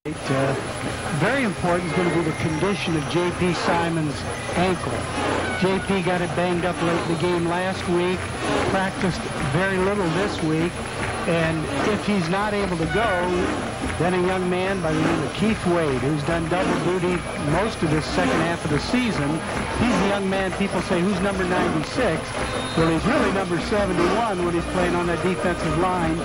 Very important is going to be the condition of J.P. Simon's ankle. J.P. got it banged up late in the game last week, practiced very little this week, and if he's not able to go, then a young man by the name of Keith Wade, who's done double duty most of this second half of the season. He's the young man people say, who's number 96? Well, he's really number 71 when he's playing on that defensive line.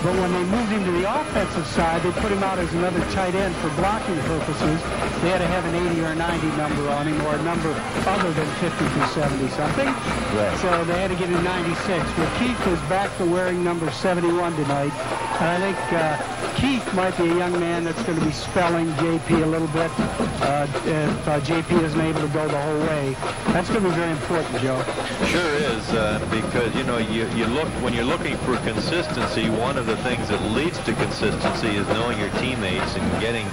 But when they moved him to the offensive side, they put him out as another tight end for blocking purposes. They had to have an 80 or 90 number on him, or a number other than 50 to 70 something. Right. So they had to get him 96. Well, Keith is back to wearing number 71 tonight. And I think Keith might be a young man that's going to be spelling JP a little bit if JP isn't able to go the whole way. That's going to be very important, Joe. Sure is, because, you know, you look, when you're looking for consistency, one of the things that leads to consistency is knowing your teammates and getting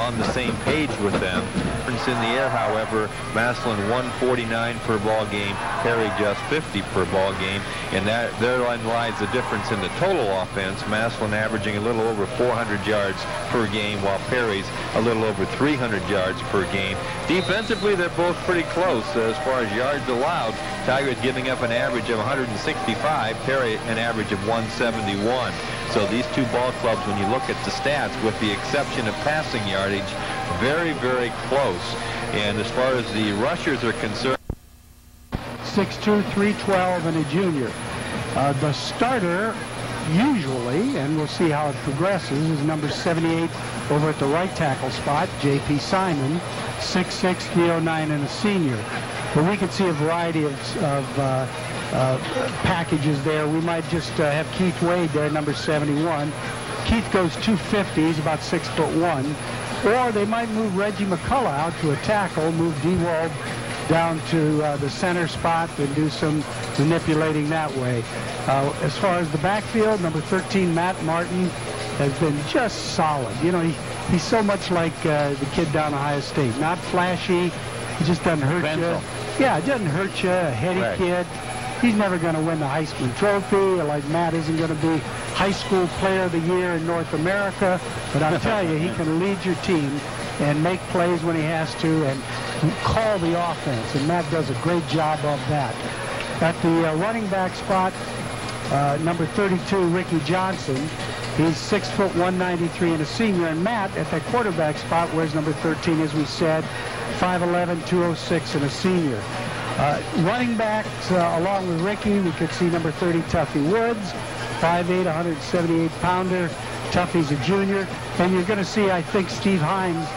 on the same page with them. In the air, however, Massillon 149 per ball game, Perry just 50 per ball game, and therein lies the difference in the total offense. Massillon averaging a little over 400 yards per game, while Perry's a little over 300 yards per game. Defensively, they're both pretty close as far as yards allowed. Tigers giving up an average of 165, Perry an average of 171. So these two ball clubs, when you look at the stats, with the exception of passing yardage, very, very close. And as far as the rushers are concerned, 6'2", 312, and a junior. The starter usually, and we'll see how it progresses, is number 78 over at the right tackle spot, J.P. Simon, 6'6", 309, and a senior. But we could see a variety of packages there. We might just have Keith Wade there, number 71. Keith goes 250, he's about 6'1". Or they might move Reggie McCullough out to a tackle, move Dewald down to the center spot and do some manipulating that way. As far as the backfield, number 13, Matt Martin, has been just solid. You know, he's so much like the kid down Ohio State. Not flashy, he just doesn't hurt you. Yeah, it doesn't hurt you, a heady kid. He's never going to win the Heisman Trophy, like Matt isn't going to be High School Player of the Year in North America. But I'll tell you, he can lead your team and make plays when he has to and call the offense. And Matt does a great job of that. At the running back spot, number 32, Ricky Johnson. He's 6 foot 193 and a senior. And Matt, at that quarterback spot, wears number 13, as we said, 5'11", 206, and a senior. Running backs, along with Ricky, we could see number 30, Tuffy Woods, 5'8", 178-pounder. Tuffy's a junior. And you're going to see, I think, Steve Hines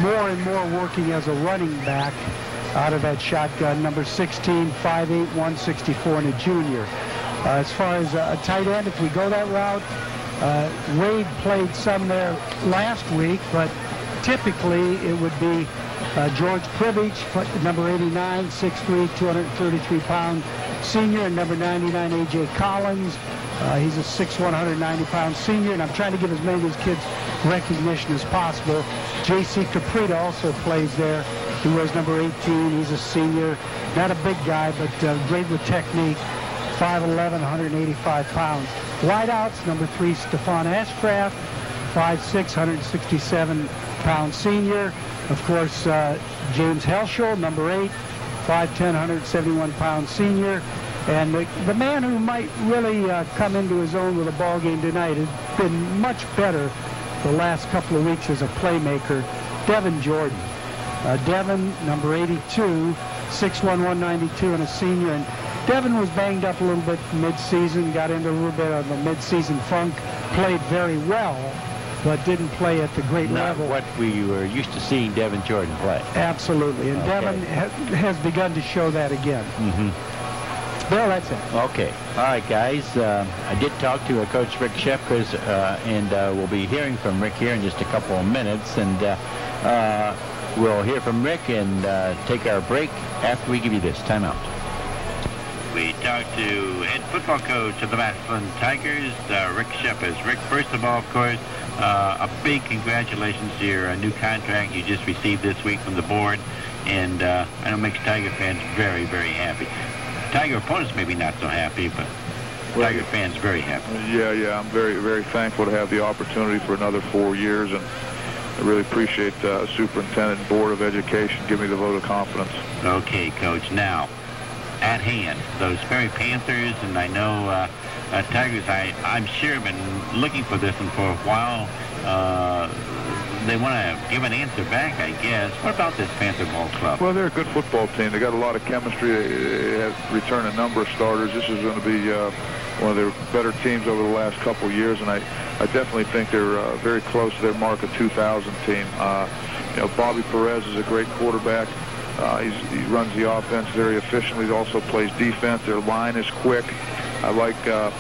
more and more working as a running back out of that shotgun. Number 16, 5'8", 164, and a junior. As far as a tight end, if we go that route, Wade played some there last week, but typically it would be George Privich, number 89, 6'3", 233-pound senior, and number 99, A.J. Collins. He's a 6'1", 190-pound senior, and I'm trying to give as many of these kids recognition as possible. J.C. Caprita also plays there. He wears number 18. He's a senior. Not a big guy, but great with technique. 5'11", 185 pounds. Wideouts, number 3, Stefan Ashcraft, 5'6", 167-pound senior. Of course, James Helschel, number 8, 5'10", 171-pound senior. And the man who might really come into his own with a ball game tonight has been much better the last couple of weeks as a playmaker, Devin Jordan. Devin, number 82, 6'1", 192, and a senior. And Devin was banged up a little bit mid-season, got into a little bit of a mid-season funk, played very well, but didn't play at the great level. What we were used to seeing Devin Jordan play. Absolutely, and Devin has begun to show that again. Well, that's it. Okay. All right, guys. I did talk to Coach Rick Shepkers, and we'll be hearing from Rick here in just a couple of minutes. And we'll hear from Rick and take our break after we give you this. Timeout. We talked to head football coach of the Massillon Tigers, Rick Shepkers. Rick, first of all, of course, a big congratulations to your new contract you just received this week from the board. And I know it makes Tiger fans very, very happy. Tiger opponents maybe not so happy, but Tiger fans very happy. Yeah, I'm very, very thankful to have the opportunity for another 4 years, and really appreciate Superintendent and Board of Education give me the vote of confidence. Okay, Coach. Now, at hand, those Sperry Panthers, and I know Tigers, I'm sure have been looking for this one for a while. They want to give an answer back, I guess. What about this Panther Ball Club? Well, they're a good football team. They got a lot of chemistry. They have returned a number of starters. This is going to be one of their better teams over the last couple of years, and I definitely think they're very close to their mark of 2,000 team. Bobby Perez is a great quarterback. He runs the offense very efficiently. He also plays defense. Their line is quick. I like their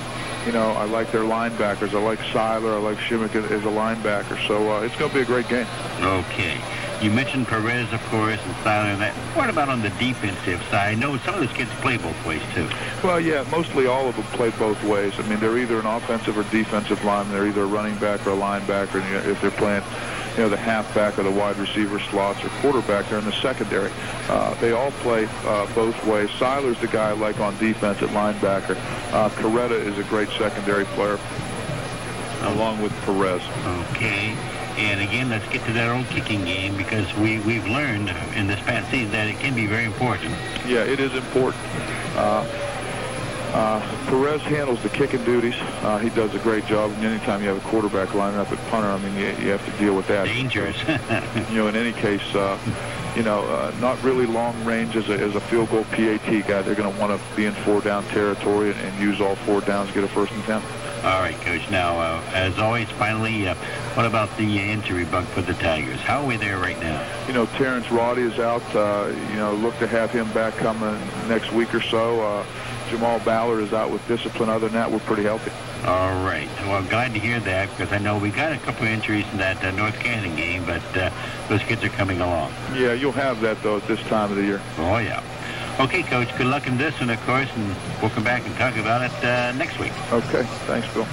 linebackers. I like Seiler. I like Shimmick as a linebacker. So it's going to be a great game. Okay. You mentioned Perez, of course, and Seiler and that. What about on the defensive side? I know some of those kids play both ways, too. Well, yeah, mostly all of them play both ways. I mean, they're either an offensive or defensive lineman. They're either a running back or a linebacker. And if they're playing, the halfback or the wide receiver slots or quarterback, they're in the secondary. They all play both ways. Seiler's the guy I like on defense at linebacker. Coretta is a great secondary player, along with Perez. Okay. And again, let's get to that old kicking game, because we've learned in this past season that it can be very important. Yeah, it is important. Perez handles the kicking duties. He does a great job. And anytime you have a quarterback lining up at punter, I mean, you have to deal with that. Dangerous. In any case, not really long range as a field goal PAT guy. They're going to want to be in 4-down territory and use all 4 downs to get a 1st and 10. All right, Coach. Now, as always, finally, what about the injury bug for the Tigers? How are we there right now? Terrence Roddy is out. Look to have him back coming next week or so. Jamal Ballard is out with discipline. Other than that, we're pretty healthy. All right. Well, I'm glad to hear that, because I know we got a couple of injuries in that North Canton game, but those kids are coming along. Yeah, you'll have that, though, at this time of the year. Oh, yeah. Okay, Coach, good luck in this one, of course, and we'll come back and talk about it next week. Okay. Thanks, Bill.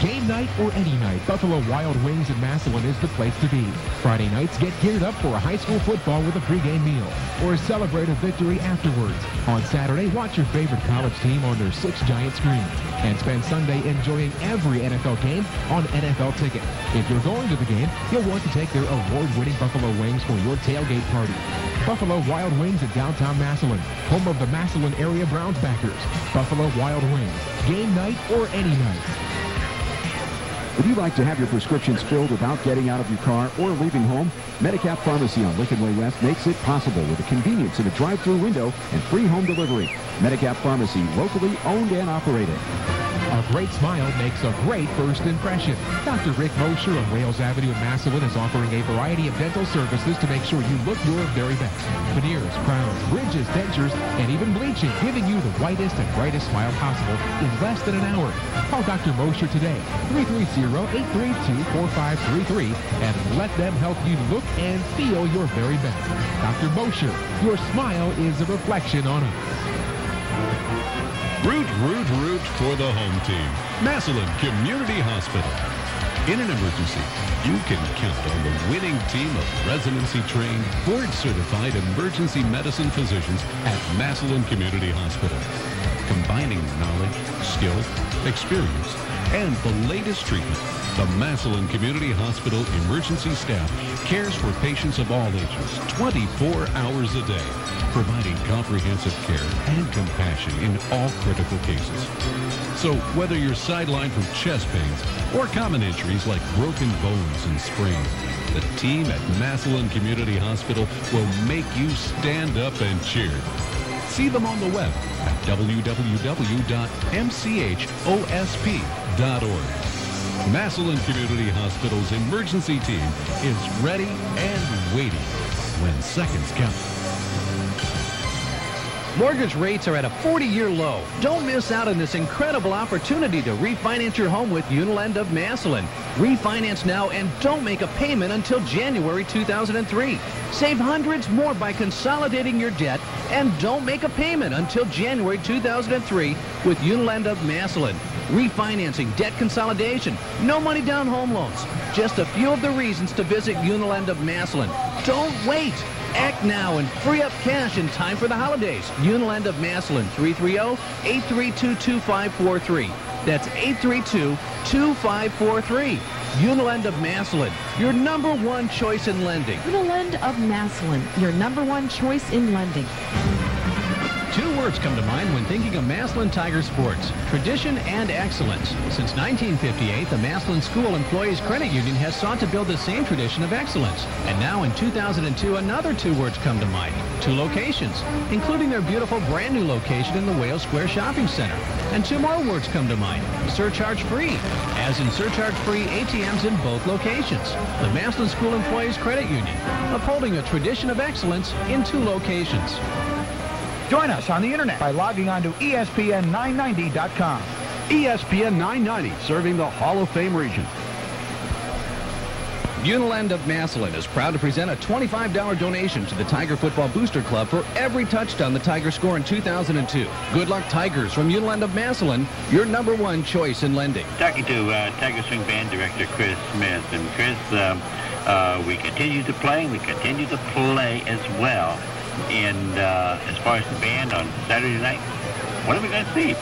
Game night or any night, Buffalo Wild Wings in Massillon is the place to be. Friday nights, get geared up for a high school football with a pregame meal, or celebrate a victory afterwards. On Saturday, watch your favorite college team on their 6 giant screens, and spend Sunday enjoying every NFL game on NFL Ticket. If you're going to the game, you'll want to take their award-winning Buffalo Wings for your tailgate party. Buffalo Wild Wings at downtown Massillon, home of the Massillon area Browns backers. Buffalo Wild Wings, game night or any night. Would you like to have your prescriptions filled without getting out of your car or leaving home? Medicap Pharmacy on Lincoln Way West makes it possible with the convenience of a drive-through window and free home delivery. Medicap Pharmacy, locally owned and operated. A great smile makes a great first impression. Dr. Rick Mosher on Wales Avenue in Massillon is offering a variety of dental services to make sure you look your very best. Veneers, crowns, bridges, dentures, and even bleaching, giving you the whitest and brightest smile possible in less than an hour. Call Dr. Mosher today, 330-832-4533, and let them help you look and feel your very best. Dr. Mosher, your smile is a reflection on us. Root, root, root for the home team. Massillon Community Hospital. In an emergency, you can count on the winning team of residency-trained, board-certified emergency medicine physicians at Massillon Community Hospital. Combining knowledge, skill, experience, and the latest treatment, the Massillon Community Hospital emergency staff cares for patients of all ages 24 hours a day, providing comprehensive care and compassion in all critical cases. So whether you're sidelined from chest pains or common injuries like broken bones and sprains, the team at Massillon Community Hospital will make you stand up and cheer. See them on the web at www.mchosp.org. Massillon Community Hospital's emergency team is ready and waiting when seconds count. Mortgage rates are at a 40-year low. Don't miss out on this incredible opportunity to refinance your home with Unilend of Massillon. Refinance now and don't make a payment until January 2003. Save hundreds more by consolidating your debt and don't make a payment until January 2003 with Unilend of Massillon. Refinancing, debt consolidation, no money down home loans. Just a few of the reasons to visit Unilend of Massillon. Don't wait. Act now and free up cash in time for the holidays. Unilend of Massillon, 330-832-2543. That's 832-2543. Unilend of Massillon, your #1 choice in lending. Unilend of Massillon, your #1 choice in lending. Two words come to mind when thinking of Massillon Tiger Sports: tradition and excellence. Since 1958, the Massillon School Employees Credit Union has sought to build the same tradition of excellence. And now in 2002, another two words come to mind: two locations, including their beautiful brand new location in the Wales Square Shopping Center. And two more words come to mind: surcharge free, as in surcharge free ATMs in both locations. The Massillon School Employees Credit Union, upholding a tradition of excellence in two locations. Join us on the internet by logging on to ESPN990.com. ESPN 990, serving the Hall of Fame region. Unilend of Massillon is proud to present a $25 donation to the Tiger Football Booster Club for every touchdown the Tigers score in 2002. Good luck, Tigers, from Unilend of Massillon, your #1 choice in lending. Talking to Tiger Swing Band Director Chris Smith. And Chris, we continue to play, and we continue to play as well. And as far as the band on Saturday night, what are we going to see?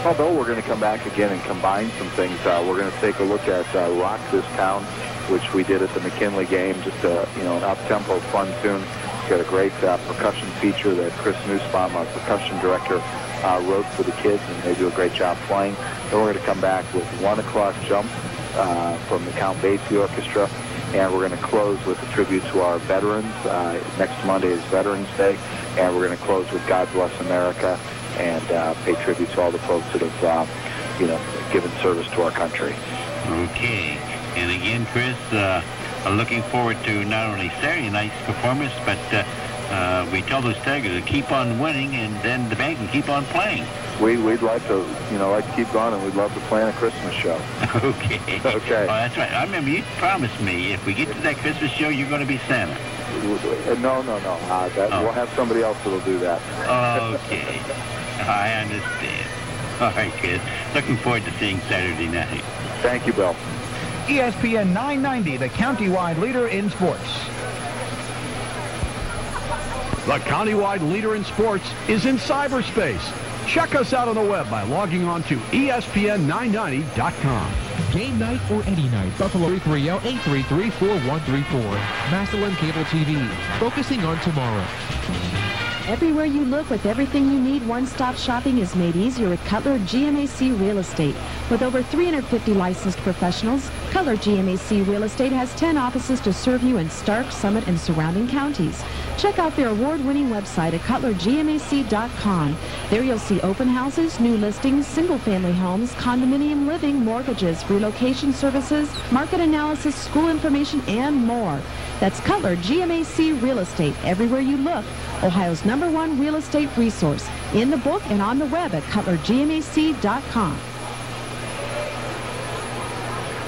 Although we're going to come back again and combine some things. We're going to take a look at Rock This Town, which we did at the McKinley game, just an up-tempo, fun tune. It's got a great percussion feature that Chris Nussbaum, our percussion director, wrote for the kids, and they do a great job playing. Then we're going to come back with 1 o'clock jump from the Count Basie Orchestra. And we're going to close with a tribute to our veterans. Next Monday is Veterans Day. And we're going to close with God Bless America and pay tribute to all the folks that have, given service to our country. Okay. And again, Chris, looking forward to not only Saturday night's performance, but we tell those Tigers to keep on winning, and then the band can keep on playing. We'd like to, keep going, and we'd love to plan a Christmas show. Okay. Okay. Oh, that's right. I remember you promised me if we get to that Christmas show, you're going to be Santa. No. We'll have somebody else that'll do that. Okay. I understand. All right, Chris. Looking forward to seeing Saturday night. Thank you, Bill. ESPN 990, the county-wide leader in sports. The county-wide leader in sports is in cyberspace. Check us out on the web by logging on to ESPN990.com. Game night or any night, Buffalo 330-833-4134. Massillon Cable TV, focusing on tomorrow. Everywhere you look with everything you need, one-stop shopping is made easier with Cutler GMAC Real Estate. With over 350 licensed professionals, Cutler GMAC Real Estate has 10 offices to serve you in Stark, Summit, and surrounding counties. Check out their award-winning website at cutlergmac.com. There you'll see open houses, new listings, single-family homes, condominium living, mortgages, relocation services, market analysis, school information, and more. That's Cutler GMAC Real Estate. Everywhere you look, Ohio's #1 real estate resource. In the book and on the web at cutlergmac.com.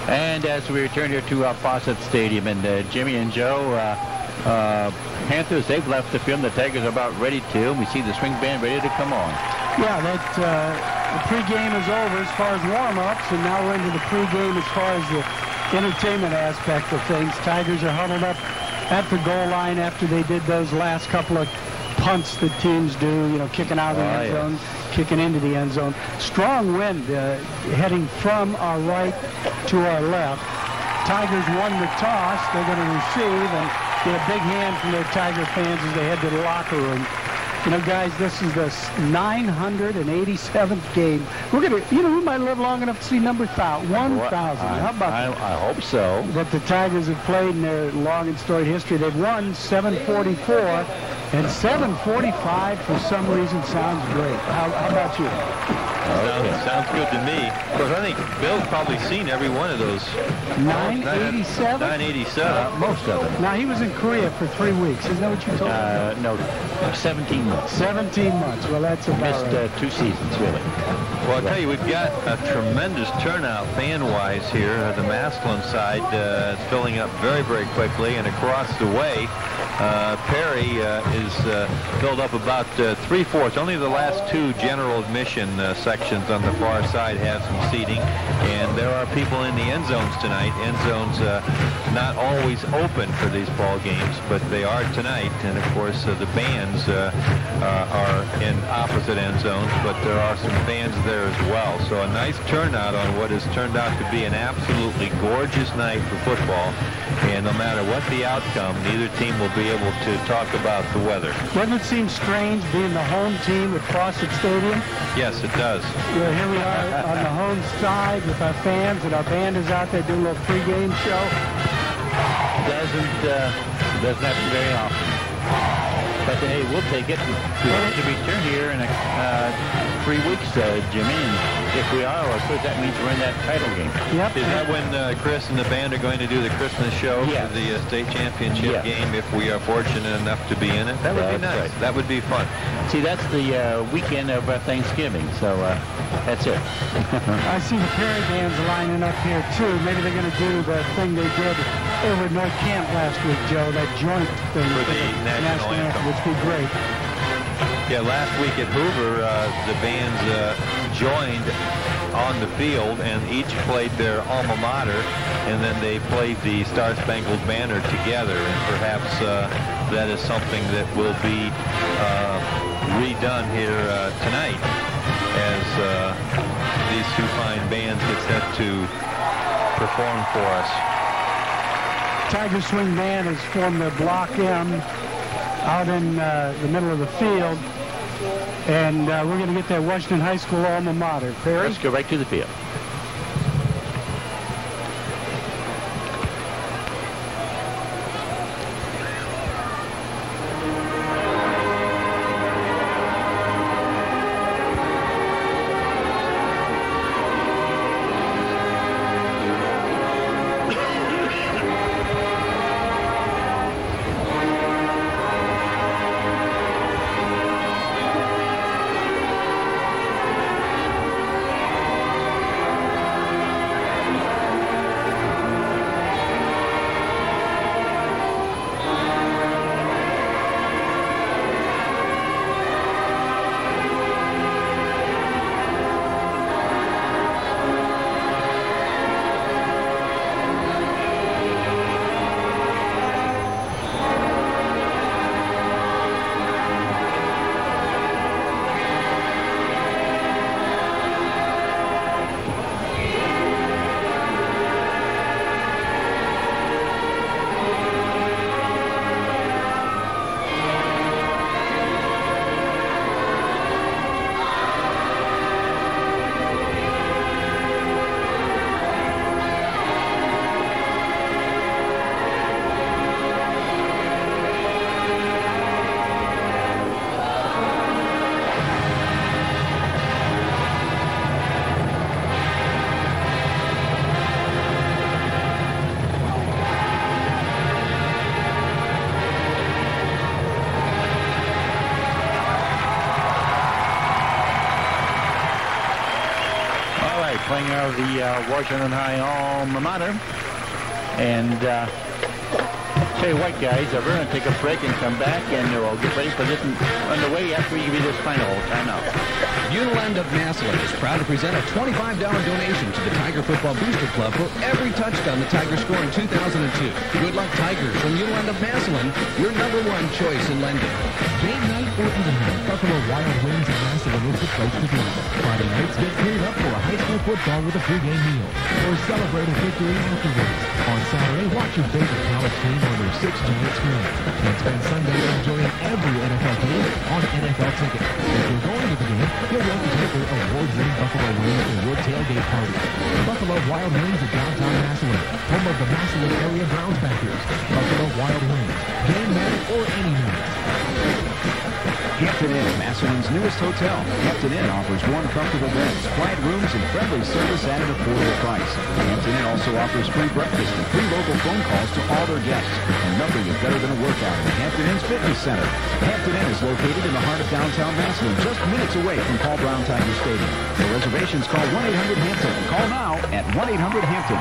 And as we return here to Fawcett Stadium, and Jimmy and Joe, Panthers, they've left the field. The Tigers are about ready to. We see the swing band ready to come on. Yeah, the pregame is over as far as warm-ups, and now we're into the pregame as far as the entertainment aspect of things. Tigers are huddled up at the goal line after they did those last couple of punts that teams do, kicking out of the end zone, kicking into the end zone. Strong wind heading from our right to our left. Tigers won the toss. They're going to receive, and get a big hand from their Tiger fans as they head to the locker room. Guys, this is the 987th game. We're going to, we might live long enough to see number 1,000. How about that? I hope so. That the Tigers have played in their long and storied history. They've won 744, and 745 for some reason sounds great. How about you? Sounds good to me. Of course, I think Bill's probably seen every one of those. 987? 987. Most of them. Now, he was in Korea for 3 weeks. Isn't that what you told me? No, 17 months. 17 months. Well, that's about missed 2 seasons, really. Well, I'll tell you, we've got a tremendous turnout fan-wise here. The Massillon side is filling up very, very quickly. And across the way, Perry is filled up about 3/4. Only the last two general admission sections on the far side have some seating, and there are people in the end zones tonight. End zones not always open for these ball games, but they are tonight. And of course, the bands are in opposite end zones, but there are some fans there as well. So a nice turnout on what has turned out to be an absolutely gorgeous night for football. And no matter what the outcome, neither team will be able to talk about the weather. Doesn't it seem strange being the home team at Fawcett Stadium? Yes, it does. Yeah, here we are on the home side with our fans, and our band is out there doing a little pregame show. Doesn't happen very often. But hey, we'll take it. We want to return here in 3 weeks, Jimmy. And if we are, of course, that means we're in that title game. Yep. Is that when Chris and the band are going to do the Christmas show Yes. for the state championship game? If we are fortunate enough to be in it, that would be nice. Right. That would be fun. See, that's the weekend of Thanksgiving, so that's it. I see the Perry bands lining up here, too. Maybe they're going to do the thing they did over at North Camp last week, Joe, that joint thing For the national anthem. which would be great. Yeah, last week at Hoover, the bands joined on the field and each played their alma mater, and then they played the Star Spangled Banner together. And perhaps that is something that will be redone here tonight as these two fine bands get set to perform for us. Tiger Swing Band has formed their Block M out in the middle of the field. And we're going to get that Washington High School alma mater. Perry? Let's go right to the field. Playing out of the Washington High alma mater. And tell you what, guys, we're going to take a break and come back, and we'll get ready for this on the way after we give you this final timeout. Uniland of Massillon is proud to present a $25 donation to the Tiger Football Booster Club for every touchdown the Tigers score in 2002. Good luck, Tigers, from Uniland of Massillon, your #1 choice in lending. Game night or even night, Buffalo Wild Wings in Massillon is the place to be. Friday nights get geared up for a high school football with a pregame meal, or celebrate a victory afterwards. On Saturday, watch your favorite college team on their 6-giant screen, and spend Sunday enjoying every NFL team on NFL Ticket. If you're going to the game, you'll want to take their award-winning Buffalo Wings and wood tailgate party. Buffalo Wild Wings at downtown Massillon, home of the Massillon area Brownsbackers. Buffalo Wild Wings, game night or any night. Hampton Inn, Massillon's newest hotel. Hampton Inn offers warm, comfortable beds, quiet rooms, and friendly service at an affordable price. Hampton Inn also offers free breakfast and free local phone calls to all their guests. And nothing is better than a workout at Hampton Inn's Fitness Center. Hampton Inn is located in the heart of downtown Massillon, just minutes away from Paul Brown Tiger Stadium. For reservations, call 1-800-HAMPTON. Call now at 1-800-HAMPTON.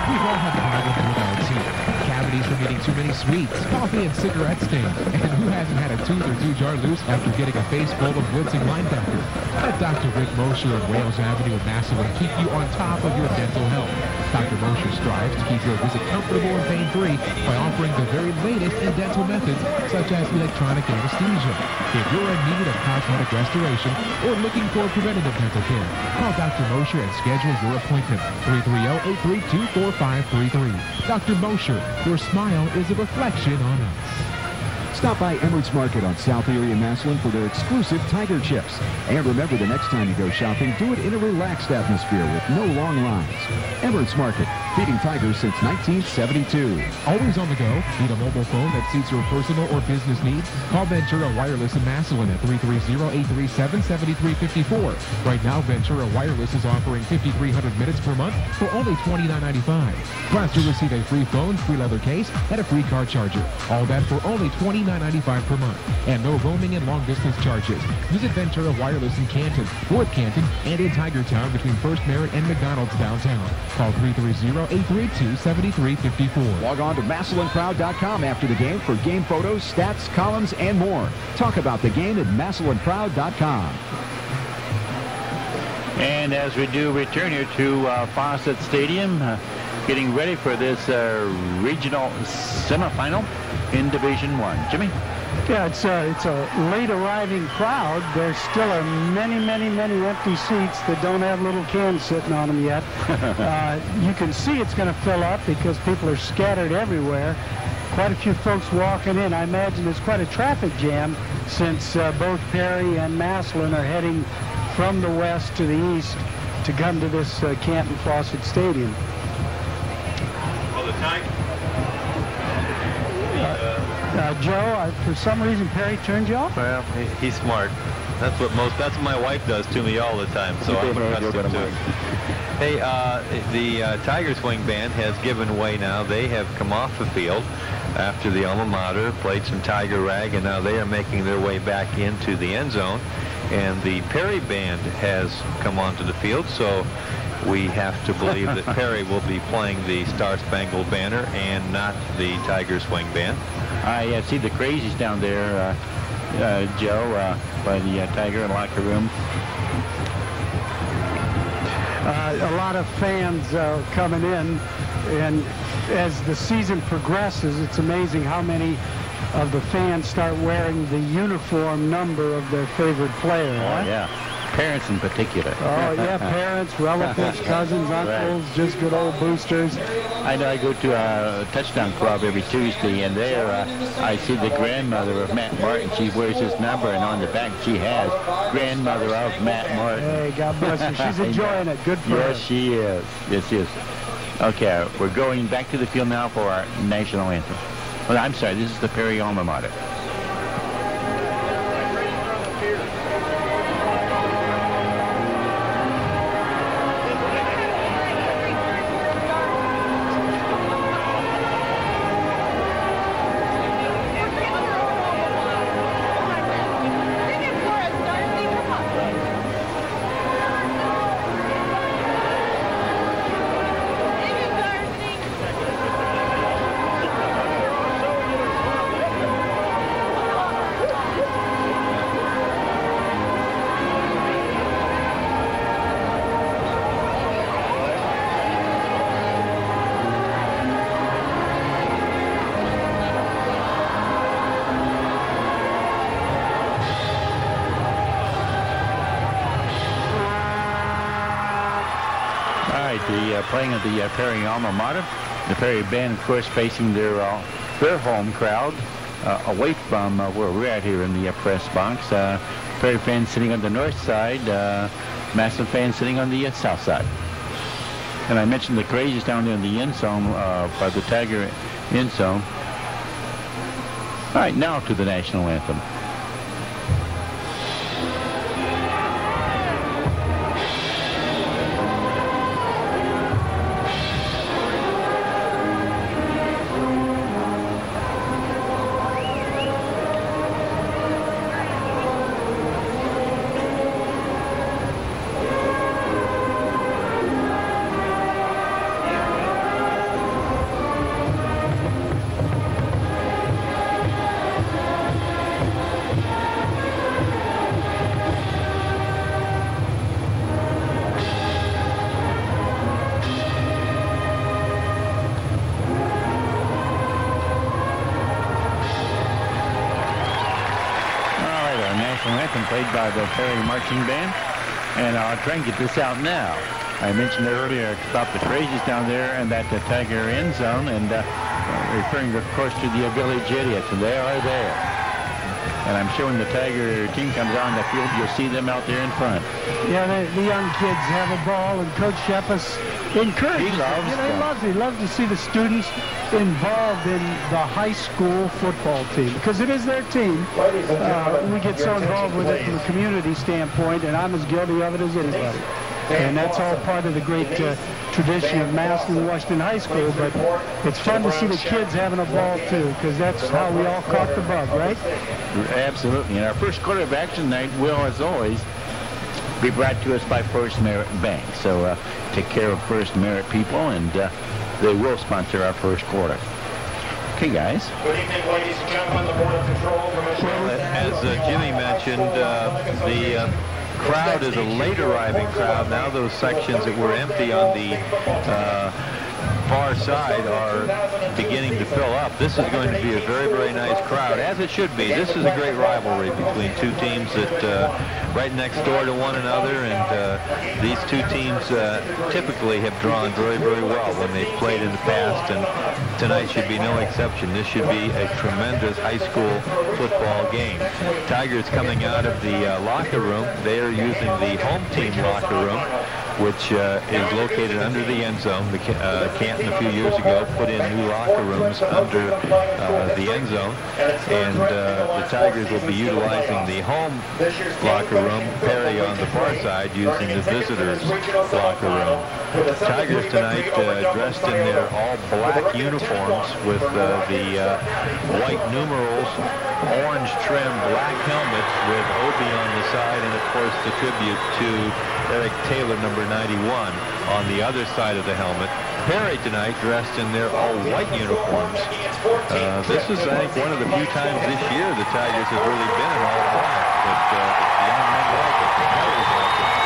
We've all had problems with our teeth. Cavity diabetes from eating too many sweets, coffee, and cigarette stains. And who hasn't had a tooth or two jar loose after getting a face full of blitzing linebacker? Let Dr. Rick Mosher of Wales Avenue in Massillon keep you on top of your dental health. Dr. Mosher strives to keep your visit comfortable and pain-free by offering the very latest in dental methods, such as electronic anesthesia. If you're in need of cosmetic restoration or looking for preventative dental care, call Dr. Mosher and schedule your appointment. 330-832-4533. Dr. Mosher, your smile is a reflection on us. Stop by Emmert's Market on South Erie and Massillon for their exclusive Tiger Chips. And remember, the next time you go shopping, do it in a relaxed atmosphere with no long lines. Emmert's Market, feeding tigers since 1972. Always on the go? Need a mobile phone that suits your personal or business needs? Call Ventura Wireless in Massillon at 330-837-7354. Right now, Ventura Wireless is offering 5,300 minutes per month for only $29.95. Plus, you'll receive a free phone, free leather case, and a free car charger. All that for only $29.95 per month. And no roaming and long-distance charges. Visit Ventura Wireless in Canton, North Canton, and in Tigertown between First Merit and McDonald's downtown. Call 330-832-7354. Log on to MassillonCrowd.com after the game for game photos, stats, columns, and more. Talk about the game at MassillonCrowd.com. And as we do return here to Fawcett Stadium, getting ready for this regional semifinal in Division I. Jimmy? Yeah, it's a late arriving crowd. There still are many, many, many empty seats that don't have little cans sitting on them yet. You can see it's going to fill up because people are scattered everywhere. Quite a few folks walking in. I imagine there's quite a traffic jam since both Perry and Massillon are heading from the west to the east to come to this Canton Fawcett Stadium. Well, the time. Joe, for some reason Perry turned you off? Well, he's smart. That's what my wife does to me all the time, so I'm accustomed to it. Hey, the Tiger Swing Band has given way now. They have come off the field after the alma mater, played some Tiger Rag, and now they are making their way back into the end zone. And the Perry Band has come onto the field, so we have to believe that Perry will be playing the Star Spangled Banner and not the Tiger Swing Band. I see the crazies down there, Joe, by the Tiger locker room. A lot of fans coming in, and as the season progresses, it's amazing how many of the fans start wearing the uniform number of their favorite player. Oh, yeah. Parents in particular. Oh, yeah, parents, relatives, cousins, uncles, right. Just good old boosters. I know I go to a touchdown club every Tuesday, and there I see the grandmother of Matt Martin. She wears his number, and on the back she has grandmother of Matt Martin. Hey, God bless her. She's enjoying it. Good for her. Yes, she is. Yes, she is. Okay, we're going back to the field now for our national anthem. Well, I'm sorry, this is the Perry alma mater. Playing at the Perry alma mater. The Perry Band, of course, facing their home crowd away from where we're at here in the press box. Perry fans sitting on the north side, Massillon fans sitting on the south side. And I mentioned the crazies down there in the end zone by the Tiger end zone. All right, now to the national anthem. national anthem played by the Perry Marching Band. And I'll try and get this out now. I mentioned earlier about the crazies down there and that Tiger end zone, and referring, of course, to the village idiots, and they are there. And I'm sure when the Tiger team comes on the field, you'll see them out there in front. Yeah, the young kids have a ball, and Coach Shepis encourages them. He loves to see the students involved in the high school football team, because it is their team. We get so involved with it from a community standpoint, and I'm as guilty of it as anybody. And that's all part of the great tradition of Massillon Washington High School, but it's fun to see the kids having a ball too, because that's how we all caught the bug, right? Absolutely. And our first quarter of action tonight will, as always, be brought to us by First Merit Bank. So take care of First Merit people, and they will sponsor our first quarter. Okay, guys. Good evening, ladies and gentlemen. The Board of Control Commission. As Jimmy mentioned, the crowd is a late arriving crowd. Now those sections that were empty on the far side are beginning to fill up. This is going to be a very, very nice crowd, as it should be. This is a great rivalry between two teams that right next door to one another, and these two teams typically have drawn very, very well when they've played in the past, and tonight should be no exception. This should be a tremendous high school football game. Tigers coming out of the locker room. They are using the home team locker room, which is located under the end zone. Canton a few years ago put in new locker rooms under the end zone, and the Tigers will be utilizing the home locker room, Perry on the far side using the visitors locker room. Tigers tonight dressed in their all black uniforms with the white numerals, orange trim black helmets with Obie on the side, and of course the tribute to Eric Taylor, number 91, on the other side of the helmet. Perry tonight dressed in their all-white uniforms. This is, I think, one of the few times this year the Tigers have really been in all black, but the young men like it, the players like it.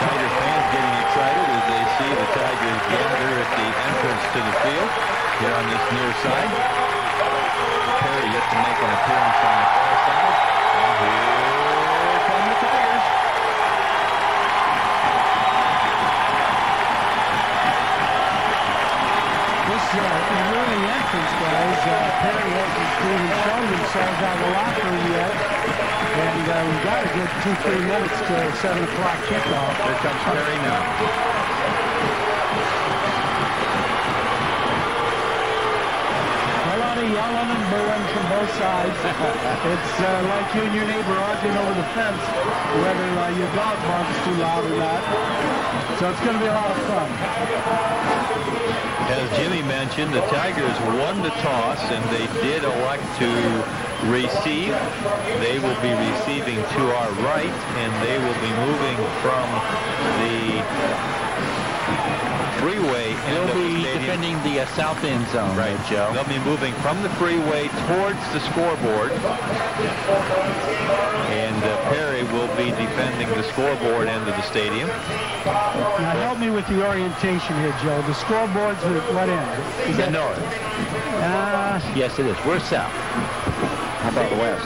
Tiger fans getting excited as they see the Tigers gather at the entrance to the field here on this near side. Perry yet to make an appearance on the far side. And here come the Tigers. This early entrance, guys, Perry hasn't even shown themselves out of the locker room yet. And we've got a good 2-3 minutes to 7 o'clock kickoff. Here comes Perry now. A lot of yelling and booing from both sides. It's like you and your neighbor arguing over the fence, whether your dog barks too loud or not. So it's going to be a lot of fun. As Jimmy mentioned, the Tigers won the toss, and they did elect to receive. They will be receiving to our right, and they will be moving from the freeway end of the stadium. They'll be defending the south end zone, right, Joe. They'll be moving from the freeway towards the scoreboard, and Perry will be defending the scoreboard end of the stadium. Now help me with the orientation here, Joe. The scoreboard's at what end? Is that north? Yes, it is. We're south. How about the west?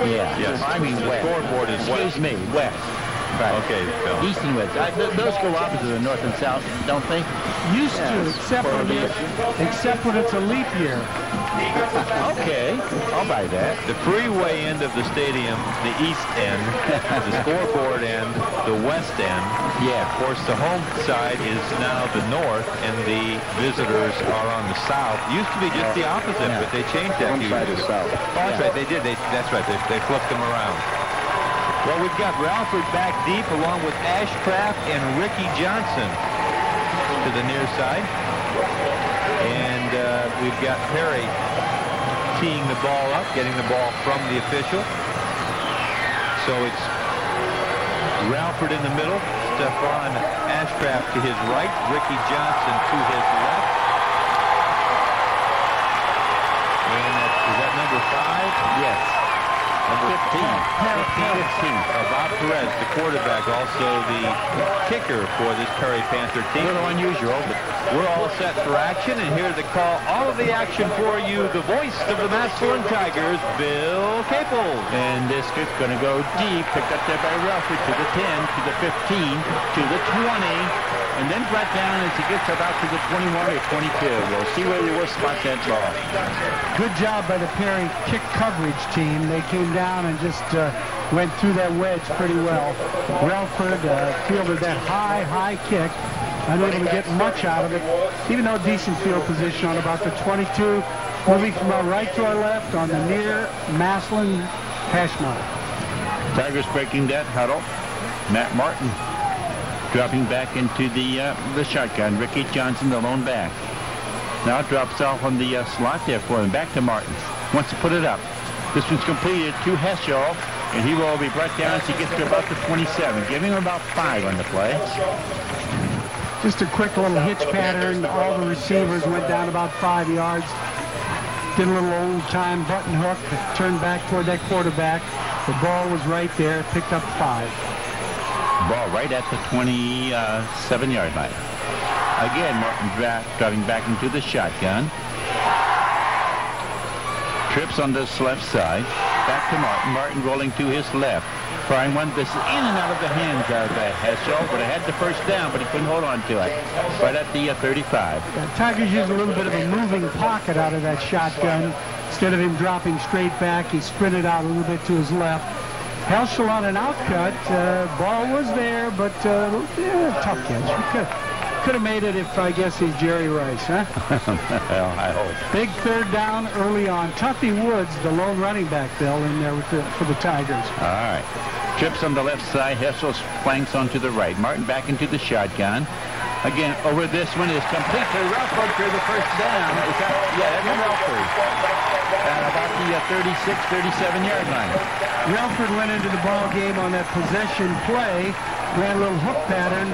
Yeah. Yes. I mean the west. scoreboard is west. Excuse me, west. Right. Okay, Phil. East and west. Those go opposite of north and south, don't they? Used to, except when it's a leap year. Okay, I'll buy that. The freeway end of the stadium, the east end, the scoreboard end, the west end. Yeah. Of course, the home side is now the north, and the visitors are on the south. Used to be just the opposite, but they changed that. Home side is south. Oh, that's right, they did. That's right, they flipped them around. Well, we've got Ralford back deep along with Ashcraft and Ricky Johnson to the near side. And we've got Perry teeing the ball up, getting the ball from the official. So it's Ralford in the middle, Stefan Ashcraft to his right, Ricky Johnson to his left. And is that number 5? Yes. Number 15 Bob Perez, the quarterback, also the kicker for this Perry Panther team. A little unusual, but we're all set for action, and here to call all of the action for you, the voice of the Massillon Tigers, Bill Capel. And this is going to go deep, picked up there by Relford to the 10, to the 15, to the 20, and then brought down as he gets about to the 21 or 22. We'll see where you will spot that ball. Good job by the Perry kick coverage team. They came down and just went through that wedge pretty well. Relford fielded that high kick, unable to get much out of it, even though decent field position on about the 22, moving from our right to our left on the near Massillon hash mark. Tigers breaking that huddle. Matt Martin dropping back into the shotgun. Ricky Johnson, the lone back. Now drops off on the slot there for him. Back to Martin. Wants to put it up. This one's completed to Heschel, and he will be brought down as he gets to about the 27, giving him about 5 on the play. Just a quick little hitch pattern. All the receivers went down about 5 yards. Did a little old-time button hook, turned back toward that quarterback. The ball was right there, picked up 5. Ball right at the 27-yard line. Again, Martin driving back into the shotgun. Trips on this left side. Back to Martin. Martin rolling to his left. Trying one. This is in and out of the hands of Heschel, but it had the first down, but he couldn't hold on to it. Right at the 35. Tigers used a little bit of a moving pocket out of that shotgun. Instead of him dropping straight back, he sprinted out a little bit to his left. Heschel on an outcut. Ball was there, but tough catch. Could have made it if, I guess, he's Jerry Rice, huh? Well, I hope. Big third down early on. Tuffy Woods, the lone running back, Bill, in there for the Tigers. All right. Trips on the left side. Heschel flanks onto the right. Martin back into the shotgun. Again, over this one is complete to Relford for the first down. Is that, yeah, that's Relford. At about the 36, 37-yard line. Relford went into the ball game on that possession play, ran a little hook pattern,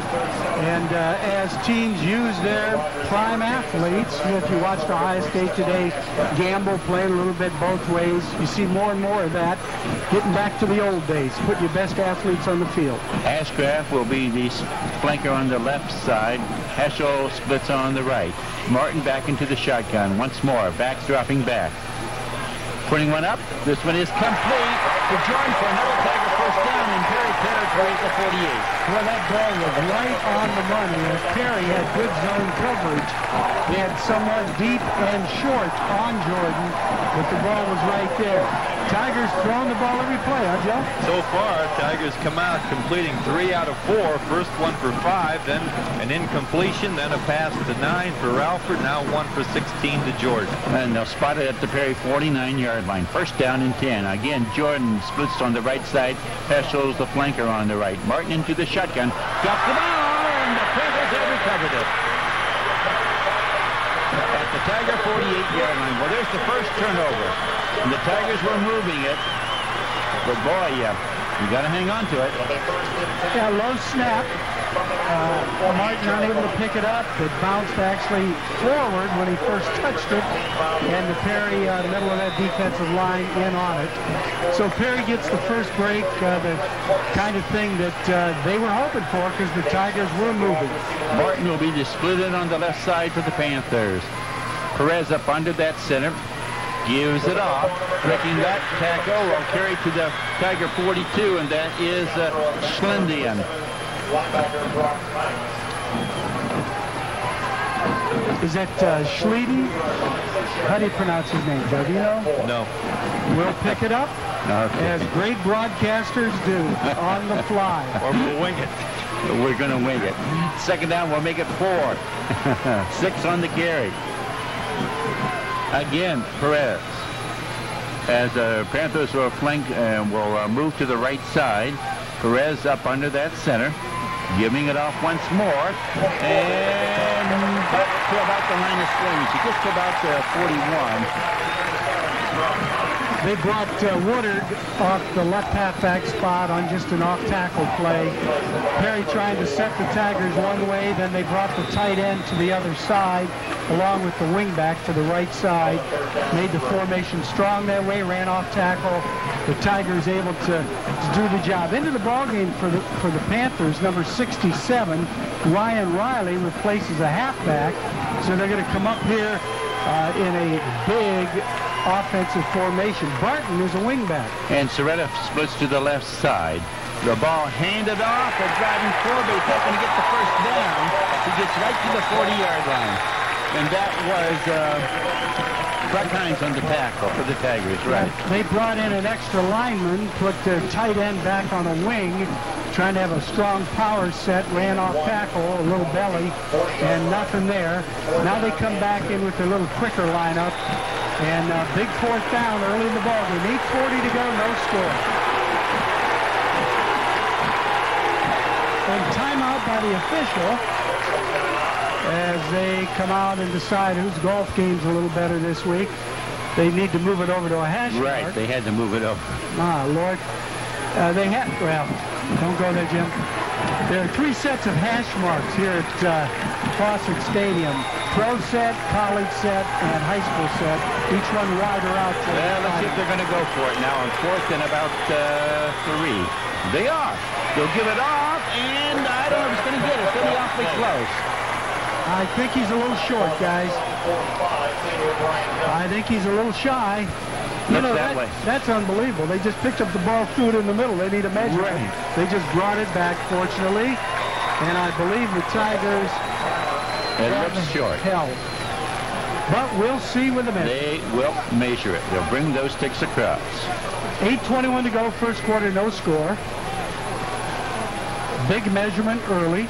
and as teams use their prime athletes, if you watch Ohio State today, Gamble playing a little bit both ways. You see more and more of that, getting back to the old days, put your best athletes on the field. Ashcraft will be the flanker on the left side. Heschel splits on the right. Martin back into the shotgun once more. Backs dropping back. Putting one up. This one is complete to join for another Tiger first down in Perry territory at the 48. Well, that ball was right on the money, and Perry had good zone coverage. He had someone deep and short on Jordan, but the ball was right there. Tigers throwing the ball every play, huh, Joe? So far, Tigers come out completing 3 out of 4. First one for 5, then an incompletion, then a pass to 9 for Relford, now 1 for 16 to Jordan. And they'll spot it at the Perry 49-yard line. First down and 10. Again, Jordan splits on the right side. Heschel's the flanker on the right. Martin into the shotgun. Drops the ball, and the Panthers have recovered it. At the Tiger 48-yard line. Well, there's the first turnover. And the Tigers were moving it. But boy, you got to hang on to it. Yeah, low snap. Martin unable to pick it up. It bounced actually forward when he first touched it. And the Perry, the middle of that defensive line, in on it. So Perry gets the first break, the kind of thing that they were hoping for because the Tigers were moving. Martin will be just split in on the left side for the Panthers. Perez up under that center. Gives it off. Breaking that tackle will carry to the Tiger 42, and that is Schlendian. Is that Schleden? How do you pronounce his name, Joe? Do you know? No. We'll pick it up, as great broadcasters do, on the fly. Or we'll wing it. We're going to wing it. Second down, we'll make it 4. 6 on the carry. Again, Perez. As the Panthers will flank and will move to the right side. Perez up under that center. Giving it off once more. And back to about the line of scrimmage. He gets to about the 41. They brought Woodard off the left halfback spot on just an off-tackle play. Perry trying to set the Tigers one way, then they brought the tight end to the other side, along with the wingback to the right side. Made the formation strong that way, ran off tackle. The Tigers able to do the job. Into the ballgame for the Panthers, number 67, Ryan Riley replaces a halfback. So they're going to come up here in a big offensive formation. Barton is a wingback. And Soretta splits to the left side. The ball handed off. A driving fullback hoping to get the first down. He gets right to the 40-yard line. And that was Buck Hines on the tackle for the Tigers, right? They brought in an extra lineman, put their tight end back on a wing, trying to have a strong power set, ran off tackle, a little belly, and nothing there. Now they come back in with their little quicker lineup, and big fourth down early in the ballgame. 8:40 to go, no score. And timeout by the official as they come out and decide whose golf game's a little better this week. They need to move it over to a hash mark. Right, they had to move it over. Ah, Lord. They had, well, don't go there, Jim. There are 3 sets of hash marks here at Fawcett Stadium. Pro set, college set, and high school set. Each one wider out. Well, let's see if they're going to go for it now on fourth and about 3. They are. They'll give it off, and I don't know if he's going to get it. It's going to be awfully close. I think he's a little short, guys. I think he's a little shy. You know, that's unbelievable. They just picked up the ball, threw it in the middle. They need a measurement. Right. They just brought it back, fortunately. And I believe the Tigers... It looks short. Held. But we'll see with a minute. They will measure it. They'll bring those sticks across. 8:21 to go, first quarter, no score. Big measurement early.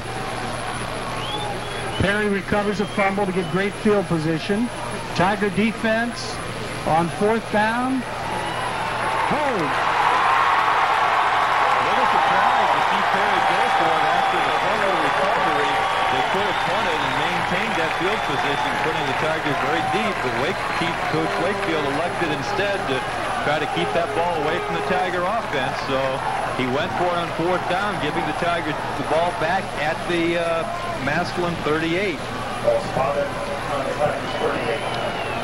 Perry recovers a fumble to get great field position. Tiger defense on fourth down. Hold. Little surprised to see Perry go for it after the fumble recovery. They could have punted and maintained that field position, putting the Tigers very deep, but Coach Wakefield elected instead to try to keep that ball away from the Tiger offense. So he went for it on fourth down, giving the Tigers the ball back at the Massillon 38.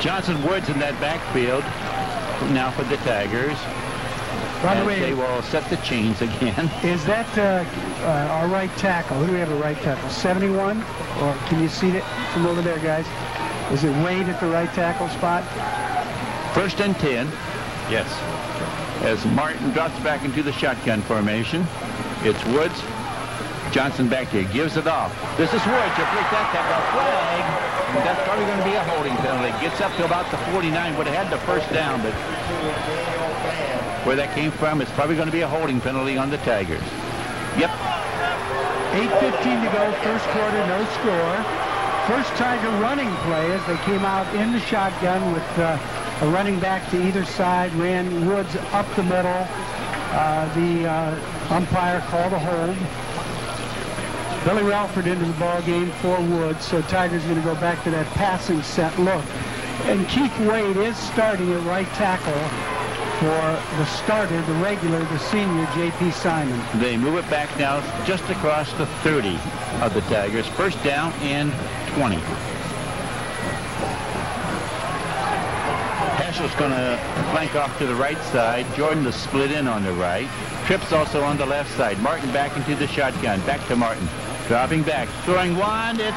Johnson Woods in that backfield now for the Tigers. By the way, they will set the chains again. Is that our right tackle? Who do we have a right tackle? 71? Or can you see it from over there, guys? Is it Wade at the right tackle spot? First and 10. Yes. As Martin drops back into the shotgun formation, it's Woods. Johnson back there gives it off. This is Woods. You'll break that tackle. Flag. That's probably going to be a holding penalty. Gets up to about the 49. Would have had the first down, but where that came from, it's probably going to be a holding penalty on the Tigers. Yep. 8:15 to go, first quarter, no score. First Tiger running play as they came out in the shotgun with a running back to either side, ran Woods up the middle. The umpire called a hold. Billy Ralford into the ball game for Woods, so Tigers going to go back to that passing set look. And Keith Wade is starting at right tackle for the starter, the regular, the senior, J.P. Simon. They move it back now just across the 30 of the Tigers. First down and 20. Heschel's going to flank off to the right side. Jordan to split in on the right. Tripp's also on the left side. Martin back into the shotgun. Back to Martin. Dropping back. Throwing one. It's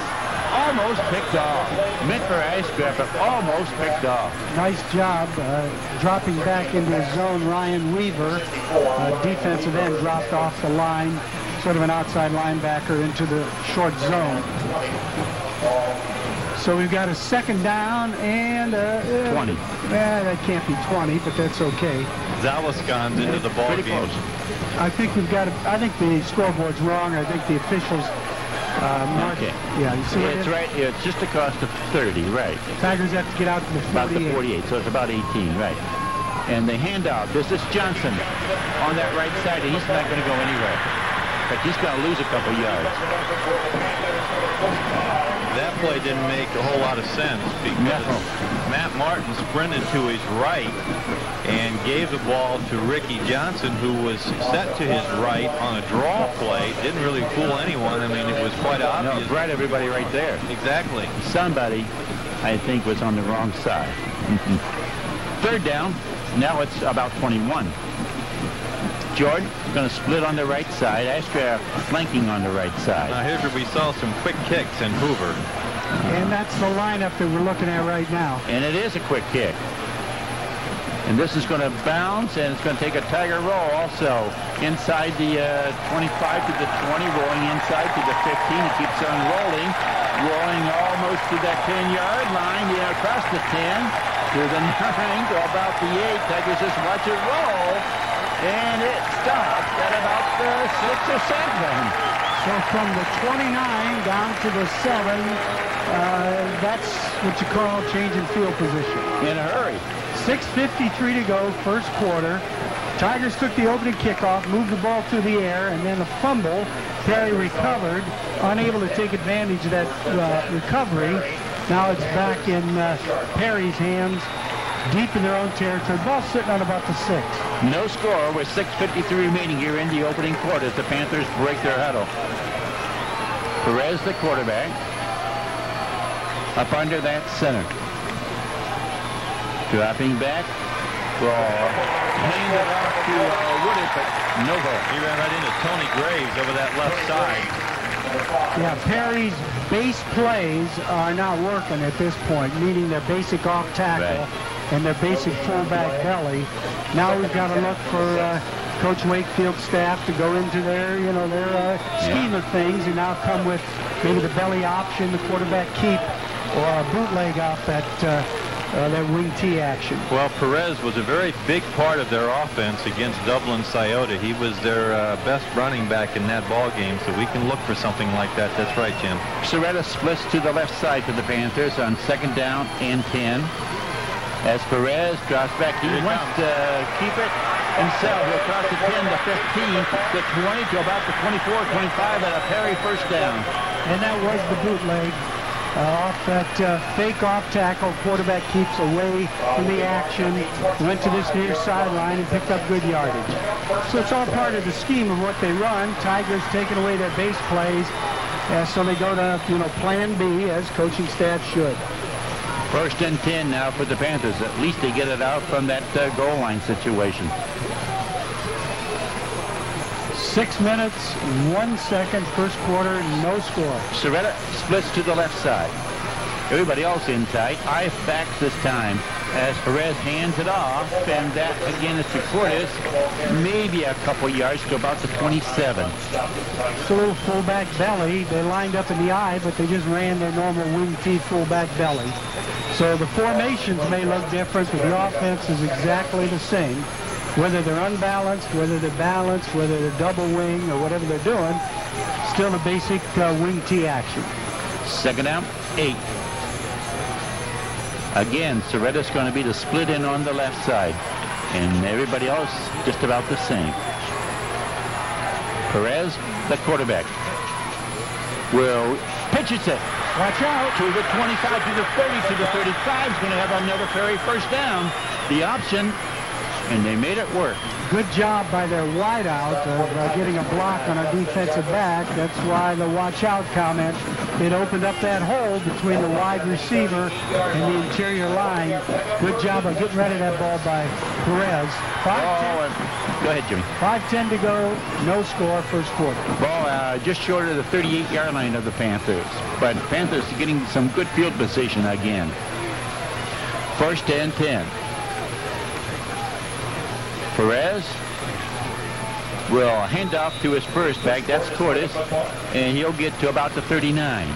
almost picked off. Meant for ice grab, but almost picked off. Nice job dropping back into his zone. Ryan Weaver, defensive end, dropped off the line. Sort of an outside linebacker into the short zone. So we've got a second down and 20. That can't be 20, but that's okay. Zalaskan's into the ball game. I think we've got. I think the scoreboard's wrong. I think the officials. Okay. Yeah, you see it's right. It's just across the 30, right? Tigers have to get out to the 48. About the 48, so it's about 18, right? And the handout. This is Johnson on that right side, and he's not going to go anywhere. But he's going to lose a couple yards. That play didn't make a whole lot of sense because Matt Martin sprinted to his right and gave the ball to Ricky Johnson, who was set to his right on a draw play. Didn't really fool anyone. I mean, it was quite obvious. No, right, everybody right there. Exactly. Somebody, I think, was on the wrong side. Third down. Now it's about 21. Jordan going to split on the right side. Astra flanking on the right side. Now here's where we saw some quick kicks in Hoover. And that's the lineup that we're looking at right now. And it is a quick kick. And this is going to bounce, and it's going to take a Tiger roll also. Inside the 25 to the 20, rolling inside to the 15. It keeps on rolling. Rolling almost to that 10-yard line. Yeah, across the 10. To the 9, to about the 8. Tigers just watch it roll. And it stops at about the 6 or 7. So from the 29 down to the 7, that's what you call changing field position. In a hurry. 6:53 to go, first quarter. Tigers took the opening kickoff, moved the ball through the air, and then a fumble. Perry recovered, unable to take advantage of that recovery. Now it's back in Perry's hands, deep in their own territory. Ball sitting on about the 6. No score with 6:53 remaining here in the opening quarter as the Panthers break their huddle. Perez, the quarterback, up under that center. Dropping back. Cleaned it off to Woodard, but no goal. He ran right into Tony Graves over that left side. Yeah, Perry's base plays are not working at this point, meaning their basic off tackle and their basic fullback belly. Now we've got to look for Coach Wakefield's staff to go into their, their scheme of things and now come with maybe the belly option, the quarterback keep, or a bootleg off that wing T action. Well, Perez was a very big part of their offense against Dublin Scioto. He was their best running back in that ball game, so we can look for something like that. That's right, Jim. Soretta splits to the left side for the Panthers on 2nd down and 10. As Perez drops back, he wants to keep it himself. He'll cross the 10, the 15, the 20 to about the 24, 25 at a Perry first down. And that was the bootleg. Off that fake off tackle, quarterback keeps away from the action, went to this near sideline and picked up good yardage. So it's all part of the scheme of what they run. Tigers taking away their base plays, so they go to plan B as coaching staff should. 1st and 10 now for the Panthers. At least they get it out from that goal line situation. 6 minutes, 1 second, first quarter, no score. Soretta splits to the left side. Everybody else in tight. Ice backs this time as Perez hands it off, and that again is to Cordes. Maybe a couple yards to about the 27. It's a little fullback belly. They lined up in the eye, but they just ran their normal wing T fullback belly. So the formations may look different, but the offense is exactly the same. Whether they're unbalanced, whether they're balanced, whether they're double wing or whatever they're doing, still the basic wing T action. 2nd down, 8. Again, Soretta's going to be the split in on the left side. And everybody else just about the same. Perez, the quarterback, will pitches it. Watch out. To the 25, to the 30, to the 35. He's going to have another Perry first down. The option. And they made it work. Good job by their wideout of getting a block on a defensive back. That's why the watch out comment. It opened up that hole between the wide receiver and the interior line. Good job of getting rid of that ball by Perez. Go ahead, Jimmy. 5:10 to go. No score, first quarter. Ball just short of the 38-yard line of the Panthers. But Panthers are getting some good field position again. 1st and 10. Perez will hand off to his first back. That's Cordes, and he'll get to about the 39.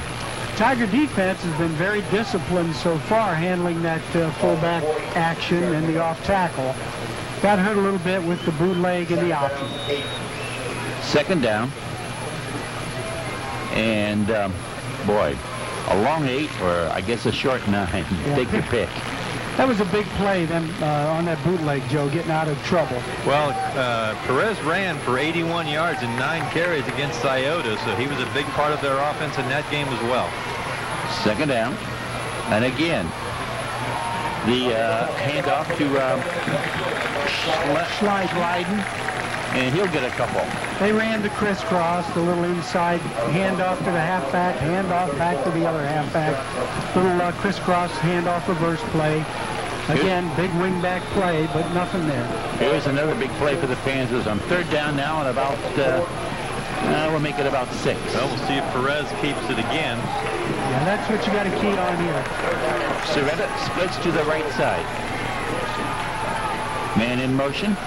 Tiger defense has been very disciplined so far, handling that fullback action and the off tackle. Got hurt a little bit with the bootleg and the option. 2nd down, and boy, a long 8 or I guess a short 9. Yeah. Take your pick. That was a big play then on that bootleg, Joe, getting out of trouble. Well, Perez ran for 81 yards and 9 carries against Scioto, so he was a big part of their offense in that game as well. Second down. And again, the handoff to Schleiden, and he'll get a couple. They ran the crisscross, the little inside handoff to the halfback, handoff back to the other halfback, little crisscross handoff reverse play. Again, big wingback play, but nothing there. Here's another big play for the Panthers on third down now, and about we'll make it about 6. Well, we'll see if Perez keeps it again. Yeah, that's what you got to key on here. Soretta splits to the right side. Man in motion.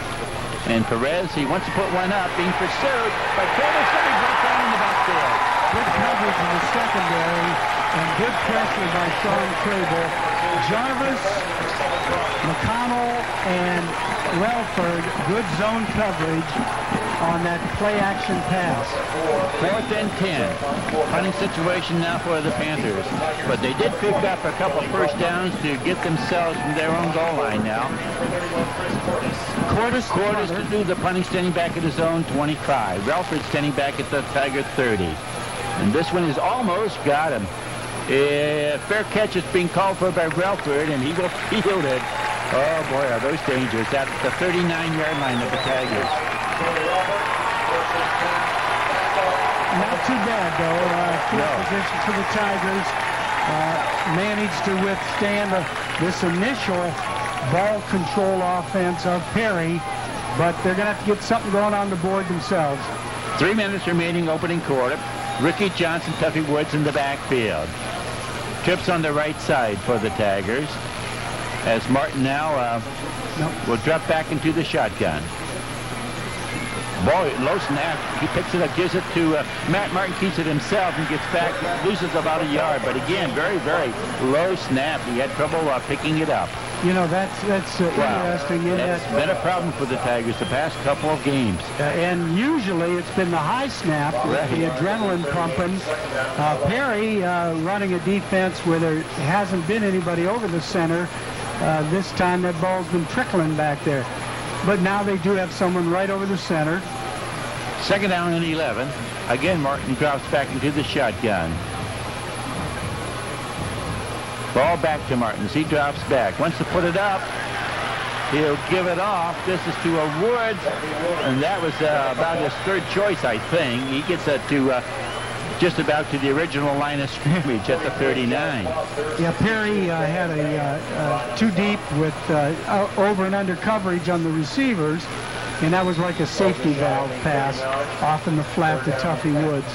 And Perez, he wants to put one up, being pursued by Curtis. He broke down in the backfield. Good coverage in the secondary and good pressure by Sean Crable. Jarvis, McConnell, and Relford, good zone coverage on that play-action pass. 4th and 10. Punting situation now for the Panthers. But they did pick up a couple first downs to get themselves from their own goal line now. Cordes to do the punting, standing back at his own 25. Relford standing back at the Tiger 30. And this one is almost got him. Fair catch is being called for by Relford, and he will field it. Oh, boy, are those dangerous. At the 39-yard line of the Tigers. Not too bad, though. Field position for the Tigers. Managed to withstand this initial ball control offense of Perry, but they're going to have to get something going on the board themselves. 3 minutes remaining, opening quarter. Ricky Johnson, Tuffy Woods in the backfield. Trips on the right side for the Tigers, as Martin now will drop back into the shotgun. Boy, low snap. He picks it up, gives it to Matt Martin, keeps it himself, and gets back, loses about a yard. But again, very, very low snap. He had trouble picking it up. You know, that's interesting. That's been a problem for the Tigers the past couple of games. And usually it's been the high snap, with the adrenaline pumping. Perry running a defense where there hasn't been anybody over the center. This time that ball's been trickling back there. But now they do have someone right over the center. Second down and 11. Again, Martin drops back into the shotgun. Ball back to Martins. He drops back. Wants to put it up. He'll give it off. This is to a Woods. And that was about his third choice, I think. He gets it to just about to the original line of scrimmage at the 39. Yeah, Perry had a too deep with over and under coverage on the receivers, and that was like a safety valve pass off in the flat to Tuffy Woods.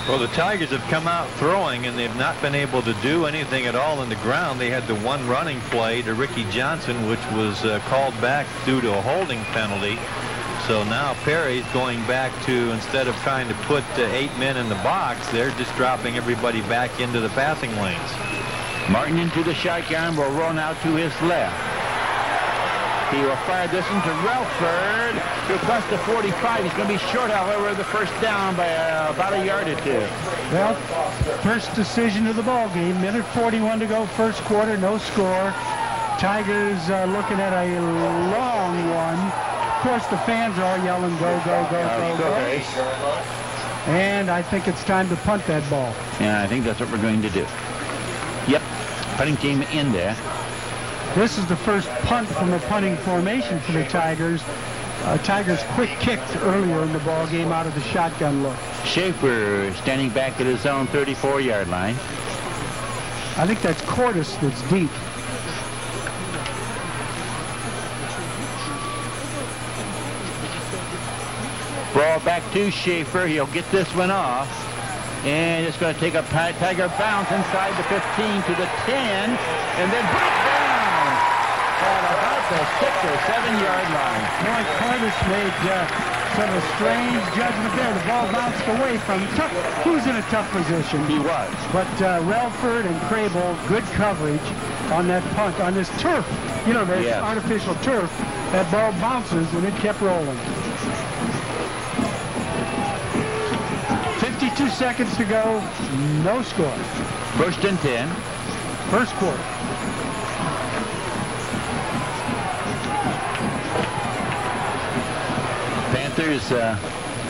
Well, the Tigers have come out throwing, and they've not been able to do anything at all on the ground. They had the one running play to Ricky Johnson, which was called back due to a holding penalty. So now Perry's going back to, instead of trying to put 8 men in the box, they're just dropping everybody back into the passing lanes. Martin into the shotgun, will run out to his left. He will fire this into Relford. He'll cross the 45. He's going to be short, however, of the first down by about a yard or two. Well, first decision of the ball game. Minute 41 to go, first quarter, no score. Tigers looking at a long one. Of course, the fans are all yelling, go, go, go, go, go. And I think it's time to punt that ball. Yeah, I think that's what we're going to do. Yep, punting team in there. This is the first punt from the punting formation for the Tigers. Tigers quick kicked earlier in the ball game out of the shotgun look. Schaefer standing back at his own 34-yard line. I think that's Cordes that's deep. Ball back to Schaefer. He'll get this one off. And it's going to take a Tiger bounce inside the 15 to the 10. And then break down at about the 6 or 7 yard line. Boy, Cordes made sort of a strange judgment there. The ball bounced away from him. He was in a tough position. He was. But Relford and Crable, good coverage on that punt, on this turf. You know, there's artificial turf. That ball bounces and it kept rolling. 52 seconds to go, no score. First and 10. First quarter. Panthers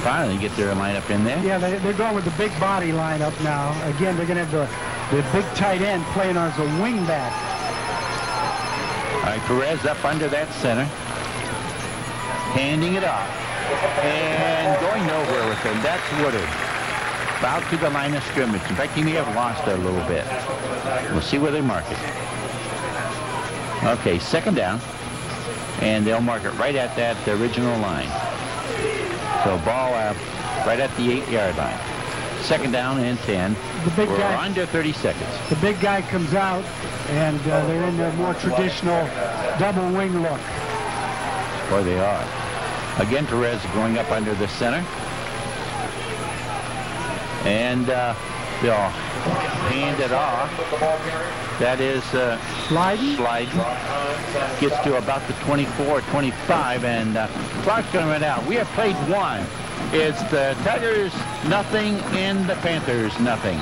finally get their lineup in there. Yeah, they're going with the big body lineup now. Again, they're going to have the big tight end playing as a wing back. All right, Perez up under that center. Handing it off. And going nowhere with him. That's Woodard. About to the line of scrimmage. In fact, he may have lost it a little bit. We'll see where they mark it. Okay, second down. And they'll mark it right at that original line. So ball right at the 8-yard line. Second down and 10. The big We're guy, under 30 seconds. The big guy comes out, and they're in their more traditional double wing look. Boy, they are. Again, Perez going up under the center. And they'll hand it off. That is sliding. Gets to about the 24, 25, and clock's going to run out. We have played one. It's the Tigers nothing and the Panthers nothing.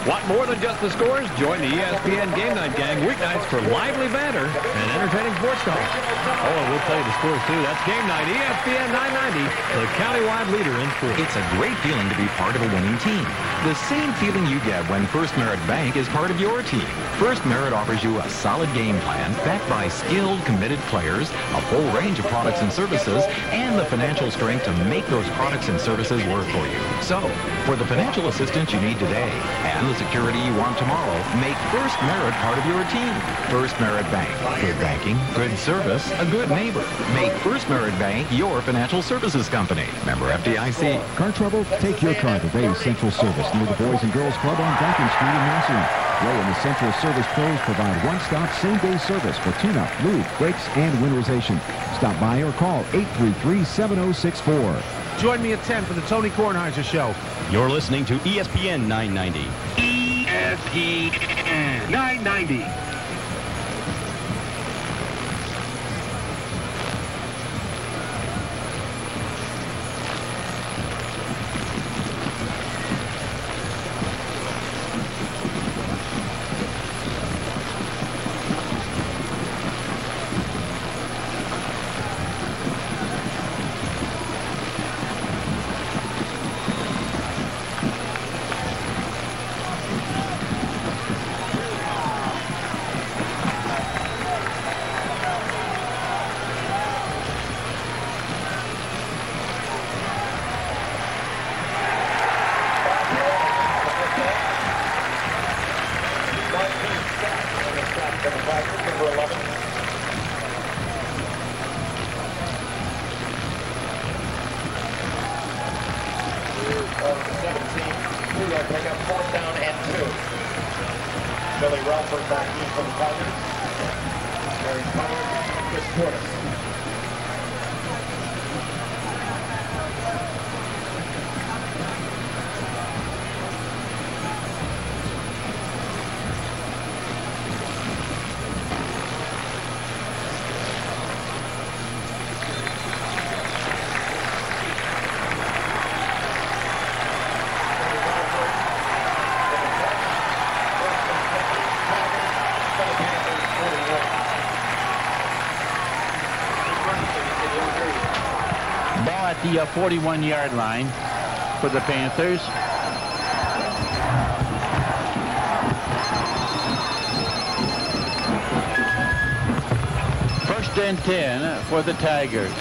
Want more than just the scores? Join the ESPN Game Night Gang weeknights for lively banter and entertaining sports talk. Oh, and we'll tell you the scores, too. That's Game Night, ESPN 990, the countywide leader in sports. It's a great feeling to be part of a winning team. The same feeling you get when First Merit Bank is part of your team. First Merit offers you a solid game plan backed by skilled, committed players, a full range of products and services, and the financial strength to make those products and services work for you. So, for the financial assistance you need today and the security you want tomorrow, make First Merit part of your team. First Merit Bank. Good banking, good service, a good neighbor. Make First Merit Bank your financial services company. Member FDIC. Car trouble? Take your car to Ray's Central Service near the Boys and Girls Club on Duncan Street in Massillon. Ray and the Central Service pros provide one-stop same-day service for tune-up, lube, brakes, and winterization. Stop by or call 833-7064. Join me at 10 for the Tony Kornheiser Show. You're listening to ESPN 990. ESPN 990. The 41-yard line for the Panthers. First and 10 for the Tigers.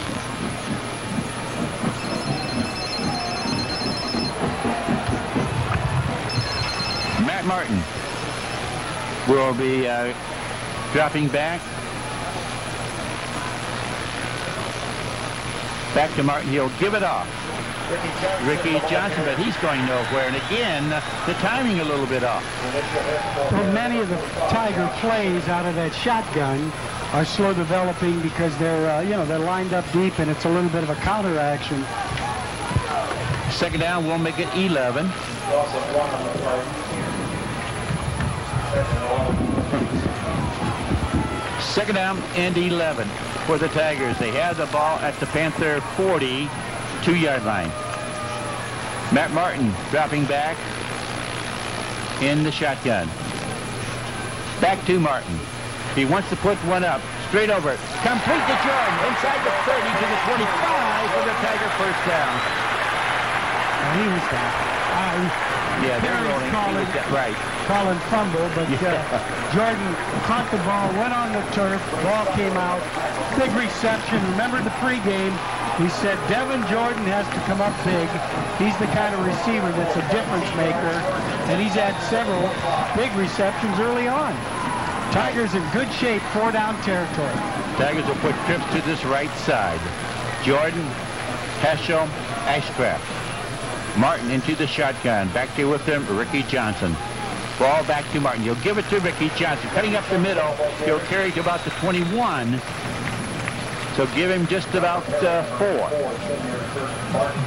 Matt Martin will be dropping back. Back to Martin. He'll give it off. Ricky Johnson, but he's going nowhere. And again, the timing a little bit off. So many of the Tiger plays out of that shotgun are slow developing because they're, they're lined up deep, and it's a little bit of a counter action. Second down, we'll make it 11. Second down and 11 for the Tigers. They have the ball at the Panther 42-yard line. Matt Martin dropping back in the shotgun. Back to Martin. He wants to put one up. Straight over. Complete to Jordan. Inside the 30 to the 25 for the Tiger first down. He was down. Yeah, they're rolling. Right. Calling fumble, but Jordan caught the ball, went on the turf, ball came out. Big reception. Remember the pregame, we said Devin Jordan has to come up big. He's the kind of receiver that's a difference maker, and he's had several big receptions early on. Tigers in good shape, 4-down territory. Tigers will put trips to this right side. Jordan, Heschel, Ashcraft. Martin into the shotgun. Back there with him, Ricky Johnson. Ball back to Martin. You'll give it to Ricky Johnson. Cutting up the middle. He'll carry to about the 21. So give him just about 4.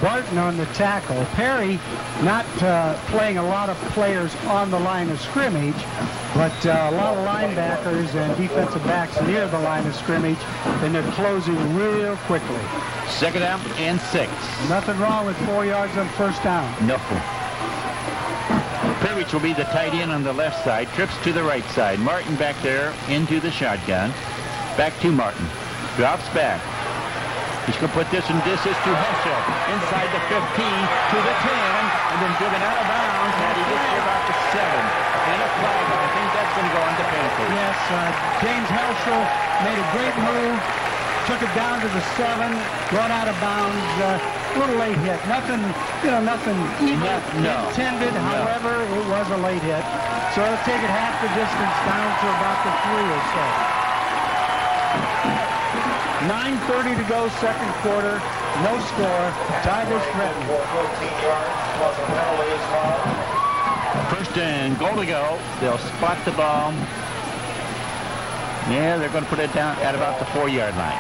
Barton on the tackle. Perry not playing a lot of players on the line of scrimmage, but a lot of linebackers and defensive backs near the line of scrimmage, and they're closing real quickly. 2nd down and 6. Nothing wrong with 4 yards on first down. No. Perry will be the tight end on the left side. Trips to the right side. Martin back there into the shotgun. Back to Martin. Drops back. He's going to put this, and this is to Heschel. Inside the 15, to the 10, and then driven out of bounds, and he gets to about the 7. And a flag. I think that's going to go on the penalty. Yes, James Heschel made a great move, took it down to the 7, brought out of bounds. A little late hit. Nothing, nothing intended. However, it was a late hit. So it'll take it half the distance down to about the 3 or so. 9:30 to go, second quarter. No score. Tigers threaten. 1st and goal to go. They'll spot the ball. Yeah, they're going to put it down at about the 4-yard line.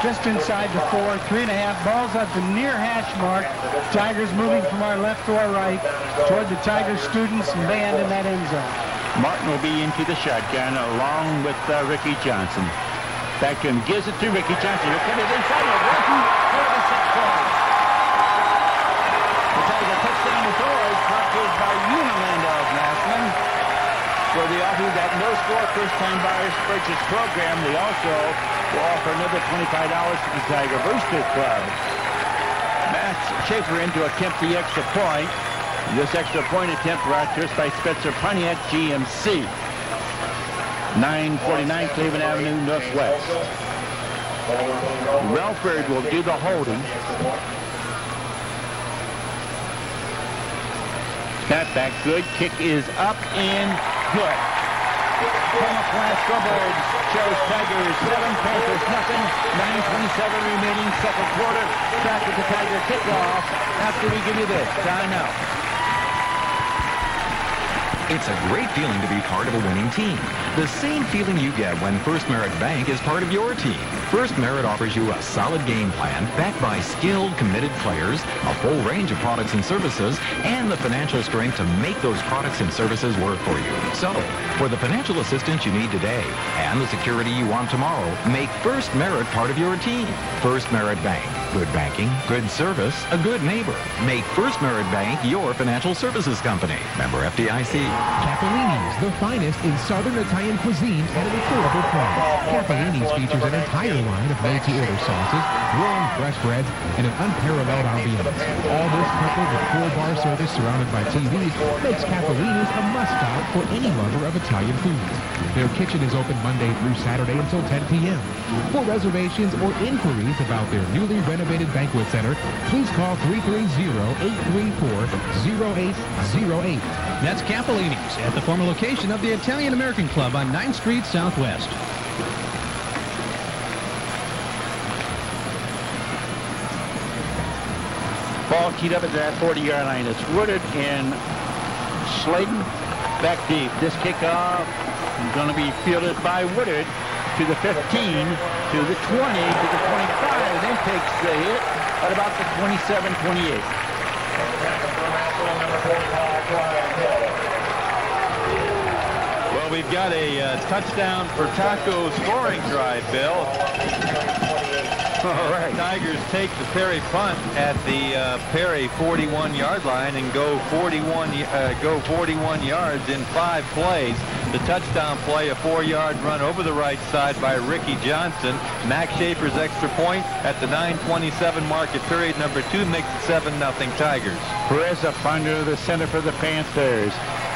Just inside the 4, 3.5. Balls at the near hash mark. Tigers moving from our left to our right toward the Tiger students and band in that end zone. Martin will be into the shotgun along with Ricky Johnson. Back to him, gives it to Ricky Johnson. He'll put it inside of Ricky for the 6 point. The Tiger touchdown authorities captured by Uniland of Massillon. For the offer that no-score first-time buyers purchase program, they also will offer another $25 to the Tiger Booster Club. Matt Schaefer in to attempt the extra point. This extra point attempt brought to us by Spencer Pontiac GMC. 949 Cleveland Avenue Northwest. Relford will do the holding. Snap back good. Kick is up and good. Former class scoreboard shows Tigers 7, Panthers nothing. 9:27 remaining, second quarter. Back at the Tiger kickoff after we give you this. Time out. It's a great feeling to be part of a winning team. The same feeling you get when First Merit Bank is part of your team. First Merit offers you a solid game plan backed by skilled, committed players, a full range of products and services, and the financial strength to make those products and services work for you. So, for the financial assistance you need today and the security you want tomorrow, make First Merit part of your team. First Merit Bank. Good banking, good service, a good neighbor. Make First Merit Bank your financial services company. Member FDIC. Capellini's, the finest in Southern Italian cuisine at an affordable price. Capellini's features an entire line of made-to-order sauces, growing fresh breads, and an unparalleled ambiance. All this coupled with full-bar service surrounded by TVs makes Capellini's a must-stop for any lover of Italian foods. Their kitchen is open Monday through Saturday until 10 p.m. For reservations or inquiries about their newly renovated banquet center, please call 330-834-0808. That's Capellini's at the former location of the Italian American Club on 9th Street Southwest. Ball teed up at that 40-yard line. It's Woodard and Slayton back deep. This kickoff is going to be fielded by Woodard to the 15, to the 20, to the 25, and then takes the hit at about the 27-28. Well, we've got a touchdown for Taco scoring drive, Bill. All right. Tigers take the Perry punt at the Perry 41-yard line and go 41 yards in 5 plays. The touchdown play, a 4-yard run over the right side by Ricky Johnson. Max Schaefer's extra point at the 9:27 mark at period number 2 makes it 7-0 Tigers. Perez up under the center for the Panthers.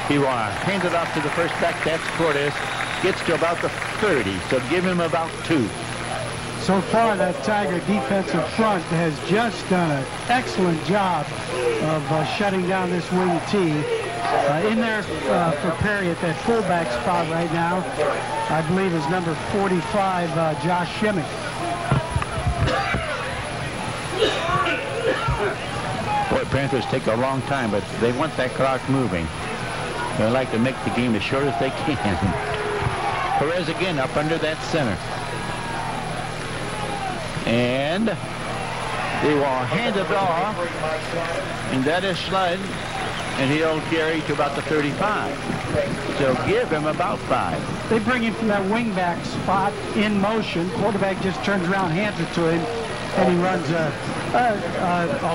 He will hand it off to the first back. That's Cordes. Gets to about the 30, so give him about 2. So far, that Tiger defensive front has just done an excellent job of shutting down this wing T. In there for Perry at that fullback spot right now, I believe is number 45, Josh Shimmick. Boy, Panthers take a long time, but they want that clock moving. They like to make the game as short as they can. Perez again up under that center. And they will hand it off, and that is Schley, and he'll carry to about the 35. So give him about 5. They bring him from that wingback spot in motion. Quarterback just turns around, hands it to him, and he runs a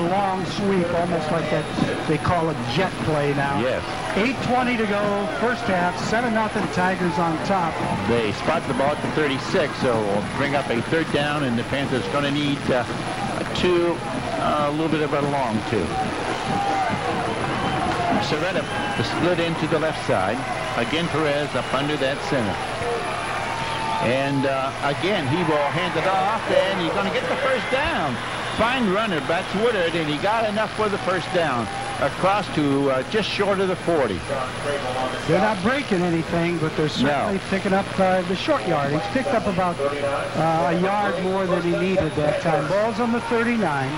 long sweep, almost like that they call a jet play now. Yes. 8:20 to go, first half, 7-0 Tigers on top. They spot the ball at the 36, so we'll bring up a 3rd down, and the Panthers going to need a little bit of a long 2. Soretta split into the left side. Again, Perez up under that center. And again, he will hand it off, and he's going to get the first down. Fine runner, that's Woodard, and he got enough for the first down. Across to just short of the 40. They're not breaking anything, but they're certainly picking up the short yard. He's picked up about a yard more than he needed that time. Ball's on the 39.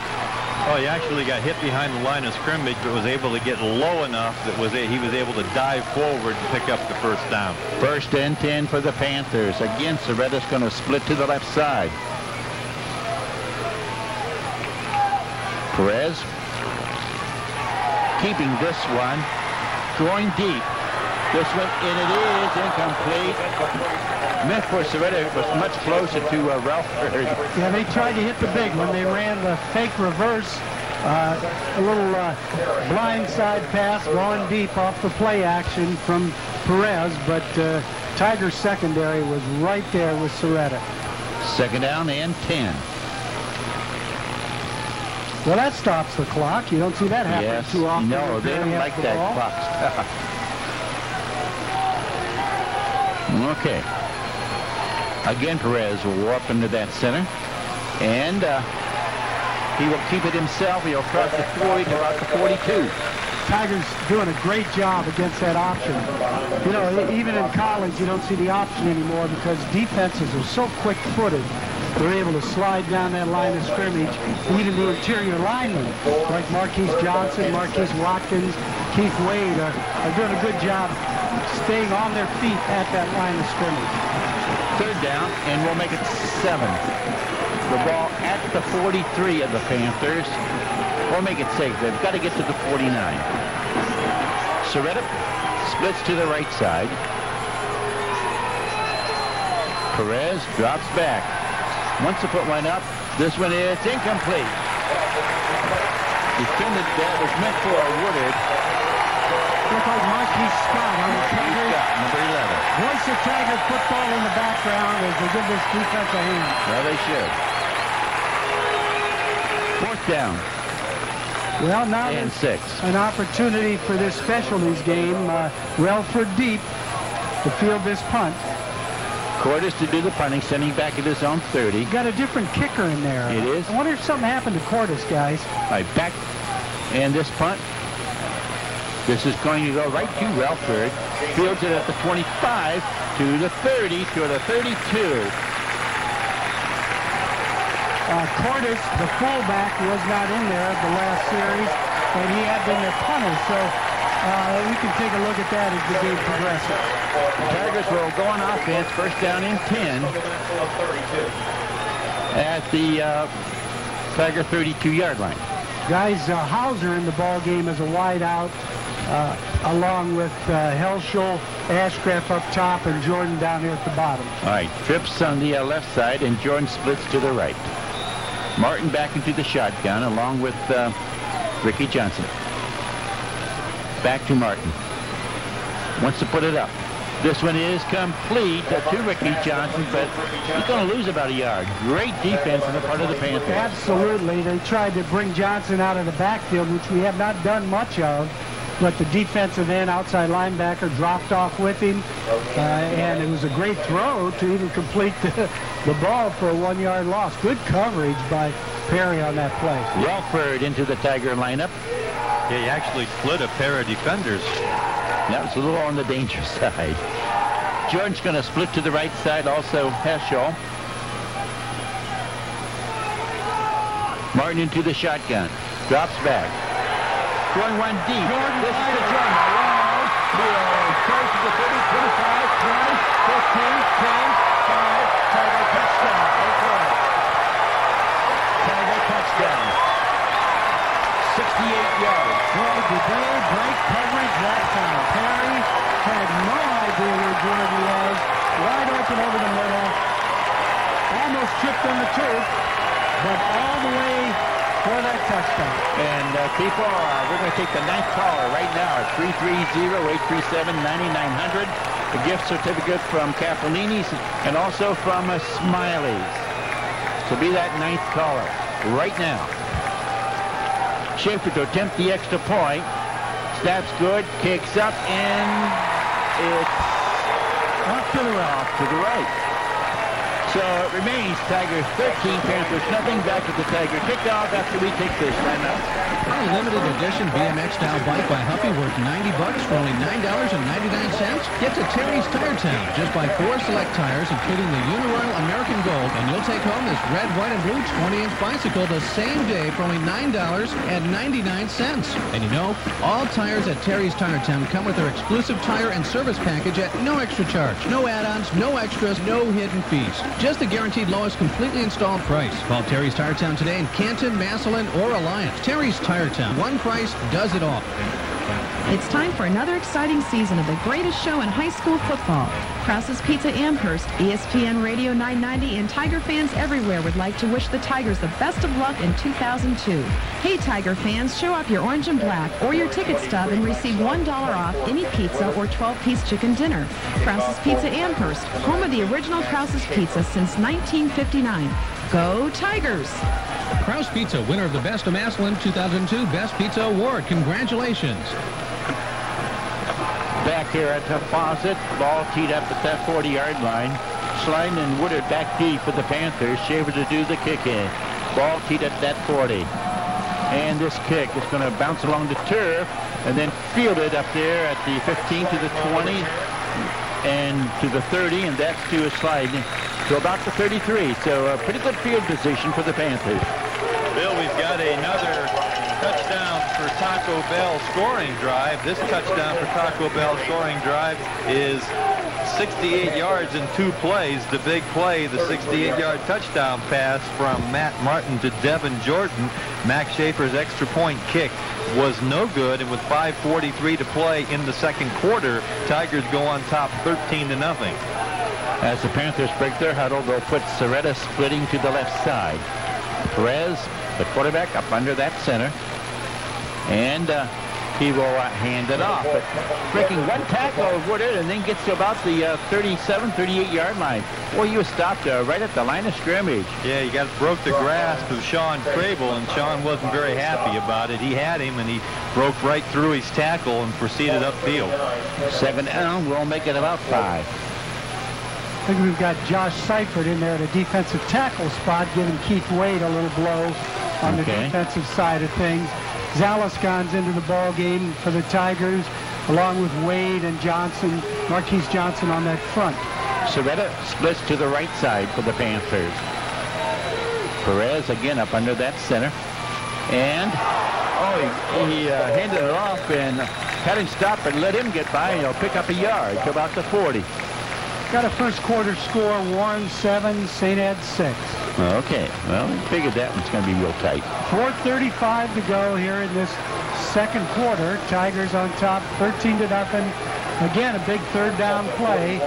Oh, he actually got hit behind the line of scrimmage, but was able to get low enough that he was able to dive forward and pick up the first down. 1st and 10 for the Panthers. Again, Soretta's going to split to the left side. Perez keeping this one, going deep. This one, and it is incomplete. Meant for Soretta, was much closer to Ralph Hurd. Yeah, they tried to hit the big one. They ran the fake reverse, a little blind side pass going deep off the play action from Perez, but Tiger's secondary was right there with Soretta. 2nd down and 10. Well, that stops the clock. You don't see that happen too often. No, they don't like that clock stuff. Okay. Again, Perez will go up into that center. And he will keep it himself. He'll cross the 40 to about the 42. Tigers doing a great job against that option. You know, even in college, you don't see the option anymore because defenses are so quick-footed. They're able to slide down that line of scrimmage. Even the interior linemen, like Marquise Johnson, Marquise Watkins, Keith Wade, are doing a good job staying on their feet at that line of scrimmage. 3rd down, and we'll make it 7. The ball at the 43 of the Panthers. Or make it safe. They've got to get to the 49. Soretta splits to the right side. Perez drops back. Wants to put one up. This one is incomplete. Defended that was meant for a Woodard. Look like Marquise Scott on the Tigers. Number 11. Voice of Tiger football in the background as they give this defense a hand. Well, they should. 4th down. Well, now and 6. An opportunity for this specialties game. Relford deep to field this punt. Cordes to do the punting, sending back at his own 30. Got a different kicker in there. It is. I wonder if something happened to Cordes, guys. All right, back. And this punt. This is going to go right to Relford. Fields it at the 25 to the 30 to the 32. Cordes, the fullback, was not in there the last series, and he had been their punter, so we can take a look at that as the game progresses. The Tigers will go on offense, 1st down and 10 at the Tiger 32-yard line. Guys, Hauser in the ball game as a wide out, along with Helschel, Ashcraft up top, and Jordan down here at the bottom. All right, Trips on the left side, and Jordan splits to the right. Martin back into the shotgun, along with Ricky Johnson. Back to Martin. Wants to put it up. This one is complete to Ricky Johnson, but he's going to lose about a yard. Great defense on the part of the Panthers. Absolutely. They tried to bring Johnson out of the backfield, which we have not done much of. But the defensive end, outside linebacker, dropped off with him. And it was a great throw to even complete the ball for a 1-yard loss. Good coverage by Perry on that play. Welford into the Tiger lineup. Yeah, he actually split a pair of defenders. That was a little on the dangerous side. Jordan's going to split to the right side, also Heschel. Martin into the shotgun. Drops back. Throwing one deep. Jordan, this is the Jordan. Around. Close to the 30, 25, 20, 15, 10, 5. Tiger touchdown. Okay. Tiger touchdown. 68 yards. Boy, did they break coverage that time. Perry had no idea where Jordan was. Wide open over the middle. Almost tripped on the turf, but all the way for that touchdown. And people, we're going to take the 9th caller right now at 330-837-9900. A gift certificate from Capolini's and also from Smiley's. So be that 9th caller right now. Schaefer to attempt the extra point. Snaps good, kicks up, and it's off to the right. Off to the right. So it remains Tigers 13, Panthers nothing. Back at the Tiger kickoff after we take this timeout. A limited edition BMX-style bike by Huffy worth $90 for only $9.99. Get to Terry's Tire Town. Just buy 4 select tires, including the Uniroyal American Gold, and you'll take home this red, white, and blue 20-inch bicycle the same day for only $9.99. And you know, all tires at Terry's Tire Town come with their exclusive tire and service package at no extra charge. No add-ons, no extras, no hidden fees. Just the guaranteed lowest completely installed price. Call Terry's Tire Town today in Canton, Massillon, or Alliance. Terry's Tire Town. One price does it all. It's time for another exciting season of the greatest show in high school football. Krause's Pizza Amherst, ESPN Radio 990, and Tiger fans everywhere would like to wish the Tigers the best of luck in 2002. Hey, Tiger fans, show off your orange and black or your ticket stub and receive $1 off any pizza or 12-piece chicken dinner. Krause's Pizza Amherst, home of the original Krause's Pizza since 1959. Go Tigers! Krause Pizza, winner of the Best of Massillon 2002 Best Pizza Award. Congratulations. Back here at the Fawcett, ball teed up at that 40-yard line. Sliding and Woodard back deep for the Panthers. Shaver to do the kick in. Ball teed at that 40. And this kick is going to bounce along the turf and then fielded up there at the 15 to the 20 and to the 30, and that's to a slide to about the 33. So a pretty good field position for the Panthers. Bill, we've got another touchdown for Taco Bell scoring drive. This touchdown for Taco Bell scoring drive is 68 yards in 2 plays. The big play, the 68-yard touchdown pass from Matt Martin to Devin Jordan. Max Schaefer's extra point kick was no good, and with 5:43 to play in the second quarter, Tigers go on top 13-0. As the Panthers break their huddle, they'll put Soretta splitting to the left side. Perez, the quarterback, up under that center. And he will hand it off. But breaking one tackle of Woodard and then gets to about the 37, 38-yard line. Boy, he was stopped right at the line of scrimmage. Yeah, he broke the grasp of Sean Crable, and Sean wasn't very happy about it. He had him, and he broke right through his tackle and proceeded upfield. 7 down, we'll make it about 5. I think we've got Josh Seifert in there at a defensive tackle spot, giving Keith Wade a little blow on the defensive side of things. Zaliskon's into the ball game for the Tigers, along with Wade and Johnson, Marquise Johnson on that front. Soretta splits to the right side for the Panthers. Perez again up under that center. And, he handed it off and had him stop and let him get by, and he'll pick up a yard to about the 40. Got a first quarter score, Warren 7, St. Ed 6. Okay, well, we figured that one's going to be real tight. 4:35 to go here in this second quarter. Tigers on top, 13-0. Again, a big third down play.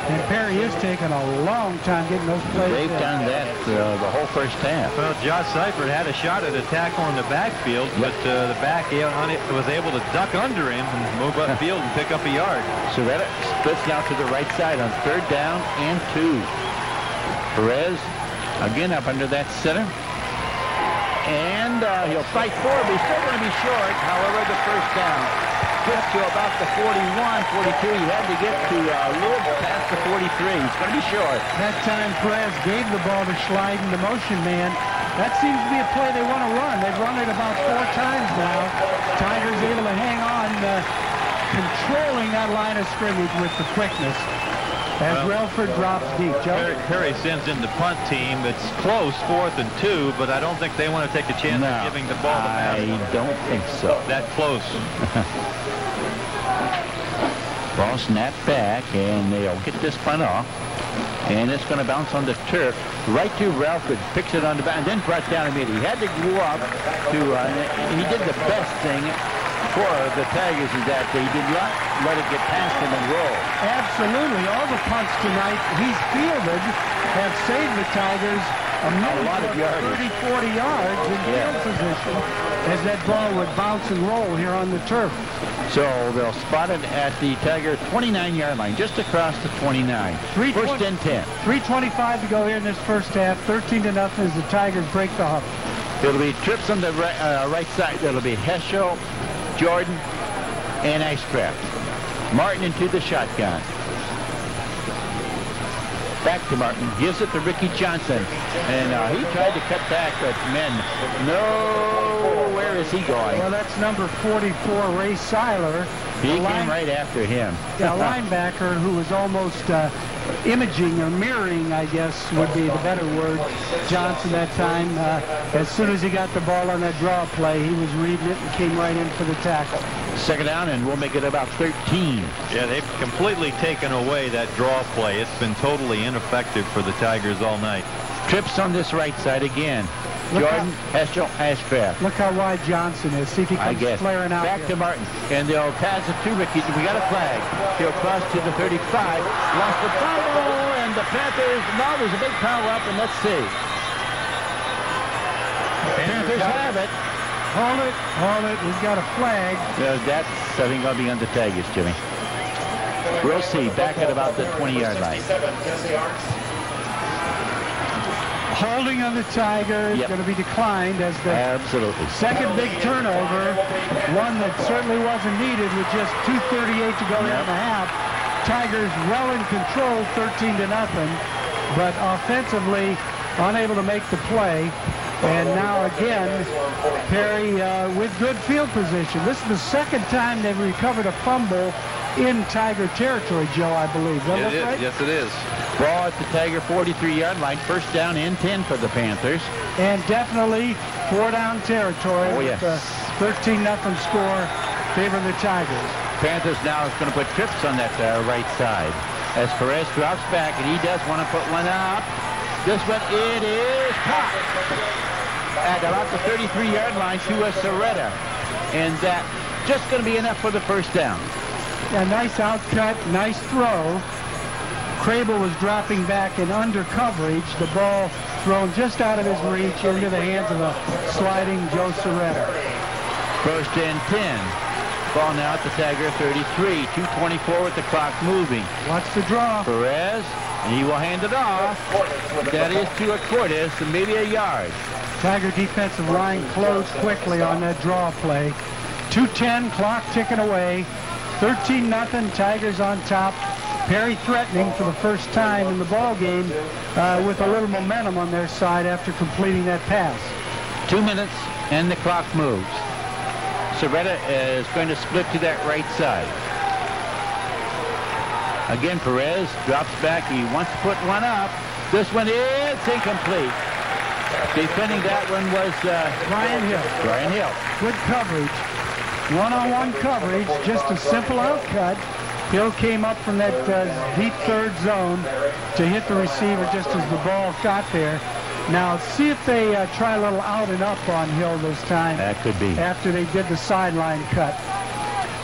And Perry is taking a long time getting those plays. They've done that the whole first half. Well, Josh Seifert had a shot at a tackle in the backfield, but the back was able to duck under him and move upfield and pick up a yard. So that splits now to the right side on third down and 2. Perez again up under that center. And he'll fight forward, but he's still going to be short. However, the first down gets to about the 41, 42. He had to get to a little past the 43. He's going to be short. That time, Perez gave the ball to Schleiden, the motion man. That seems to be a play they want to run. They've run it about 4 times now. Tigers able to hang on, controlling that line of scrimmage with the quickness. As Relford drops deep. Perry sends in the punt team. It's close, 4th and 2, but I don't think they want to take a chance of giving the ball to Massillon. I don't think so. That close. Ball snapped back, and they'll get this punt off. And it's going to bounce on the turf. Right to Relford. Picks it on the back, and then brought down immediately. He had to go up to, he did the best thing for the Tigers is that they did not let it get past him and roll. Absolutely. All the punts tonight he's fielded have saved the Tigers a lot of 30, 40 yards in field position as that ball would bounce and roll here on the turf. So they'll spot it at the Tiger 29-yard line, just across the 29. First and 10. 3:25 to go here in this first half. 13-0 as the Tigers break the huff. It'll be trips on the right side. It'll be Heschel, Jordan, and Icecraft. Martin into the shotgun. Back to Martin. Gives it to Ricky Johnson. And he tried to cut back, but no, where is he going? Well, that's number 44, Ray Seiler. He came right after him. A linebacker who was almost imaging or mirroring, I guess, would be the better word, Johnson that time. As soon as he got the ball on that draw play, he was reading it and came right in for the tackle. Second down, and we'll make it about 13. Yeah, they've completely taken away that draw play. It's been totally ineffective for the Tigers all night. Trips on this right side again. Jordan, Heschel, Ashcraft. Look how wide Johnson is. See if he comes flaring out. Back to Martin. And they'll pass it to Ricky. We got a flag. He'll cross to the 35. Lost the fumble, and the Panthers, no, there's a big pile up, and let's see. Panthers have it. Hold it. We've got a flag. That's, I think, going to be on the Tigers, Jimmy. We'll see. Back at about the 20-yard line. Holding on the Tigers going to be declined as the second big turnover, one that certainly wasn't needed with just 2:38 to go in the half. Tigers well in control, 13-0, but offensively unable to make the play. And now again, Perry with good field position. This is the second time they've recovered a fumble in Tiger territory, Joe, I believe. Right? Yes, it is. Ball at the Tiger 43-yard line. First down and 10 for the Panthers. And definitely 4-down territory. Oh, yes. 13-0 score favoring the Tigers. Panthers now is going to put trips on that right side. As Perez drops back, and he does want to put one up. This one, it is caught at about the 33-yard line to a Soretta. And that just going to be enough for the first down. A nice outcut, nice throw. Crable was dropping back in under coverage. The ball thrown just out of his reach into the hands of a sliding Joe Soretta. First and 10. Ball now at the Tiger 33. 2:24 with the clock moving. Watch the draw. Perez, and he will hand it off. That is to a Cordes, and maybe a yard. Tiger defensive line closed quickly on that draw play. 2:10, clock ticking away. 13-0, Tigers on top. Perry threatening for the first time in the ball game with a little momentum on their side after completing that pass. 2 minutes and the clock moves. Soretta is going to split to that right side. Again, Perez drops back. He wants to put one up. This one is incomplete. Defending that one was Brian Hill. Brian Hill. Good coverage. One-on-one coverage, just a simple outcut. Hill came up from that deep third zone to hit the receiver just as the ball got there. Now, see if they try a little out and up on Hill this time. That could be. After they did the sideline cut.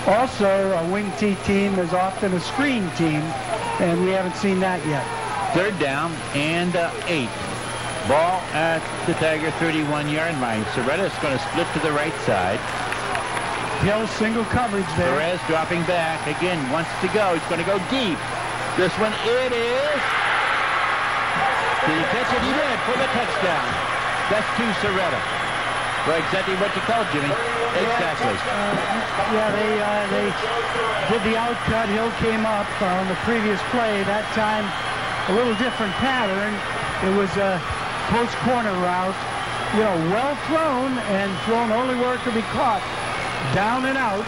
Also, a wing T team is often a screen team, and we haven't seen that yet. Third down and 8. Ball at the Tiger 31-yard line. Soretta is going to split to the right side. Hill single coverage there. Perez dropping back. Again, wants to go. He's going to go deep. This one, it is. Did he catch it? He did for the touchdown. That's to Soretta. Well, exactly what you called, Jimmy. Exactly. They did the outcut. Hill came up on the previous play. That time, a little different pattern. It was a close corner route. Well thrown and thrown only where it could be caught. Down and out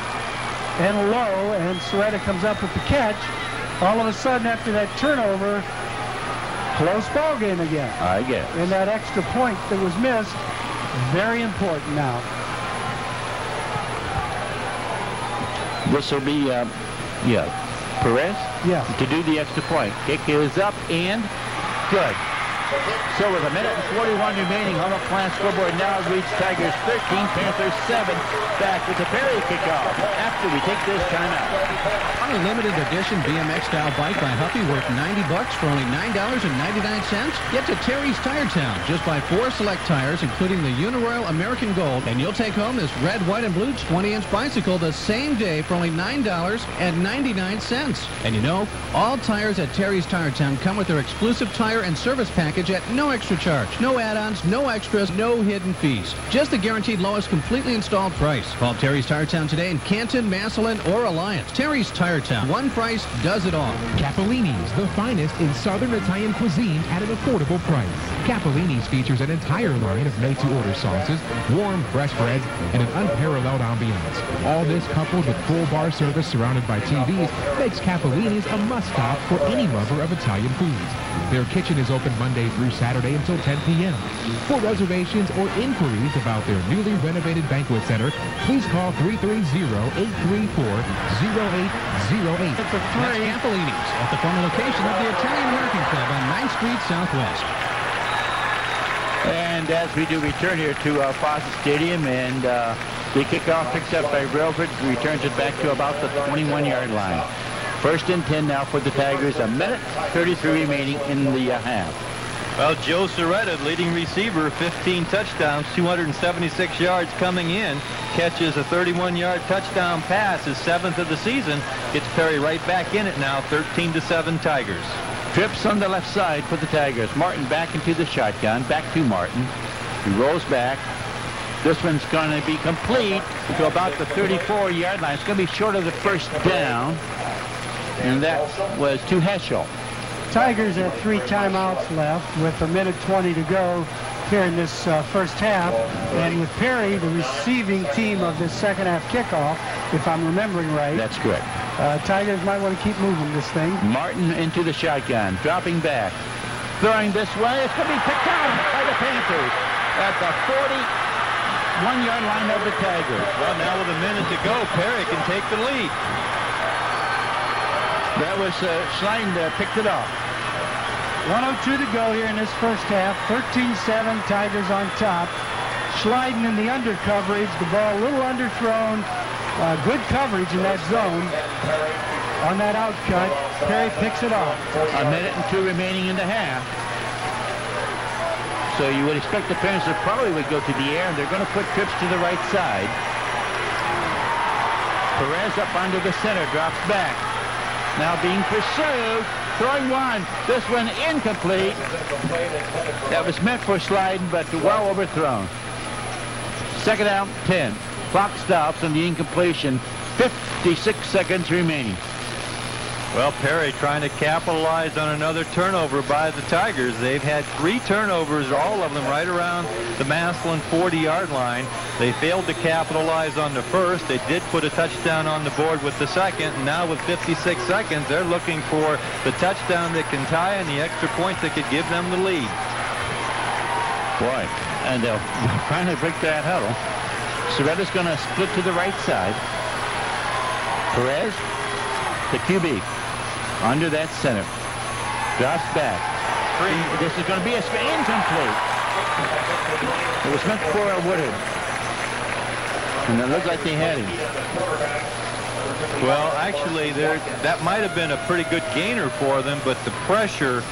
and low, and Soretta comes up with the catch. All of a sudden, after that turnover, close ball game again. I guess. And that extra point that was missed, very important now. This will be, Perez? Yeah. To do the extra point. Kick is up and good. So with 1:41 remaining on the Plant scoreboard now reads Tigers 13, Panthers 7. Back with the Perry kickoff after we take this timeout. On a limited edition BMX-style bike by Huffy worth $90 for only $9.99. Get to Terry's Tire Town. Just buy 4 select tires, including the Uniroyal American Gold, and you'll take home this red, white, and blue 20-inch bicycle the same day for only $9.99. And all tires at Terry's Tire Town come with their exclusive tire and service package at no extra charge. No add-ons, no extras, no hidden fees. Just the guaranteed lowest completely installed price. Call Terry's Tire Town today in Canton, Massillon, or Alliance. Terry's Tire Town. One price does it all. Cappellini's, the finest in Southern Italian cuisine at an affordable price. Cappellini's features an entire line of made-to-order sauces, warm, fresh breads, and an unparalleled ambiance. All this coupled with full bar service surrounded by TVs makes Cappellini's a must-stop for any lover of Italian foods. Their kitchen is open Monday through Saturday until 10 p.m. For reservations or inquiries about their newly renovated banquet center, please call 330-834-0808. That's Cappellini's at the former location of the Italian American Club on 9th Street Southwest. And as we do return here to Foster Stadium, and the kickoff picks up by Relford, returns it back to about the 21-yard line. First and 10 now for the Tigers. 1:33 remaining in the half. Well, Joe Soretta, leading receiver, 15 touchdowns, 276 yards coming in. Catches a 31-yard touchdown pass, his 7th of the season. Gets Perry right back in it now, 13-7 Tigers. Trips on the left side for the Tigers. Martin back into the shotgun. Back to Martin. He rolls back. This one's going to be complete to about the 34-yard line. It's going to be short of the first down. And that was to Heschel. Tigers have 3 timeouts left with 1:20 to go here in this first half. And with Perry, the receiving team of this second half kickoff, if I'm remembering right. That's correct. Tigers might want to keep moving this thing. Martin into the shotgun, dropping back. Throwing this way. It's going to be picked out by the Panthers at the 41-yard line of the Tigers. Well, now with a minute to go, Perry can take the lead. That was Schlein picked it off. 1:02 to go here in this first half. 13-7, Tigers on top. Schleiden in the under coverage. The ball a little underthrown. Good coverage in that zone. On that outcut, Perry picks it off. 1:02 remaining in the half. So you would expect the Panthers probably would go to the air, and they're going to put trips to the right side. Perez up under the center, drops back. Now being pursued, throwing one. This one incomplete. That was meant for sliding, but well overthrown. Second out, 10. Clock stops on the incompletion. 56 seconds remaining. Well, Perry trying to capitalize on another turnover by the Tigers. They've had 3 turnovers, all of them right around the Massillon 40-yard line. They failed to capitalize on the first. They did put a touchdown on the board with the second. And now with 56 seconds, they're looking for the touchdown that can tie and the extra point that could give them the lead. Boy, and they'll finally break that huddle. Soretta's going to split to the right side. Perez, the QB. Under that center. Drops back. This is going to be incomplete. It was meant for Woodard. And it looked like they had him. Well, actually, that might have been a pretty good gainer for them, but the pressure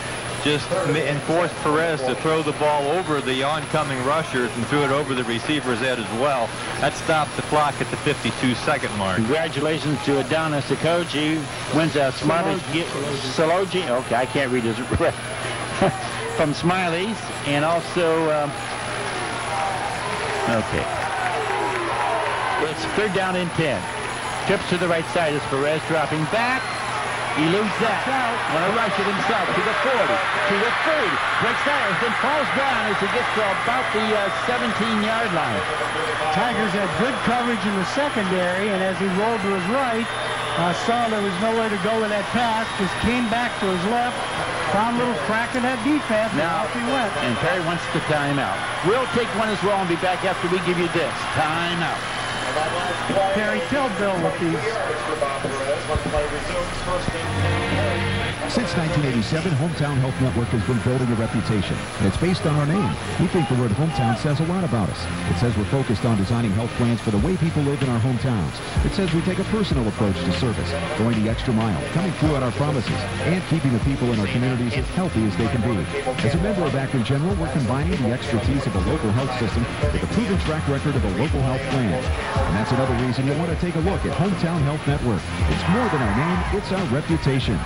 just enforced Perez to throw the ball over the oncoming rushers and threw it over the receiver's head as well. That stopped the clock at the 52-second mark. Congratulations to Adonis, the coach. He wins a Smiley's Salogi. Okay, I can't read his from Smiley's, and also okay. It's 3rd down and 10. Trips to the right side as Perez dropping back. He loses that. Want to rush it himself to the 40, to the 30. Breaks tires, then falls down as he gets to about the 17-yard line. Tigers had good coverage in the secondary, and as he rolled to his right, saw there was nowhere to go with that pass, just came back to his left, found a little crack in that defense, and off he went. And Perry wants the timeout. We'll take one as well and be back after we give you this. Timeout. Perry, tell Bill what these... Since 1987, Hometown Health Network has been building a reputation, and it's based on our name. We think the word hometown says a lot about us. It says we're focused on designing health plans for the way people live in our hometowns. It says we take a personal approach to service, going the extra mile, coming through on our promises, and keeping the people in our communities as healthy as they can be. As a member of Akron General, we're combining the expertise of a local health system with a proven track record of a local health plan. And that's another reason you'll want to take a look at Hometown Health Network. It's more than our name, it's our reputation.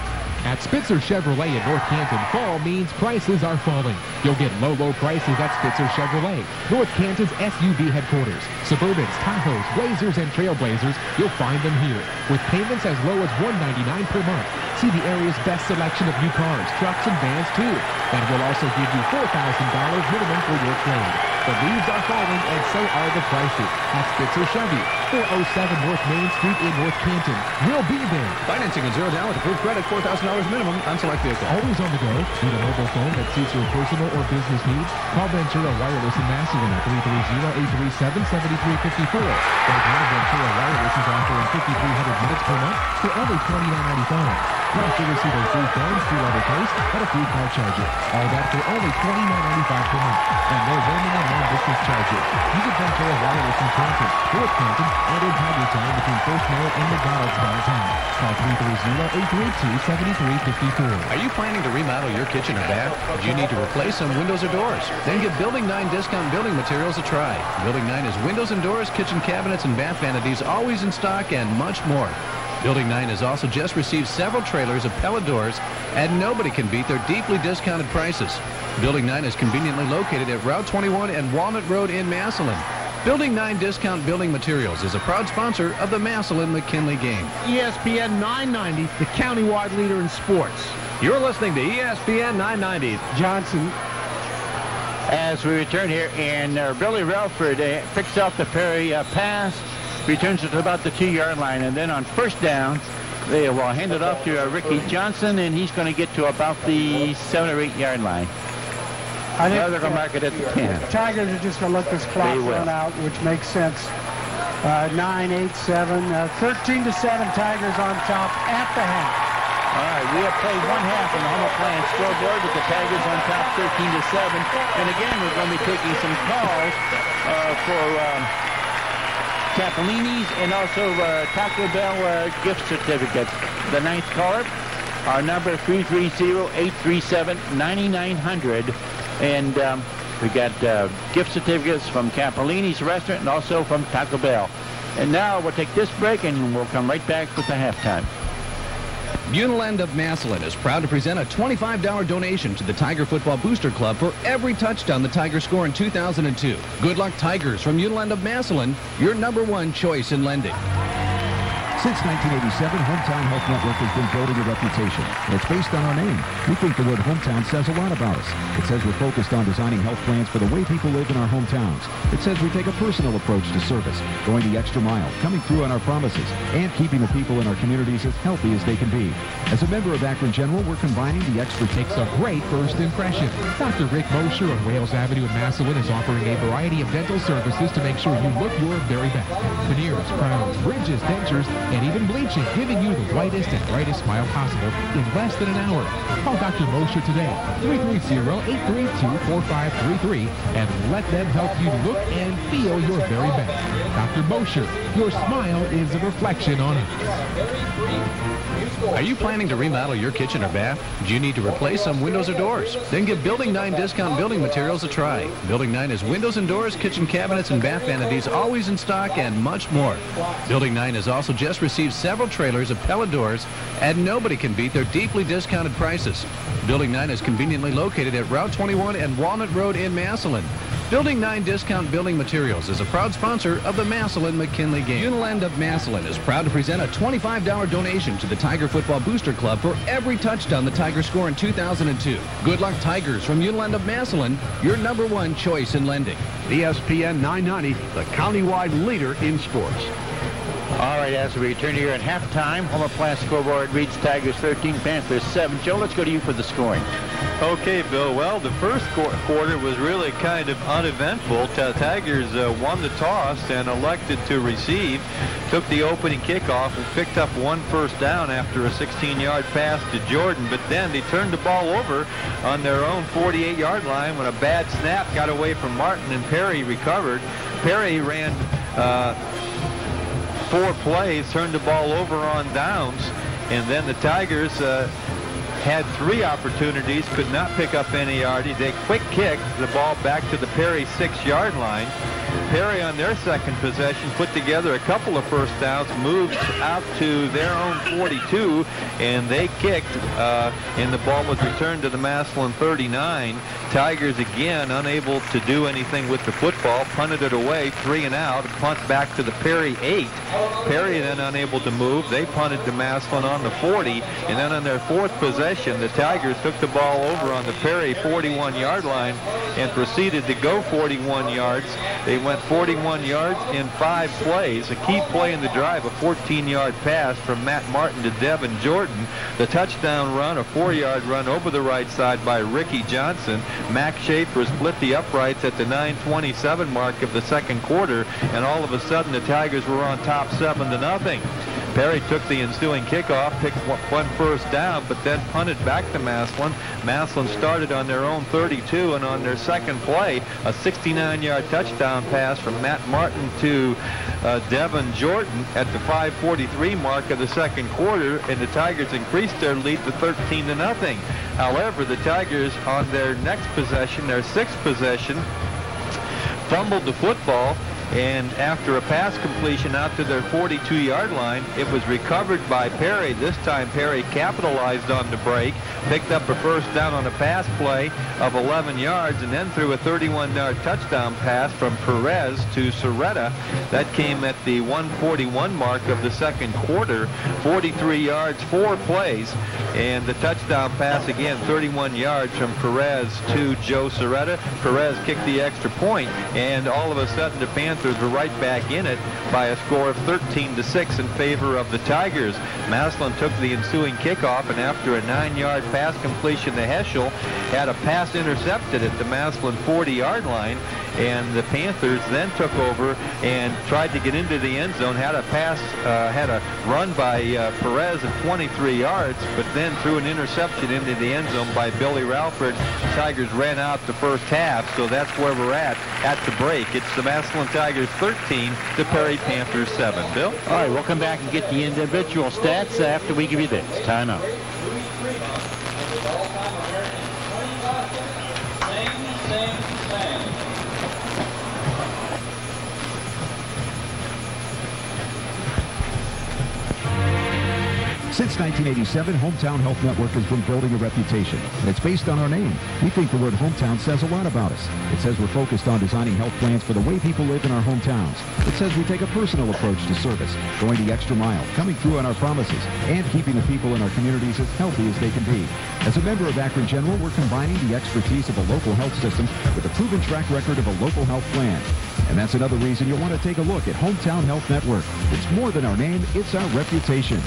At Spitzer Chevrolet in North Canton, fall means prices are falling. You'll get low Prices at Spitzer Chevrolet, North Canton's SUV headquarters. Suburbans, Tahoes, Blazers, and Trailblazers, you'll find them here. With payments as low as $199 per month. See the area's best selection of new cars, trucks, and vans, too. And we'll also give you $4,000 minimum for your trade. The leaves are falling, and so are the prices. At Spitzer Chevy, 407 North Main Street in North Canton. We'll be there. Financing at 0 down with approved credit, $4,000 minimum on select vehicle. Always on the go. Need a mobile phone that suits your personal or business needs? Call Ventura Wireless in Massillon at 330-837-7354. Right now, Ventura Wireless is offering 5,300 minutes per month for only $29.95. Plus, you'll receive a free phone, free leather case, and a free car charger. All that for only $29.95 per month. And no roaming and long-distance charges. Visit Ventura Wireless in Canton, North Canton, and in Hagerstown between First Merit and McDonald's downtown. Call 330-832-7354. Are you planning to remodel your kitchen or bath? Do you need to replace some windows or doors? Then give Building 9 Discount Building Materials a try. Building 9 is windows and doors, kitchen cabinets, and bath vanities, always in stock, and much more. Building 9 has also just received several trailers of pellet doors, and nobody can beat their deeply discounted prices. Building 9 is conveniently located at Route 21 and Walnut Road in Massillon. Building 9 Discount Building Materials is a proud sponsor of the Massillon-McKinley game. ESPN 990, the county-wide leader in sports. You're listening to ESPN 990. Johnson. As we return here, and Billy Relford picks up the Perry pass, returns it to about the 2-yard line, and then on first down, they will hand it off to Ricky Johnson, and he's going to get to about the 7 or 8-yard line. I think they're going to mark it at the 10. Tigers are just going to let this clock run out, which makes sense. 9, 8, 7, 13-7 Tigers on top at the half. All right, we have played one half on the Humboldt Plant scoreboard with the Tigers on top 13-7. And again, we're going to be taking some calls for Capolini's and also Taco Bell gift certificates. The 9th caller, our number 330-837-9900. And we got gift certificates from Capolini's restaurant and also from Taco Bell. And now we'll take this break and we'll come right back with the halftime. Uniland of Massillon is proud to present a $25 donation to the Tiger Football Booster Club for every touchdown the Tigers score in 2002. Good luck, Tigers, from Uniland of Massillon, your #1 choice in lending. Since 1987, Hometown Health Network has been building a reputation. It's based on our name. We think the word hometown says a lot about us. It says we're focused on designing health plans for the way people live in our hometowns. It says we take a personal approach to service, going the extra mile, coming through on our promises, and keeping the people in our communities as healthy as they can be. As a member of Akron General, we're combining the expertise. Takes a great first impression. Dr. Rick Mosher on Wales Avenue in Massillon is offering a variety of dental services to make sure you look your very best. Veneers, crowns, bridges, dentures, and even bleaching, giving you the whitest and brightest smile possible in less than an hour. Call Dr. Mosher today, 330-832-4533, and let them help you look and feel your very best. Dr. Mosher, your smile is a reflection on us. Are you planning to remodel your kitchen or bath? Do you need to replace some windows or doors? Then give Building 9 Discount Building Materials a try. Building 9 is windows and doors, kitchen cabinets, and bath vanities, always in stock, and much more. Building 9 has also just received several trailers of pellet doors, and nobody can beat their deeply discounted prices. Building 9 is conveniently located at Route 21 and Walnut Road in Massillon. Building 9 Discount Building Materials is a proud sponsor of the Massillon-McKinley game. Uniland of Massillon is proud to present a $25 donation to the Tiger Football Booster Club for every touchdown the Tigers score in 2002. Good luck, Tigers, from Uniland of Massillon, your #1 choice in lending. ESPN 990, the countywide leader in sports. All right, as we return here at halftime, Homer Plant scoreboard reads Tigers 13, Panthers 7. Joe, let's go to you for the scoring. Okay, Bill. Well, the first quarter was really kind of uneventful. Tigers won the toss and elected to receive. Took the opening kickoff and picked up one first down after a 16-yard pass to Jordan. But then they turned the ball over on their own 48-yard line when a bad snap got away from Martin and Perry recovered. Perry ran 4 plays, turned the ball over on downs, and then the Tigers had 3 opportunities, could not pick up any yardage. They quick kicked the ball back to the Perry 6-yard line. Perry on their second possession put together a couple of first downs, moved out to their own 42, and they kicked, and the ball was returned to the Massillon 39. Tigers again unable to do anything with the football, punted it away, 3 and out, punt back to the Perry 8. Perry then unable to move. They punted to Massillon on the 40, and then on their 4th possession, the Tigers took the ball over on the Perry 41-yard line and proceeded to go 41 yards. They went 41 yards in 5 plays. A key play in the drive, a 14-yard pass from Matt Martin to Devin Jordan. The touchdown run, a 4-yard run over the right side by Ricky Johnson. Mac Schaefer split the uprights at the 9:27 mark of the second quarter, and all of a sudden the Tigers were on top 7-0. Perry took the ensuing kickoff, picked one first down, but then punted back to Massillon. Massillon started on their own 32, and on their second play, a 69-yard touchdown pass from Matt Martin to Devin Jordan at the 5:43 mark of the second quarter, and the Tigers increased their lead to 13-0. However, the Tigers on their next possession, their 6th possession, fumbled the football, and after a pass completion out to their 42-yard line, it was recovered by Perry. This time Perry capitalized on the break, picked up a first down on a pass play of 11 yards, and then threw a 31-yard touchdown pass from Perez to Soretta. That came at the 1:41 mark of the second quarter. 43 yards, 4 plays, and the touchdown pass again, 31 yards from Perez to Joe Soretta. Perez kicked the extra point, and all of a sudden the Panthers were right back in it by a score of 13-6 in favor of the Tigers. Massillon took the ensuing kickoff, and after a 9-yard pass completion to Heschel, had a pass intercepted at the Massillon 40-yard line, and the Panthers then took over and tried to get into the end zone. Had a run by Perez at 23 yards, but then threw an interception into the end zone by Billy Ralford. The Tigers ran out the first half, so that's where we're at the break. It's the Massillon Tigers 13, the Perry Panthers 7. Bill? All right, we'll come back and get the individual stats after we give you this. Time out. Since 1987, Hometown Health Network has been building a reputation, and it's based on our name. We think the word hometown says a lot about us. It says we're focused on designing health plans for the way people live in our hometowns. It says we take a personal approach to service, going the extra mile, coming through on our promises, and keeping the people in our communities as healthy as they can be. As a member of Akron General, we're combining the expertise of a local health system with a proven track record of a local health plan. And that's another reason you'll want to take a look at Hometown Health Network. It's more than our name, it's our reputation.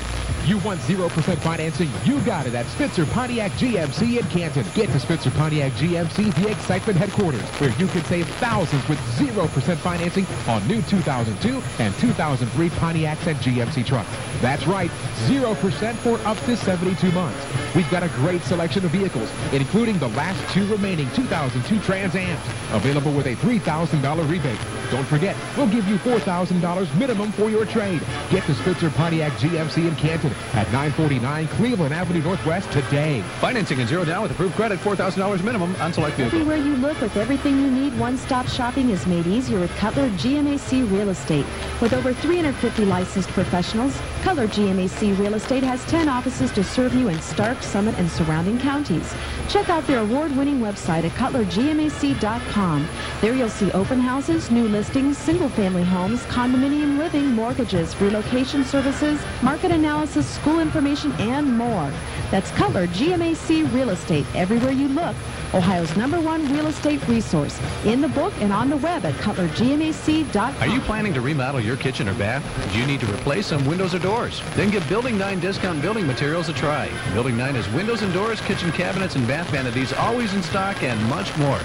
You want 0% financing? You got it at Spitzer Pontiac GMC in Canton. Get to Spitzer Pontiac GMC, the excitement headquarters, where you can save thousands with 0% financing on new 2002 and 2003 Pontiacs and GMC trucks. That's right, 0% for up to 72 months. We've got a great selection of vehicles, including the last 2 remaining 2002 Trans Ams, available with a $3,000 rebate. Don't forget, we'll give you $4,000 minimum for your trade. Get to Spitzer Pontiac GMC in Canton at 949 Cleveland Avenue Northwest today. Financing and 0 down with approved credit, $4,000 minimum on select vehicles. Everywhere you look with everything you need, one-stop shopping is made easier with Cutler GMAC Real Estate. With over 350 licensed professionals, Cutler GMAC Real Estate has 10 offices to serve you in Stark, Summit, and surrounding counties. Check out their award-winning website at cutlergmac.com. There you'll see open houses, new listings, single-family homes, condominium living, mortgages, relocation services, market analysis, school information, and more. That's Cutler GMAC Real Estate. Everywhere you look, Ohio's #1 real estate resource. In the book and on the web at cutlergmac.com. Are you planning to remodel your kitchen or bath? Do you need to replace some windows or doors? Then give Building 9 Discount Building Materials a try. Building 9 has windows and doors, kitchen cabinets, and bath vanities always in stock and much more.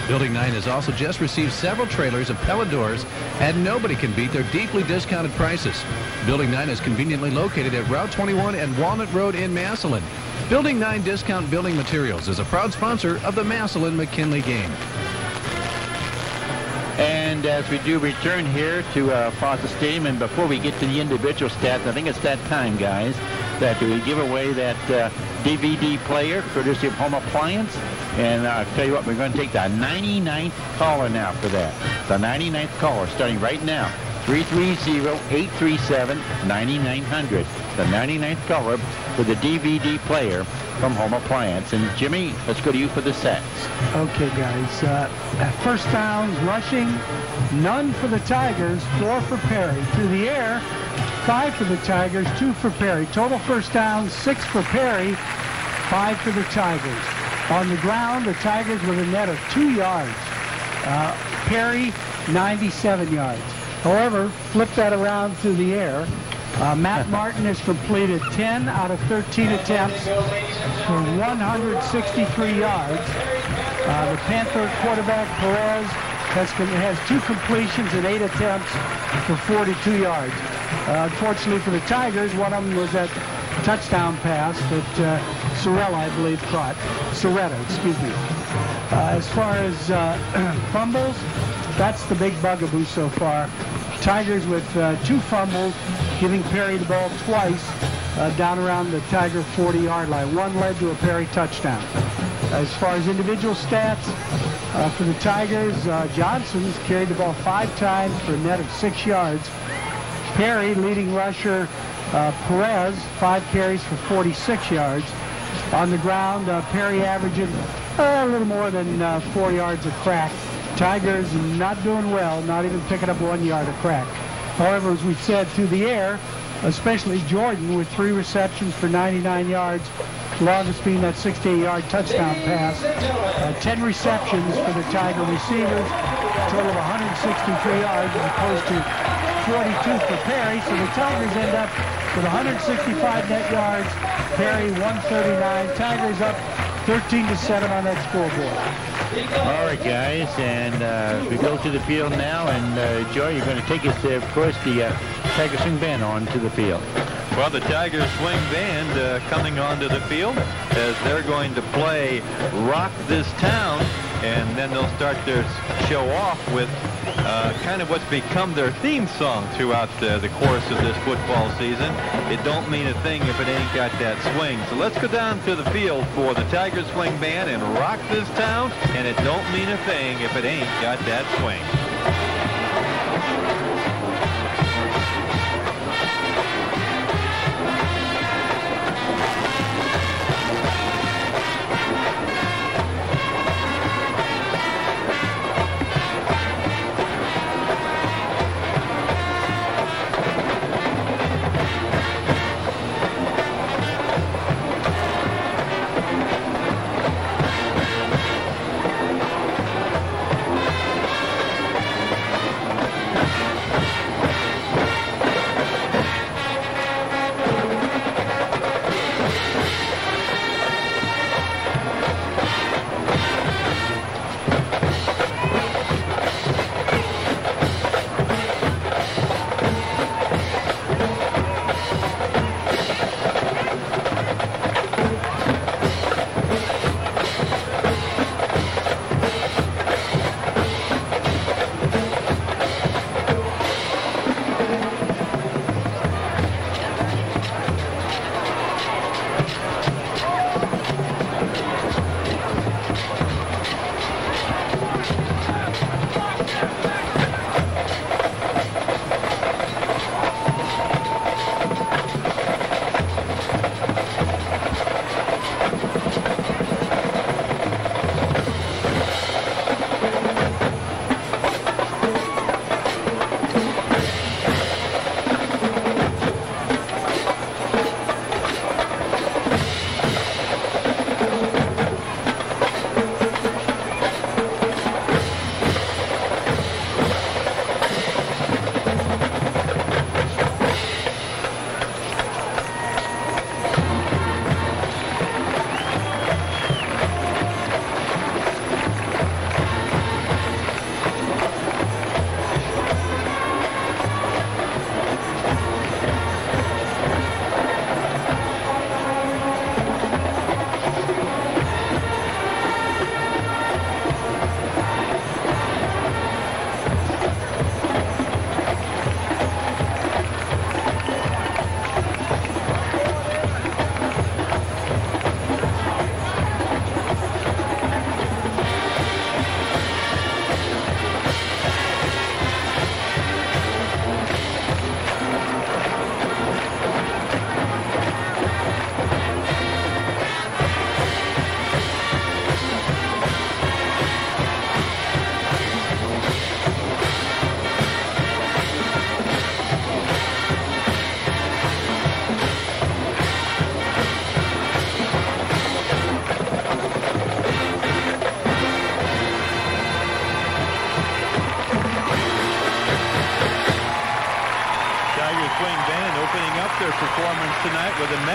Building 9 has also just received several trailers of pellet doors, and nobody can beat their deeply discounted prices. Building 9 is conveniently located at Route 21 and Walnut Road in Massillon. Building 9 Discount Building Materials is a proud sponsor of the Massillon-McKinley game. And as we do return here to Foster Stadium, and before we get to the individual stats, I think it's that time, guys, that we give away that DVD player courtesy of Home Appliance. And I'll tell you what, we're going to take the 99th caller now for that. The 99th caller starting right now. 330-837-9900. The 99th caller for the DVD player from Home Appliance. And Jimmy, let's go to you for the sets. Okay, guys. First downs, rushing, none for the Tigers, 4 for Perry. Through the air, 5 for the Tigers, 2 for Perry. Total first downs, 6 for Perry, 5 for the Tigers. On the ground, the Tigers with a net of 2 yards. Perry, 97 yards. However, flip that around through the air. Matt Martin has completed 10 out of 13 attempts for 163 yards. The Panther quarterback, Perez, has 2 completions and 8 attempts for 42 yards. Unfortunately for the Tigers, one of them was that touchdown pass that Sorretta, I believe, caught. Sorretta, excuse me. As far as fumbles, that's the big bugaboo so far. Tigers with 2 fumbles, giving Perry the ball twice down around the Tiger 40-yard line. One led to a Perry touchdown. As far as individual stats, for the Tigers, Johnson's carried the ball 5 times for a net of 6 yards. Perry, leading rusher, Perez, 5 carries for 46 yards. On the ground, Perry averaging a little more than 4 yards a crack. Tigers not doing well, not even picking up 1 yard a crack. However, as we said, through the air, especially Jordan with 3 receptions for 99 yards, longest being that 68-yard touchdown pass. 10 receptions for the Tiger receivers, a total of 163 yards as opposed to 42 for Perry. So the Tigers end up with 165 net yards, Perry 139. Tigers up 13-7 on that scoreboard. All right, guys, and we go to the field now, and Joe, you're going to take us, of course, the Tiger Swing Band onto the field. Well, the Tiger Swing Band coming onto the field as they're going to play Rock This Town, and then they'll start their show off with kind of what's become their theme song throughout the course of this football season. It don't mean a thing if it ain't got that swing. So let's go down to the field for the Tiger Swing Band and Rock This Town, and it don't mean a thing if it ain't got that swing.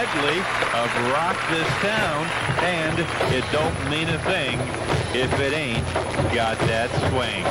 medley of Rock This Town, and it don't mean a thing if it ain't got that swing.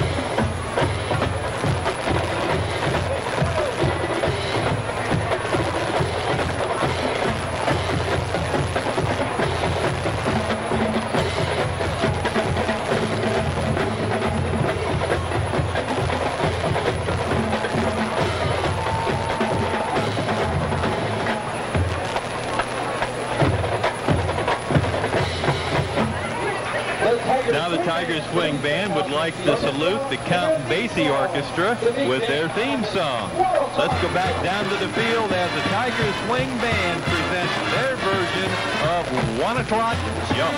Now the Tigers Swing Band would like to salute the Count Basie Orchestra with their theme song. Let's go back down to the field as the Tigers Swing Band presents their version of 1 O'Clock Jump.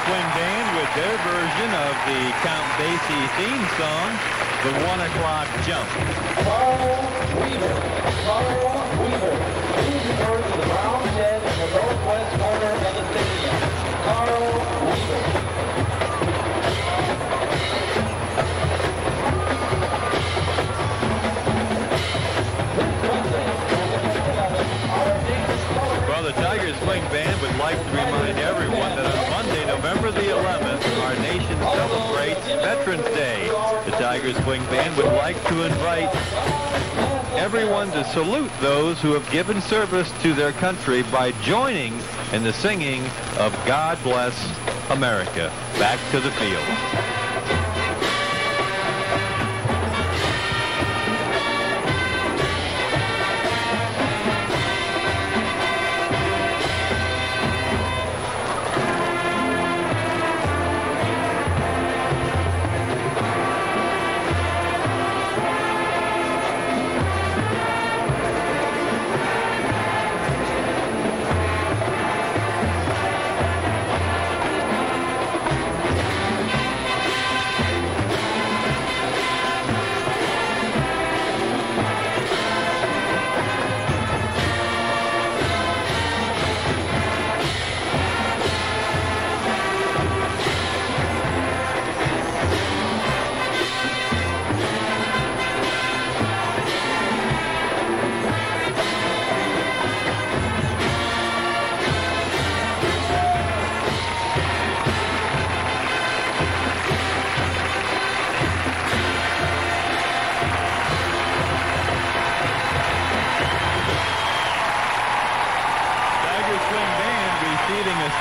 Swing Band with their version of the Count Basie theme song, the 1 O'Clock Jump. Carl Weaver. Please report to the brown shed in the northwest corner of the stadium. Carl Weaver. Well, the Tigers Swing Band would like to remind everyone that on Monday, November the 11th, our nation celebrates Veterans Day. The Tigers Swing Band would like to invite everyone to salute those who have given service to their country by joining in the singing of God Bless America. Back to the field.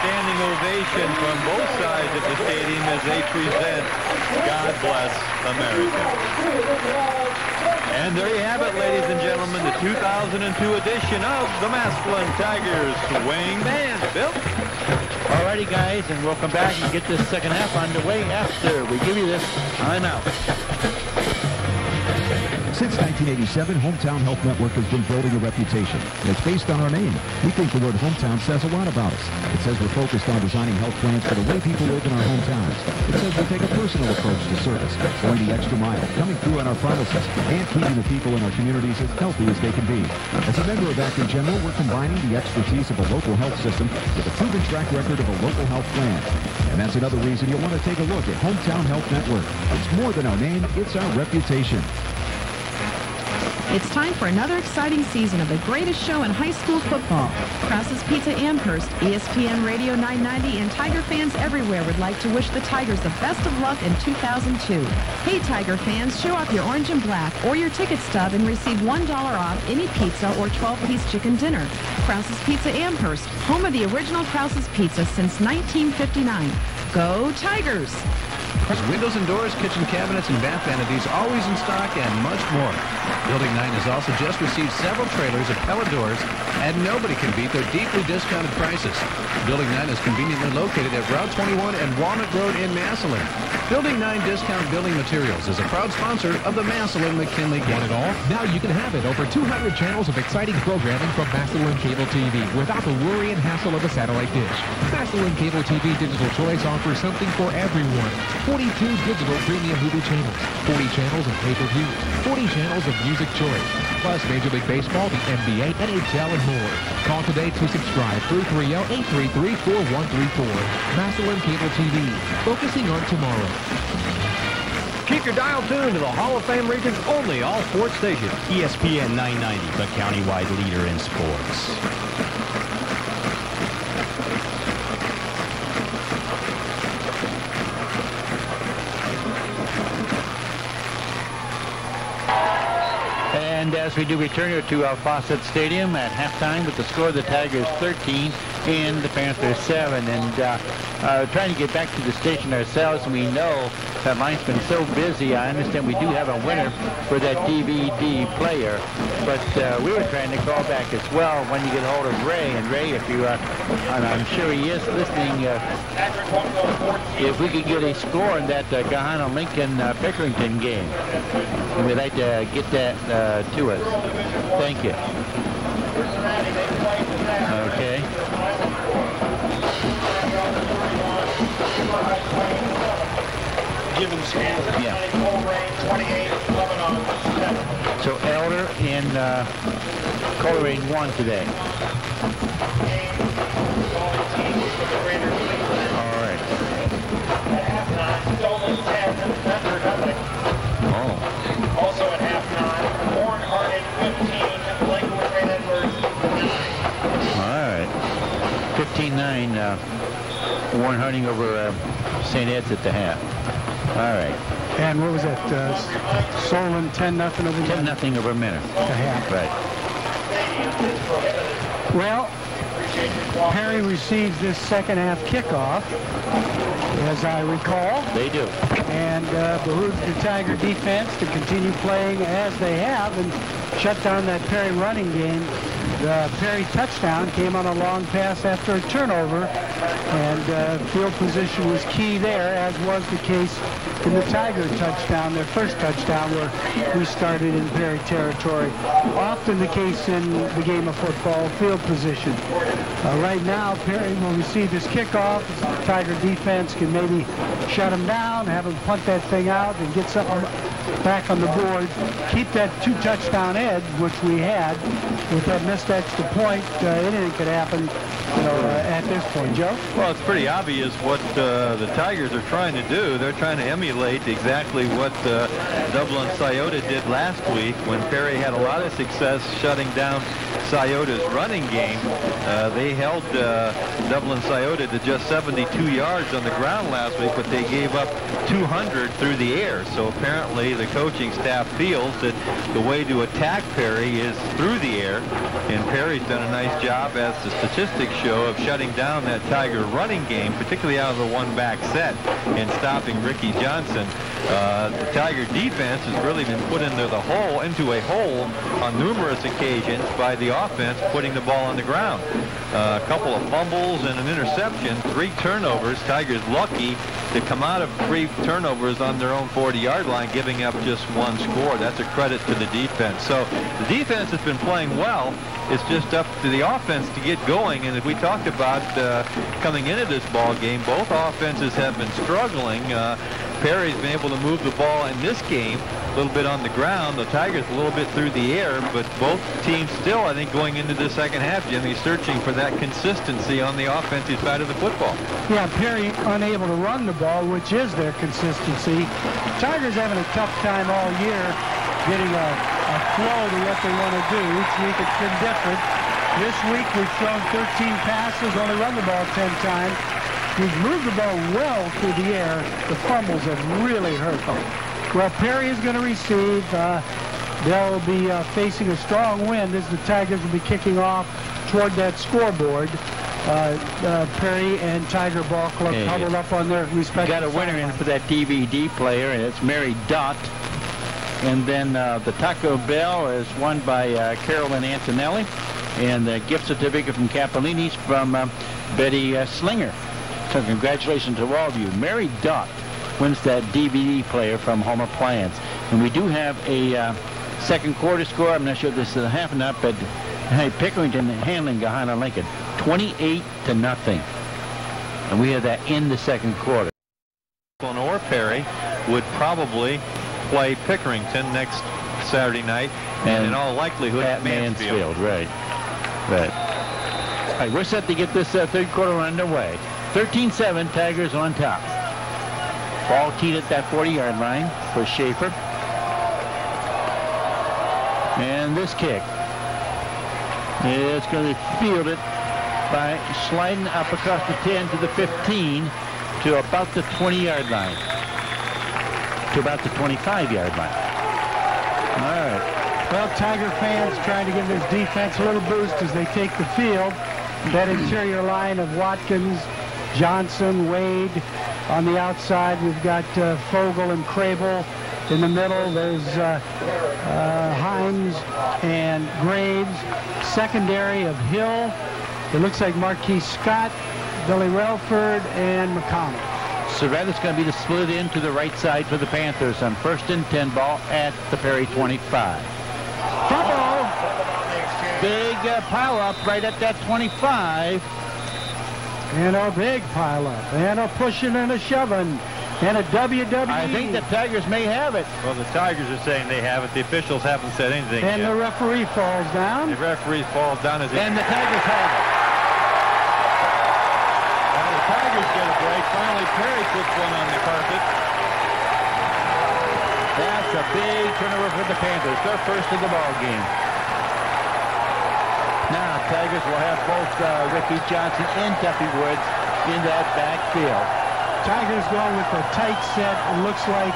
Standing ovation from both sides of the stadium as they present God Bless America. And there you have it, ladies and gentlemen, the 2002 edition of the Massillon Tigers Swing Band. Bill? Alrighty, guys, and we'll come back and get this second half underway after we give you this time out. Since 1987, Hometown Health Network has been building a reputation, and it's based on our name. We think the word hometown says a lot about us. It says we're focused on designing health plans for the way people live in our hometowns. It says we take a personal approach to service, going the extra mile, coming through on our promises, and keeping the people in our communities as healthy as they can be. As a member of Acton General, we're combining the expertise of a local health system with a proven track record of a local health plan. And that's another reason you'll want to take a look at Hometown Health Network. It's more than our name, it's our reputation. It's time for another exciting season of the greatest show in high school football. Krause's Pizza Amherst, ESPN Radio 990, and Tiger fans everywhere would like to wish the Tigers the best of luck in 2002. Hey, Tiger fans, show off your orange and black or your ticket stub and receive $1 off any pizza or 12-piece chicken dinner. Krause's Pizza Amherst, home of the original Krause's Pizza since 1959. Go Tigers! Windows and doors, kitchen cabinets, and bath vanities always in stock and much more. Building 9 has also just received several trailers of pellet doors, and nobody can beat their deeply discounted prices. Building 9 is conveniently located at Route 21 and Walnut Road in Massillon. Building 9 Discount Building Materials is a proud sponsor of the Massillon-McKinley game. Want it all? Now you can have it. Over 200 channels of exciting programming from Massillon Cable TV without the worry and hassle of a satellite dish. Massillon Cable TV Digital Choice offers something for everyone. 42 digital premium movie channels, 40 channels of pay-per-view, 40 channels of music choice, plus Major League Baseball, the NBA, NHL, and more. Call today to subscribe. 330-833-4134. Massillon Cable TV, focusing on tomorrow. Keep your dial tuned to the Hall of Fame region's only all-sports station. ESPN 990, the countywide leader in sports. And as we do return here to Fawcett Stadium at halftime with the score, the Tigers 13 and the Panthers 7. And trying to get back to the station ourselves, and we know that line's been so busy. I understand we do have a winner for that DVD player, but we were trying to call back as well when you get hold of Ray. And Ray, if you are, and I'm sure he is listening, if we could get a score in that Gahana-Lincoln-Pickerington game, and we'd like to get that to us. Thank you. Okay. Yeah. So Elder in Coleraine won today. All right. Oh. Also at halftime, Horn-Harded 15, Lakewood Red Edwards 9. All right. 15-9, Warren Harding over St. Ed's at the half. All right. And what was that? Solon 10-0 over 10-0 over Minner. The half. Right. Well, Perry receives this second half kickoff, as I recall. They do. And behooves the Tiger defense to continue playing as they have and shut down that Perry running game. The Perry touchdown came on a long pass after a turnover, and field position was key there, as was the case in the Tiger touchdown, their first touchdown, where we started in Perry territory. Often the case in the game of football, field position. Right now, Perry will receive this kickoff. The Tiger defense can maybe shut him down, have him punt that thing out, and get something back on the board. Keep that two-touchdown edge, which we had. With that missed extra point, anything could happen, at this point. Joe? Well, it's pretty obvious what the Tigers are trying to do. They're trying to emulate exactly what Dublin Scioto did last week when Perry had a lot of success shutting down Scioto's running game. They held Dublin Scioto to just 72 yards on the ground last week, but they gave up 200 through the air. So apparently the coaching staff feels that the way to attack Perry is through the air, and Perry's done a nice job, as the statistics show, of shutting down that Tiger running game, particularly out of the one-back set, and stopping Ricky Johnson Johnson. The Tiger defense has really been put into a hole on numerous occasions by the offense putting the ball on the ground. A couple of fumbles and an interception, 3 turnovers. Tigers lucky to come out of 3 turnovers on their own 40-yard line, giving up just 1 score. That's a credit to the defense. So the defense has been playing well. It's just up to the offense to get going. And as we talked about coming into this ball game, both offenses have been struggling. Perry's been able to move the ball in this game a little bit on the ground. The Tigers a little bit through the air, but both teams still, I think, going into the second half, Jimmy, searching for that consistency on the offensive side of the football. Yeah, Perry unable to run the ball, which is their consistency. Tigers having a tough time all year getting a flow to what they want to do. Each week it's been different. This week we've thrown 13 passes, only run the ball 10 times. We've moved the ball well through the air. The fumbles have really hurt them. Well, Perry is going to receive. They'll be facing a strong wind as the Tigers will be kicking off toward that scoreboard. Perry and Tiger ball club huddled up on their respective Got a winner in for that DVD player, and it's Mary Dott. And then the Taco Bell is won by Carolyn Antonelli. And the gift certificate from Capolini's from Betty Slinger. So congratulations to all of you. Mary Dott wins that DVD player from Home Appliance. And we do have a second quarter score. I'm not sure this is a half or not, but hey, Pickerington handling Gahanna Lincoln 28-0. And we have that in the second quarter. Or Perry would probably play Pickerington next Saturday night, and in all likelihood at Mansfield. Right. All right, we're set to get this third quarter underway. 13-7, Tigers on top. Ball teed at that 40-yard line for Schaefer. And this kick is going to be fielded by sliding up across the 10 to the 15 to about the 20-yard line. To about the 25-yard line. All right. Well, Tiger fans trying to give this defense a little boost as they take the field. That interior line of Watkins, Johnson, Wade. On the outside, we've got Fogel and Crable. In the middle, there's Himes and Graves. Secondary of Hill. It looks like Marquis Scott, Billy Relford, and McConnell. So that is going to be the split in to the right side for the Panthers on 1st and 10 ball at the Perry 25. Fumble! Big pile up right at that 25. And a big pile up. And a pushing and a shoving. And a WWE. I think the Tigers may have it. Well, the Tigers are saying they have it. The officials haven't said anything and yet. The referee falls down. The referee falls down. And the Tigers have it. Well, the Tigers get a break. Finally, Perry puts one on the carpet. That's a big turnover for the Panthers. Their first of the ball game. Now, Tigers will have both Ricky Johnson and Duffy Woods in that backfield. Tigers going with a tight set. It looks like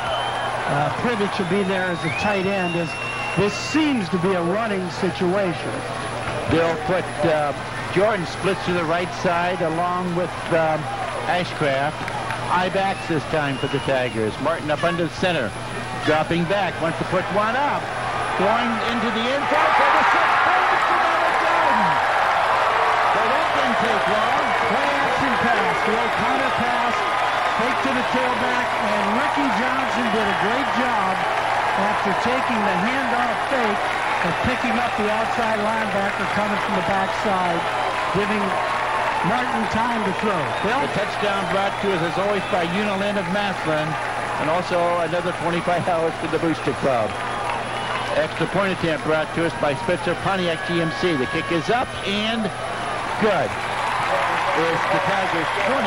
Privet should be there as a tight end, as this seems to be a running situation. They'll put Jordan splits to the right side along with Ashcraft. I-backs this time for the Tigers. Martin up under the center. Dropping back. Wants to put one up. Going into the inside for the 6 points. Jordan. So that didn't take long. Play action pass. The O'Connor pass. Fake to the tailback. And Ricky Johnson did a great job after taking the handoff fake of picking up the outside linebacker coming from the backside, giving Martin time to throw. Well, the touchdown brought to us as always by Uniland of Massillon, and also another $25 for the Booster Club. Extra point attempt brought to us by Spitzer Pontiac GMC. The kick is up and good. It's the Tigers 20.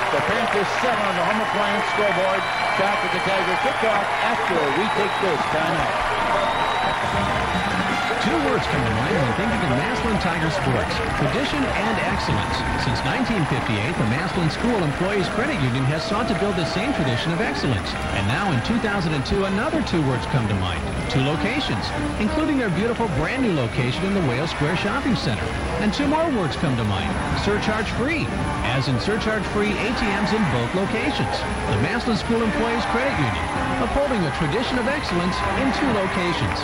The Panthers 7 on the Home Appliance scoreboard. Back at the Tigers kickoff after we take this time out. Two words come to mind when thinking of Massillon Tiger sports: tradition and excellence. Since 1958, the Massillon School Employees Credit Union has sought to build the same tradition of excellence. And now in 2002, another two words come to mind: two locations, including their beautiful brand new location in the Wales Square Shopping Center. And two more words come to mind: surcharge-free, as in surcharge-free ATMs in both locations. The Massillon School Employees Credit Union, upholding a tradition of excellence in two locations.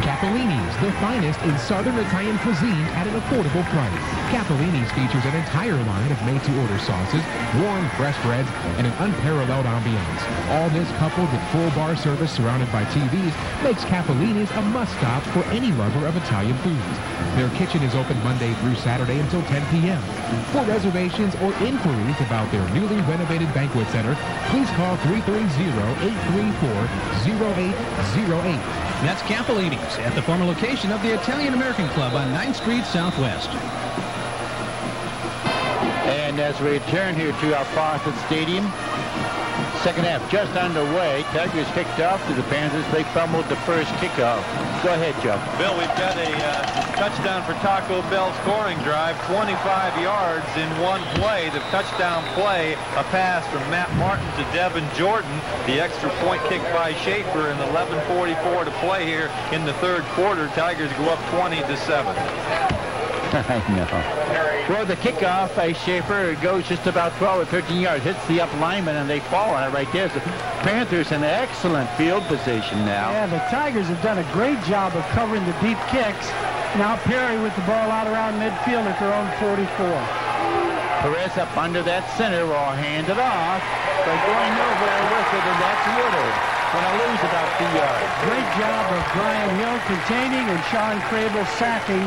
Cappellini's, the finest in Southern Italian cuisine at an affordable price. Cappellini's features an entire line of made-to-order sauces, warm, fresh breads, and an unparalleled ambiance. All this coupled with full bar service surrounded by TVs makes Cappellini's a must-stop for any lover of Italian foods. Their kitchen is open Monday through Saturday until 10 p.m. For reservations or inquiries about their newly renovated banquet center, please call 330-834-0808. That's Cappellini's at the former location of the Italian-American Club on 9th Street Southwest. And as we return here to our Fawcett Stadium, second half just underway. Tigers kicked off to the Panthers. They fumbled the first kickoff. Go ahead, Joe. Bill, we've got a touchdown for Taco Bell scoring drive, 25 yards in one play. The touchdown play, a pass from Matt Martin to Devin Jordan. The extra point kick by Schaefer, and 11:44 to play here in the third quarter. Tigers go up 20-7. I know. For the kickoff by Schaefer, it goes just about 12 or 13 yards, hits the up lineman, and they fall on it right there. So Panthers in excellent field position now. Yeah, the Tigers have done a great job of covering the deep kicks. Now Perry with the ball out around midfield at their own 44. Perez up under that center will hand it off. They're going nowhere with it, and that's Woodard. Going to lose about 2 yards. Great job of Brian Hill containing and Sean Crable sacking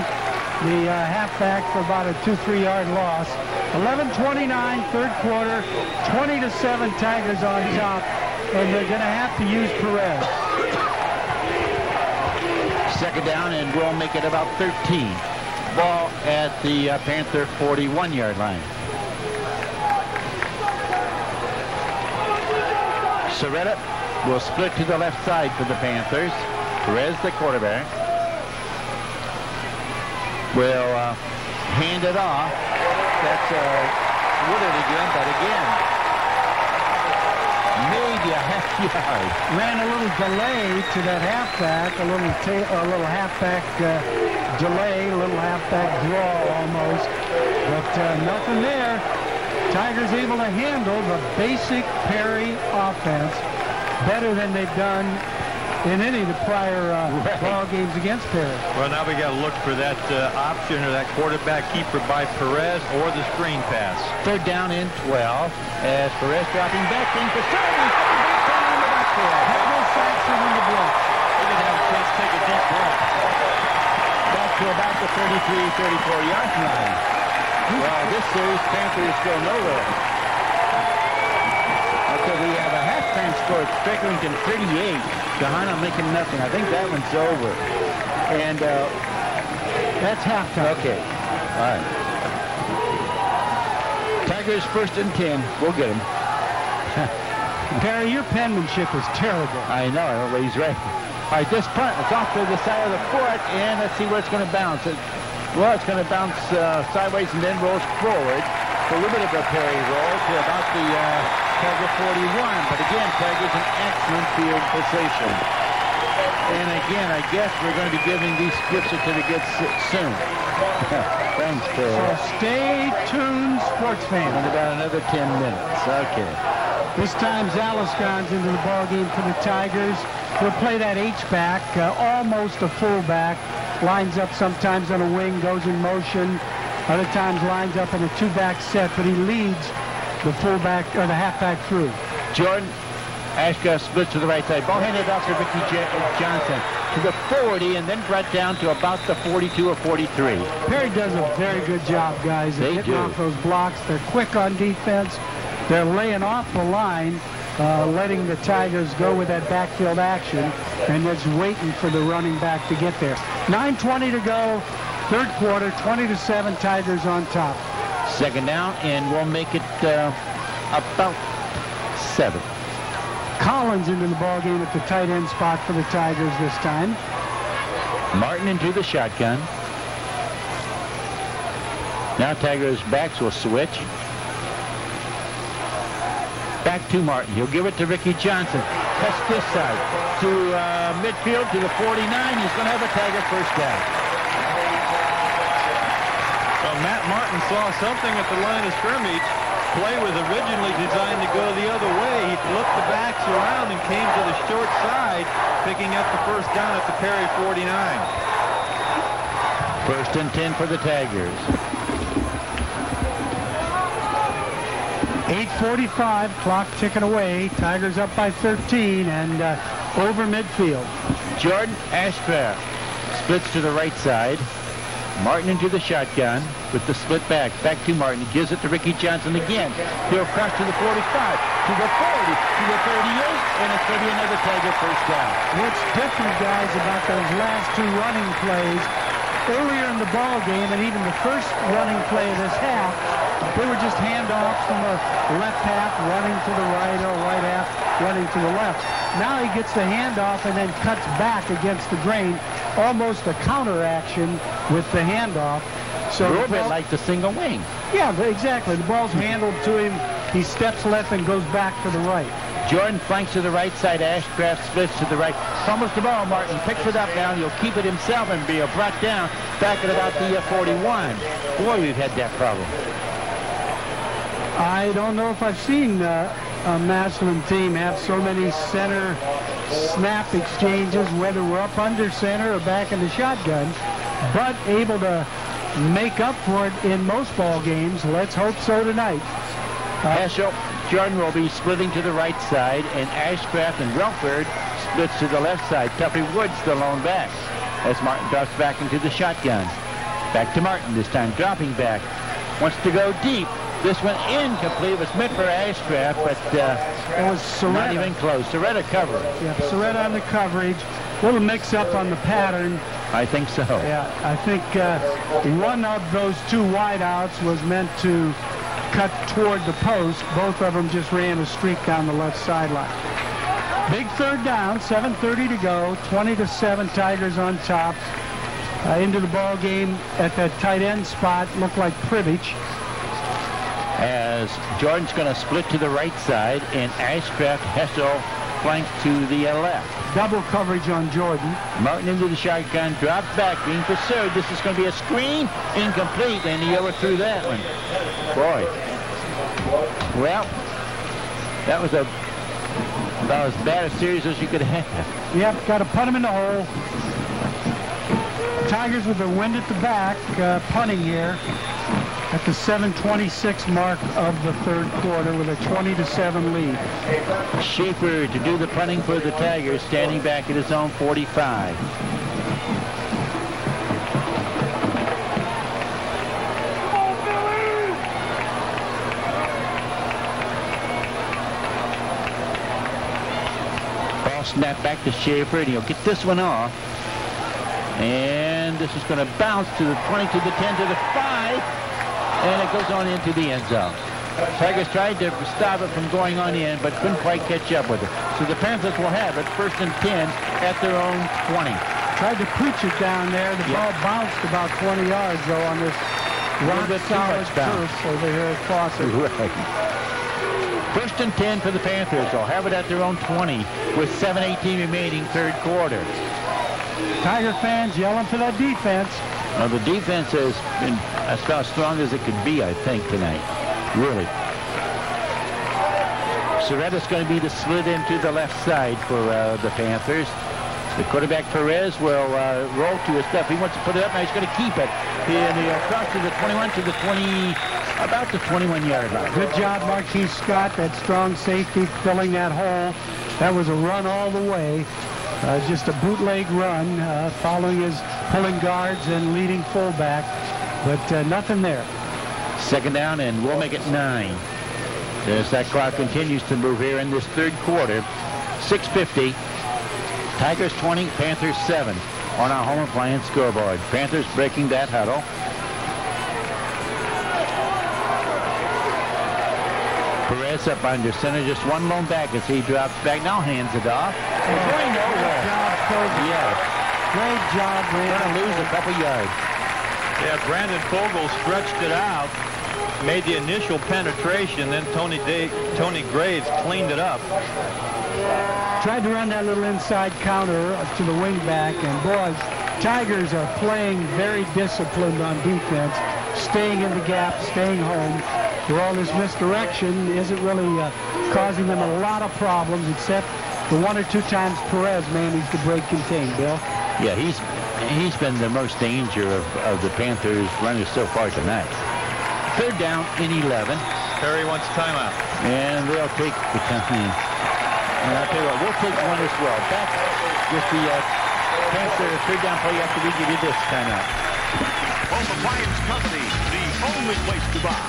the halfback for about a 2-3 yard loss. 11:29, third quarter, 20-7 Tigers on top, and they're going to have to use Perez. Second down, and we'll make it about 13. Ball at the Panther 41-yard line. Soretta will split to the left side for the Panthers. Perez, the quarterback, will hand it off. That's Woodard again, but again, maybe a half yard. Ran a little delay to that halfback, a little halfback delay, a little halfback draw almost, but nothing there. Tigers able to handle the basic Perry offense better than they've done in any of the prior ball games against Perry. Well, now we got to look for that option or that quarterback keeper by Perez or the screen pass. Third down and 12 as Perez dropping back in for service. Down in the backfield. Pebble Saxon in the block. He didn't have a chance to take a deep breath. Back to about the 33-34-yard line. Well, this series, Panthers go nowhere. Okay, we have a halftime score. Stricklandton 38. Kahana Lincoln nothing. I think that one's over. And that's halftime. Okay. All right. Tigers first and 10. We'll get him. Perry, your penmanship is terrible. I know. He's right. All right, this punt is off to the side of the foot, and let's see where it's going to bounce. Well, it's going to bounce sideways and then rolls forward. A little bit of a Perry roll to about the Tiger 41. But again, Tiger's in excellent field position. And again, I guess we're going to be giving these gift certificates soon. Thanks, Perry. So stay tuned, sports fans. In about another 10 minutes. Okay. This time, Zaliskon's into the ball game for the Tigers. He'll play that H-back, almost a fullback. Lines up sometimes on a wing, goes in motion. Other times lines up in a two-back set, but he leads the fullback or the halfback through. Jordan Ashcraft splits to the right side. Ball handed off to Ricky Johnson to the 40, and then brought down to about the 42 or 43. Perry does a very good job, guys. They're getting off those blocks. They're quick on defense. They're laying off the line, letting the Tigers go with that backfield action, and just waiting for the running back to get there. 9:20 to go, third quarter, 20-7, Tigers on top. Second down, and we'll make it about 7. Collins into the ball game at the tight end spot for the Tigers this time. Martin into the shotgun. Now Tigers' backs will switch. Back to Martin. He'll give it to Ricky Johnson. Cuts this side to midfield to the 49. He's going to have a Tiger first down. Well, Matt Martin saw something at the line of scrimmage. Play was originally designed to go the other way. He flipped the backs around and came to the short side, picking up the first down at the Perry 49. First and 10 for the Tigers. 8:45, clock ticking away. Tigers up by 13 and over midfield. Jordan Ashcraft splits to the right side. Martin into the shotgun with the split back. Back to Martin. He gives it to Ricky Johnson again. He'll cross to the 45, to the 40, to the 38, and it's going to be another Tiger first down. What's different, guys, about those last two running plays, earlier in the ball game and even the first running play of this half, they were just handoffs from a left half running to the right or right half running to the left. Now he gets the handoff and then cuts back against the grain, almost a counteraction with the handoff. So a little bit like the single wing. Yeah, exactly. The ball's handled to him. He steps left and goes back to the right. Jordan flanks to the right side. Ashcraft splits to the right. Fumbles the ball. Martin picks it up now. He'll keep it himself and be brought down back at about the 41. Boy, we've had that problem. I don't know if I've seen a Massillon team have so many center snap exchanges, whether we're up under center or back in the shotgun, but able to make up for it in most ball games. Let's hope so tonight. Jordan will be splitting to the right side, and Ashcraft and Relford splits to the left side. Tuffy Woods the lone back as Martin drops back into the shotgun. Back to Martin this time, dropping back. Wants to go deep. This one incomplete. It was meant for Ashcraft, but it was Soretta. Not even close. Soretta cover. Yeah, Soretta on the coverage. Little mix-up on the pattern. I think so. Yeah, I think one of those two wideouts was meant to cut toward the post. Both of them just ran a streak down the left sideline. Big third down, 7:30 to go, 20-7 Tigers on top. Into the ball game at that tight end spot, looked like Privich. As Jordan's going to split to the right side, and Ashcraft has to flank to the left. Double coverage on Jordan. Martin into the shotgun, drops back, being pursued. This is going to be a screen, incomplete, and he overthrew that one. Boy. Well, that was about as bad a series as you could have. Yep, got to punt him in the hole. Tigers with the wind at the back, punting here at the 7:26 mark of the third quarter with a 20-7 lead. Schaefer to do the punting for the Tigers, standing back at his own 45. Ball snap back to Schaefer, and he'll get this one off. And this is going to bounce to the 20, to the 10, to the 5. And it goes on into the end zone. Tigers tried to stop it from going on in, but couldn't quite catch up with it. So the Panthers will have it, first and 10 at their own 20. Tried to preach it down there. The ball bounced about 20 yards, though, on this rock-solid turf over here at Fawcett. Right. First and 10 for the Panthers. They'll have it at their own 20 with 7:18 remaining third quarter. Tiger fans yelling for that defense. Well, the defense has been as strong as it could be, I think, tonight. Really. Soretta's going to be the slid into the left side for the Panthers. The quarterback, Perez, will roll to his stuff. He wants to put it up, now he's going to keep it. And he'll cross to the 21, to the 20, about the 21-yard line. Good job, Marquise Scott, that strong safety filling that hole. That was a run all the way. Just a bootleg run, following his pulling guards and leading fullback, but nothing there. Second down, and we'll make it 9. As that clock continues to move here in this third quarter. 6:50. Tigers 20, Panthers 7 on our home appliance scoreboard. Panthers breaking that huddle. Perez up under center, just one lone back as he drops back. Now hands it off. It's going nowhere. Yes. Great job, Brandon. Going to lose a couple yards. Yeah, Brandon Fogel stretched it out, made the initial penetration, then Tony Graves cleaned it up. Tried to run that little inside counter to the wingback, and boys, Tigers are playing very disciplined on defense, staying in the gap, staying home. Where all this misdirection isn't really causing them a lot of problems, except the 1 or 2 times Perez manages to break contain, Bill. Yeah, he's been the most danger of the Panthers runners so far tonight. 3rd down and 11. Perry wants timeout. And they'll take the time. And I'll tell you what, we'll take one as well. Back with the Panther 3rd down play after we give you this timeout. Home Appliance Company, the only place to buy.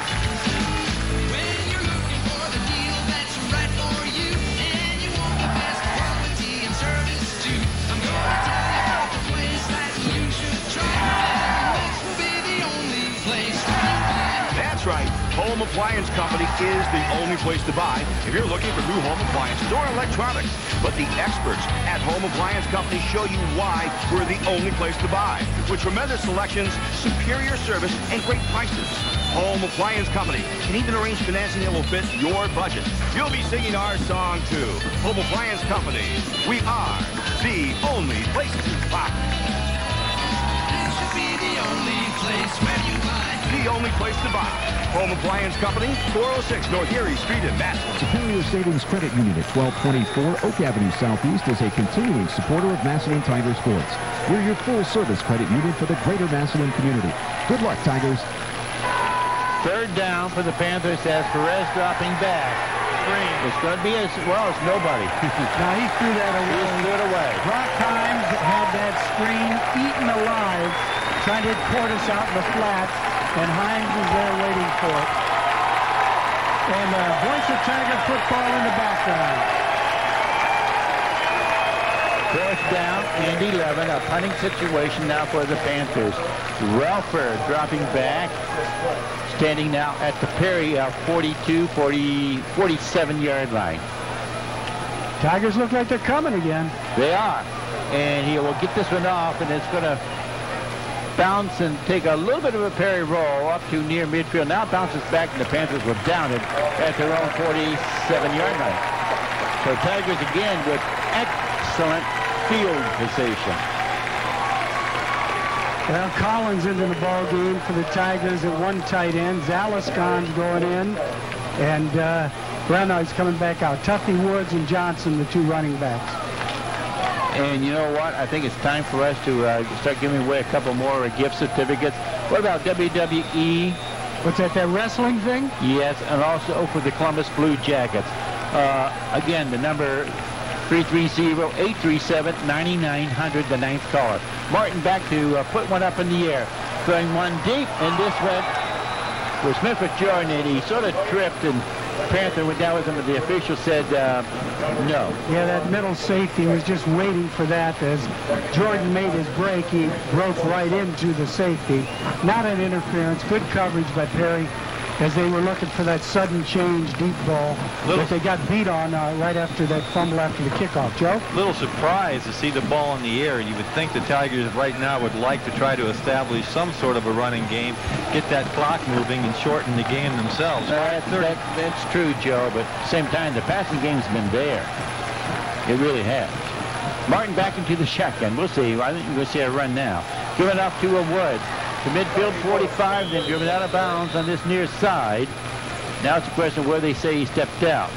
That's right. Home Appliance Company is the only place to buy if you're looking for new home appliances or electronics. But the experts at Home Appliance Company show you why we're the only place to buy. With tremendous selections, superior service, and great prices. Home Appliance Company can even arrange financing that will fit your budget. You'll be singing our song too. Home Appliance Company. We are the only place to buy. This should be the only place where you buy. The only place to buy. Home Appliance Company, 406 North Erie Street in Massillon. Superior Savings Credit Union at 1224 Oak Avenue Southeast is a continuing supporter of Massillon Tiger Sports. We're your full-service credit union for the greater Massillon community. Good luck, Tigers. 3rd down for the Panthers as Perez dropping back. It's going to be as well as nobody. Now he threw that away. He threw it away. Brock Himes had that screen eaten alive, trying to hit Cordes out in the flats, and Himes was there waiting for it. And voice of Tiger football in the background. 4th down and 11. A punting situation now for the Panthers. Relford dropping back. Standing now at the Perry 47-yard line. Tigers look like they're coming again. They are. And he will get this one off, and it's going to bounce and take a little bit of a Perry roll up to near midfield. Now bounces back, and the Panthers will down it at their own 47-yard line. So Tigers again with excellent field position. Well, Collins into the ball game for the Tigers at 1 tight end. Zaliscon's going in, and Brennard's coming back out. Tuffy, Woods, and Johnson, the 2 running backs. And you know what? I think it's time for us to start giving away a couple more gift certificates. What about WWE? What's that wrestling thing? Yes, and also for the Columbus Blue Jackets. Again, the number 330-837-9900, the 9th caller. Martin back to put one up in the air. Throwing one deep, and this went with Smith with Jordan, and he sort of tripped, and Panther went down with him, but the official said no. Yeah, that middle safety was just waiting for that. As Jordan made his break, he broke right into the safety. Not an interference. Good coverage by Perry, as they were looking for that sudden change deep ball that they got beat on right after that fumble after the kickoff. Joe? Little surprised to see the ball in the air. You would think the Tigers right now would like to try to establish some sort of a running game, get that clock moving, and shorten the game themselves. That's true, Joe, but at the same time, the passing game's been there. It really has. Martin back into the shotgun. We'll see. I think we're going to see a run now. Giving off to a Woods. To midfield 45, then driven out of bounds on this near side. Now it's a question of where they say he stepped out.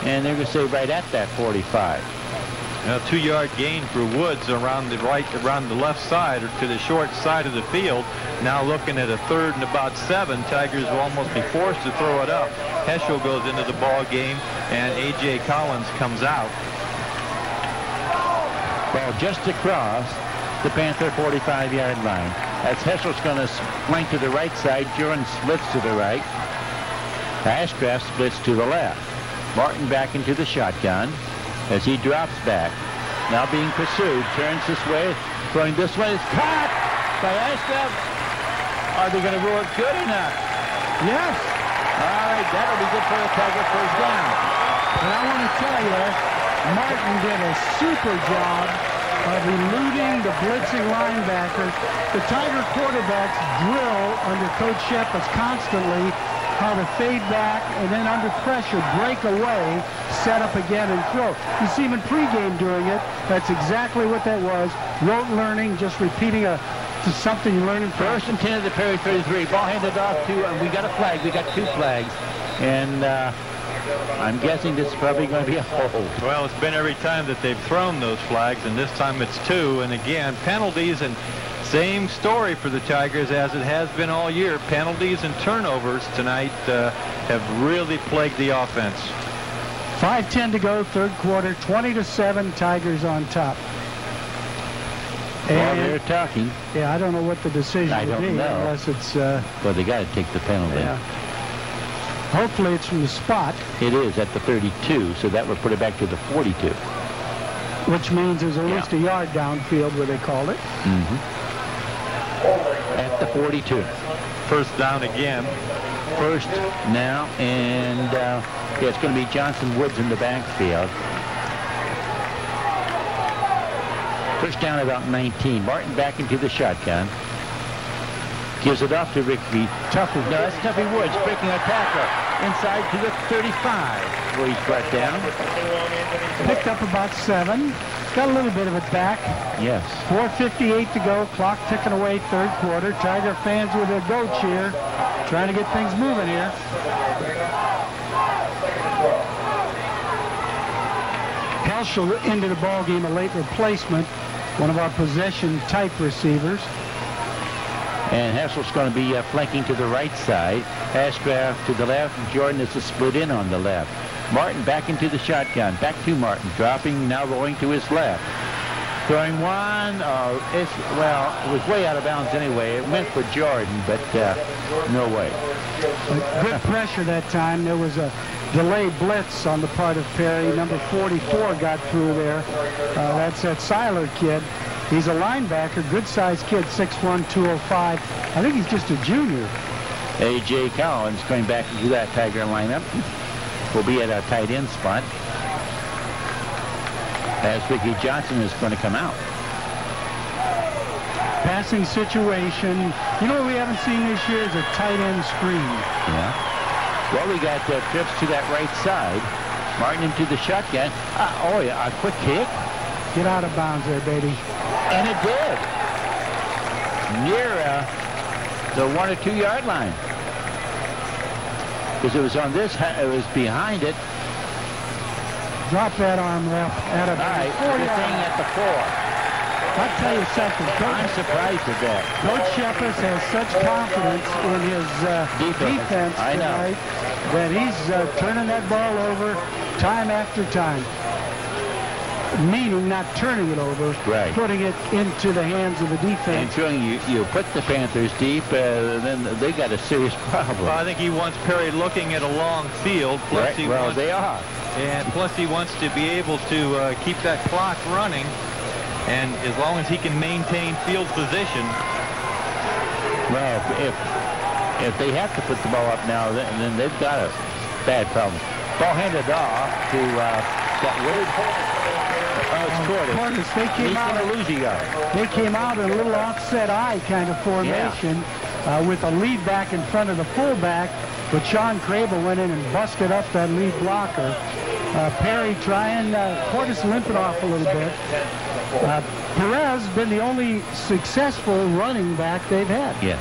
And they're going to say right at that 45. A 2-yard gain for Woods around the left side, or to the short side of the field. Now looking at a 3rd and about 7. Tigers will almost be forced to throw it up. Heschel goes into the ball game, and A.J. Collins comes out. Ball just across the Panther 45-yard line. As Heschel's going to flank to the right side, Jordan splits to the right. Ashcraft splits to the left. Martin back into the shotgun as he drops back. Now being pursued, turns this way, throwing this way. It's caught by Ashcraft. Are they going to rule it good or not? Yes. All right, that'll be good for the Tiger 1st down. And I want to tell you, Martin did a super job of eluding the blitzing linebacker. The Tiger quarterbacks drill under Coach Shepard constantly how to fade back and then under pressure break away, set up again and throw. You see him in pregame doing it. That's exactly what that was. Rote learning, just repeating something you learn in First and 10 at the Perry 33. Ball handed off to, and we got a flag. We got 2 flags. And I'm guessing this is probably going to be a hold. Well, it's been every time that they've thrown those flags, and this time it's 2. And again, penalties, and same story for the Tigers as it has been all year. Penalties and turnovers tonight have really plagued the offense. 5:10 to go, third quarter, 20-7, Tigers on top. Well, they're talking. Yeah, I don't know what the decision would be unless it's... Well, they got to take the penalty. Yeah. Hopefully it's from the spot. It is at the 32, so that would put it back to the 42. Which means there's at least a yard downfield where they called it. At the 42. First down again. First now, and yeah, it's going to be Johnson Woods in the backfield. First down about 19. Martin back into the shotgun. Gives it off to Ricky Tuffy. No, that's Tuffy Woods breaking a tackle inside to the 35 where he's brought down. Picked up about 7. Got a little bit of it back. Yes. 4:58 to go. Clock ticking away, third quarter. Tiger fans with their go cheer, trying to get things moving here. Helschel into the ball game, a late replacement, one of our possession-type receivers. And Hessel's going to be flanking to the right side. Ashcraft to the left, and Jordan is to split in on the left. Martin back into the shotgun. Back to Martin, dropping, now rolling to his left. Throwing one. It was way out of bounds anyway. It meant for Jordan, but no way. Good pressure that time. There was a delay blitz on the part of Perry. Number 44 got through there. That's that Seiler kid. He's a linebacker, good-sized kid, 6'1", 205. I think he's just a junior. A.J. Collins going back into that Tiger lineup. Will be at a tight end spot. As Ricky Johnson is going to come out. Passing situation. You know what we haven't seen this year is a tight end screen. Yeah. Well, we got trips to that right side. Martin into the shotgun. Oh, yeah, a quick kick. Get out of bounds there, baby. And it did. Near the 1 or 2 yard line. Because it was on this, it was behind it. Drop that arm left. At a all right, we're saying at the 4. I'll tell you something. I'm surprised at that. Coach Shepard has such confidence in his defense tonight that he's turning that ball over time after time. Meaning not turning it over, right. Putting it into the hands of the defense. And showing you put the Panthers deep, then they got a serious problem. Well, I think he wants Perry looking at a long field. Plus right. They are. And plus he wants to be able to keep that clock running. And as long as he can maintain field position. Well, if they have to put the ball up now, then they've got a bad problem. Ball handed off to Woodard. Cordes, they came out. They came out in a little offset eye kind of formation with a lead back in front of the fullback, but Sean Crable went in and busted up that lead blocker. Perry trying, Cordes limping off a little bit. Perez been the only successful running back they've had. Yes.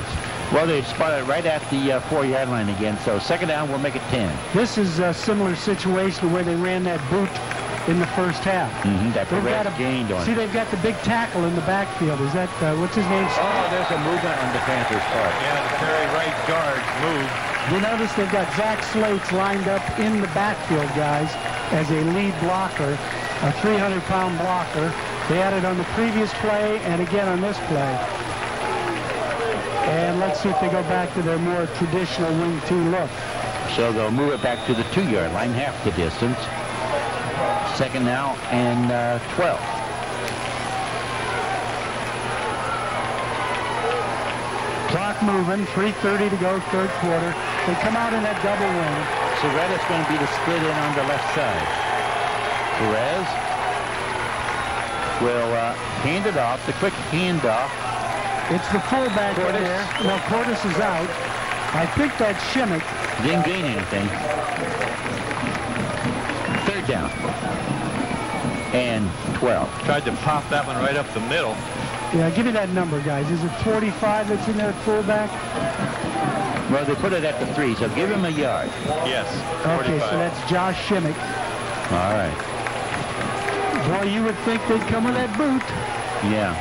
Well, they spotted right at the 4 yard line again, so second down, we'll make it 10. This is a similar situation where they ran that boot in the first half. That Perez gained on. See, they've got the big tackle in the backfield. Is that, what's his name? Oh, there's a movement on the Panthers' part. Yeah, the Perry right guard moved. You notice they've got Zach Slates lined up in the backfield, guys, as a lead blocker, a 300-pound blocker. They had it on the previous play and again on this play. And let's see if they go back to their more traditional wing 2 look. So they'll move it back to the 2 yard line, half the distance. Second now and 12. Clock moving, 3:30 to go, third quarter. They come out in that double wing. Soretta's going to be the split in on the left side. Perez. will hand it off, the quick handoff. It's the fullback in there. No, Cordes is out. I think that's Shimmick. Didn't gain anything. Third down. And 12. Tried to pop that one right up the middle. Yeah, give me that number, guys. Is it 45 that's in there at fullback? Well, they put it at the 3, so give him a yard. Yes, 45. Okay, so that's Josh Shimmick. All right. Boy, you would think they'd come with that boot. Yeah.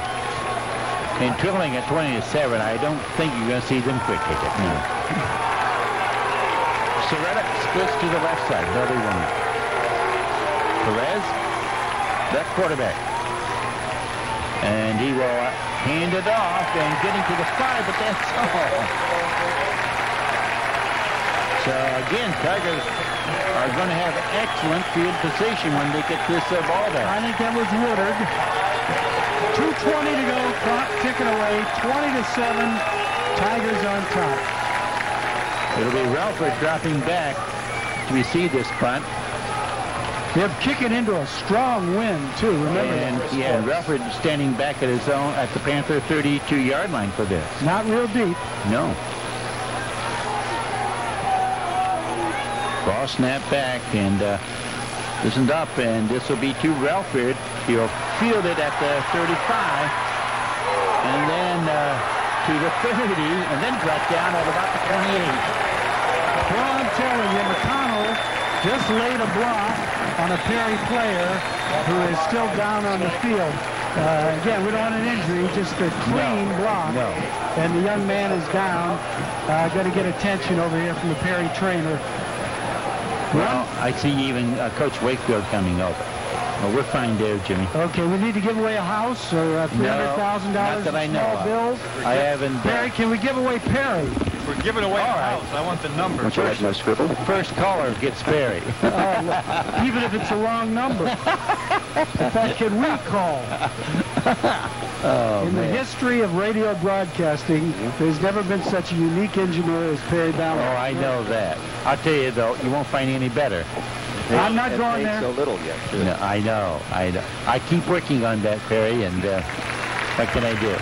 And trailing at 20-7, I don't think you're going to see them quick kick it. No. Soretta splits to the left side. No, they won't. Perez, left quarterback. And he will hand it off and getting to the 5, but that's all. So again, Tigers are going to have excellent field position when they get this ball back. I think that was Woodard. 2:20 to go, clock ticking away, 20-7, Tigers on top. It'll be Relford dropping back to receive this punt. They're kicking into a strong wind, too, remember and, that. Yeah, and Relford standing back at his own, at the Panther 32-yard line for this. Not real deep. No. Ball snapped back and listened up, and this will be to Relford. He'll field it at the 35, and then to the 30, and then drop down at about the 28. Well, I'm telling you, McConnell just laid a block on a Perry player who is still down on the field. Again, we don't want an injury, just a clean block. No. And the young man is down. Going to get attention over here from the Perry trainer. Well, I see even Coach Wakefield coming over. Well, we're fine there, Jimmy. Okay, we need to give away a house or $300,000 not that I know small of. bills. I haven't. Perry, can we give away Perry? We're giving away the house. I want the number. First caller gets Perry. Even if it's the wrong number. In fact, can we call? In the history of radio broadcasting, there's never been such a unique engineer as Perry Ballard. Oh, I know that. I'll tell you, though, you won't find any better. I'm not going there. so little yet. No, I know. I keep working on that, Perry, and what can I do?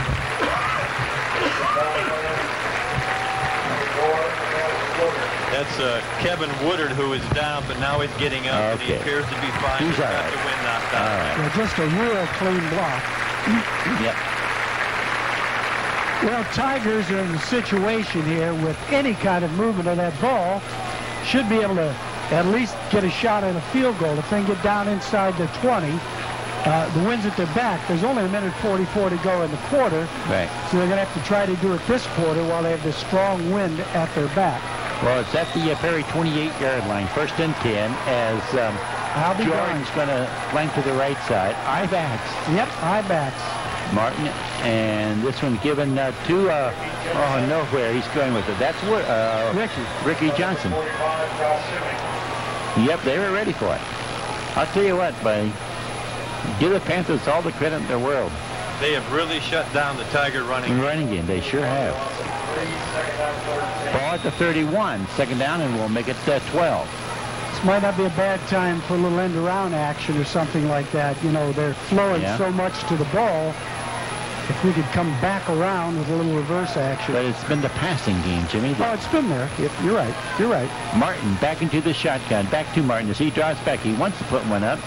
That's Kevin Woodard, who is down, but now he's getting up, and he appears to be fine. He's all got right. the wind knocked out. All right. Yeah, just a real clean block. Yep. Well, Tigers are in a situation here with any kind of movement of that ball. Should be able to at least get a shot at a field goal. If they can get down inside the 20, the wind's at their back. There's only 1:44 to go in the quarter. Right. So they're going to have to try to do it this quarter while they have this strong wind at their back. Well, it's at the Perry 28-yard line, 1st and 10, as Jordan's going to flank to the right side. I-backs. Yep, I-backs. Martin, and this one given to, nowhere. He's going with it. That's Ricky Johnson. Yep, they were ready for it. I'll tell you what, buddy. Give the Panthers all the credit in the world. They have really shut down the Tiger running game. They sure have. Ball at the 31. 2nd down, and we'll make it 12. This might not be a bad time for a little end-around action or something like that. You know, they're flowing so much to the ball. If we could come back around with a little reverse action. But it's been the passing game, Jimmy. Oh, it's been there. Yep, you're right. You're right. Martin back into the shotgun. Back to Martin as he drives back. He wants to put one up.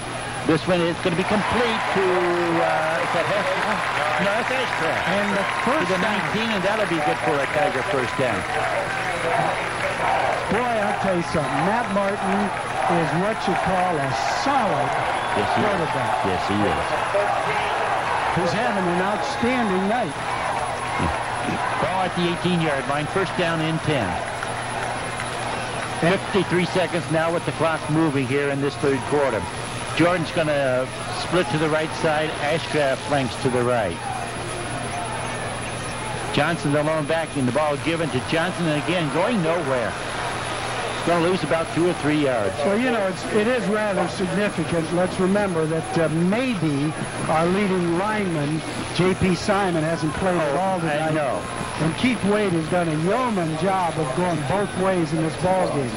This one is going to be complete to, is that Hester? No, that's Ashcraft. And the first to the 19, and that'll be good for a Tiger first down. Boy, I'll tell you something. Matt Martin is what you call a solid quarterback. Yes, he is. He's having an outstanding night. Ball at the 18-yard line. 1st down and 10. 53 seconds now with the clock moving here in this 3rd quarter. Jordan's going to split to the right side. Ashcraft flanks to the right. Johnson alone back, and the ball given to Johnson, and again going nowhere. Going to lose about 2 or 3 yards. Well, you know, it is rather significant. Let's remember that maybe our leading lineman, J.P. Simon, hasn't played at all tonight. I know. And Keith Wade has done a yeoman job of going both ways in this ball game.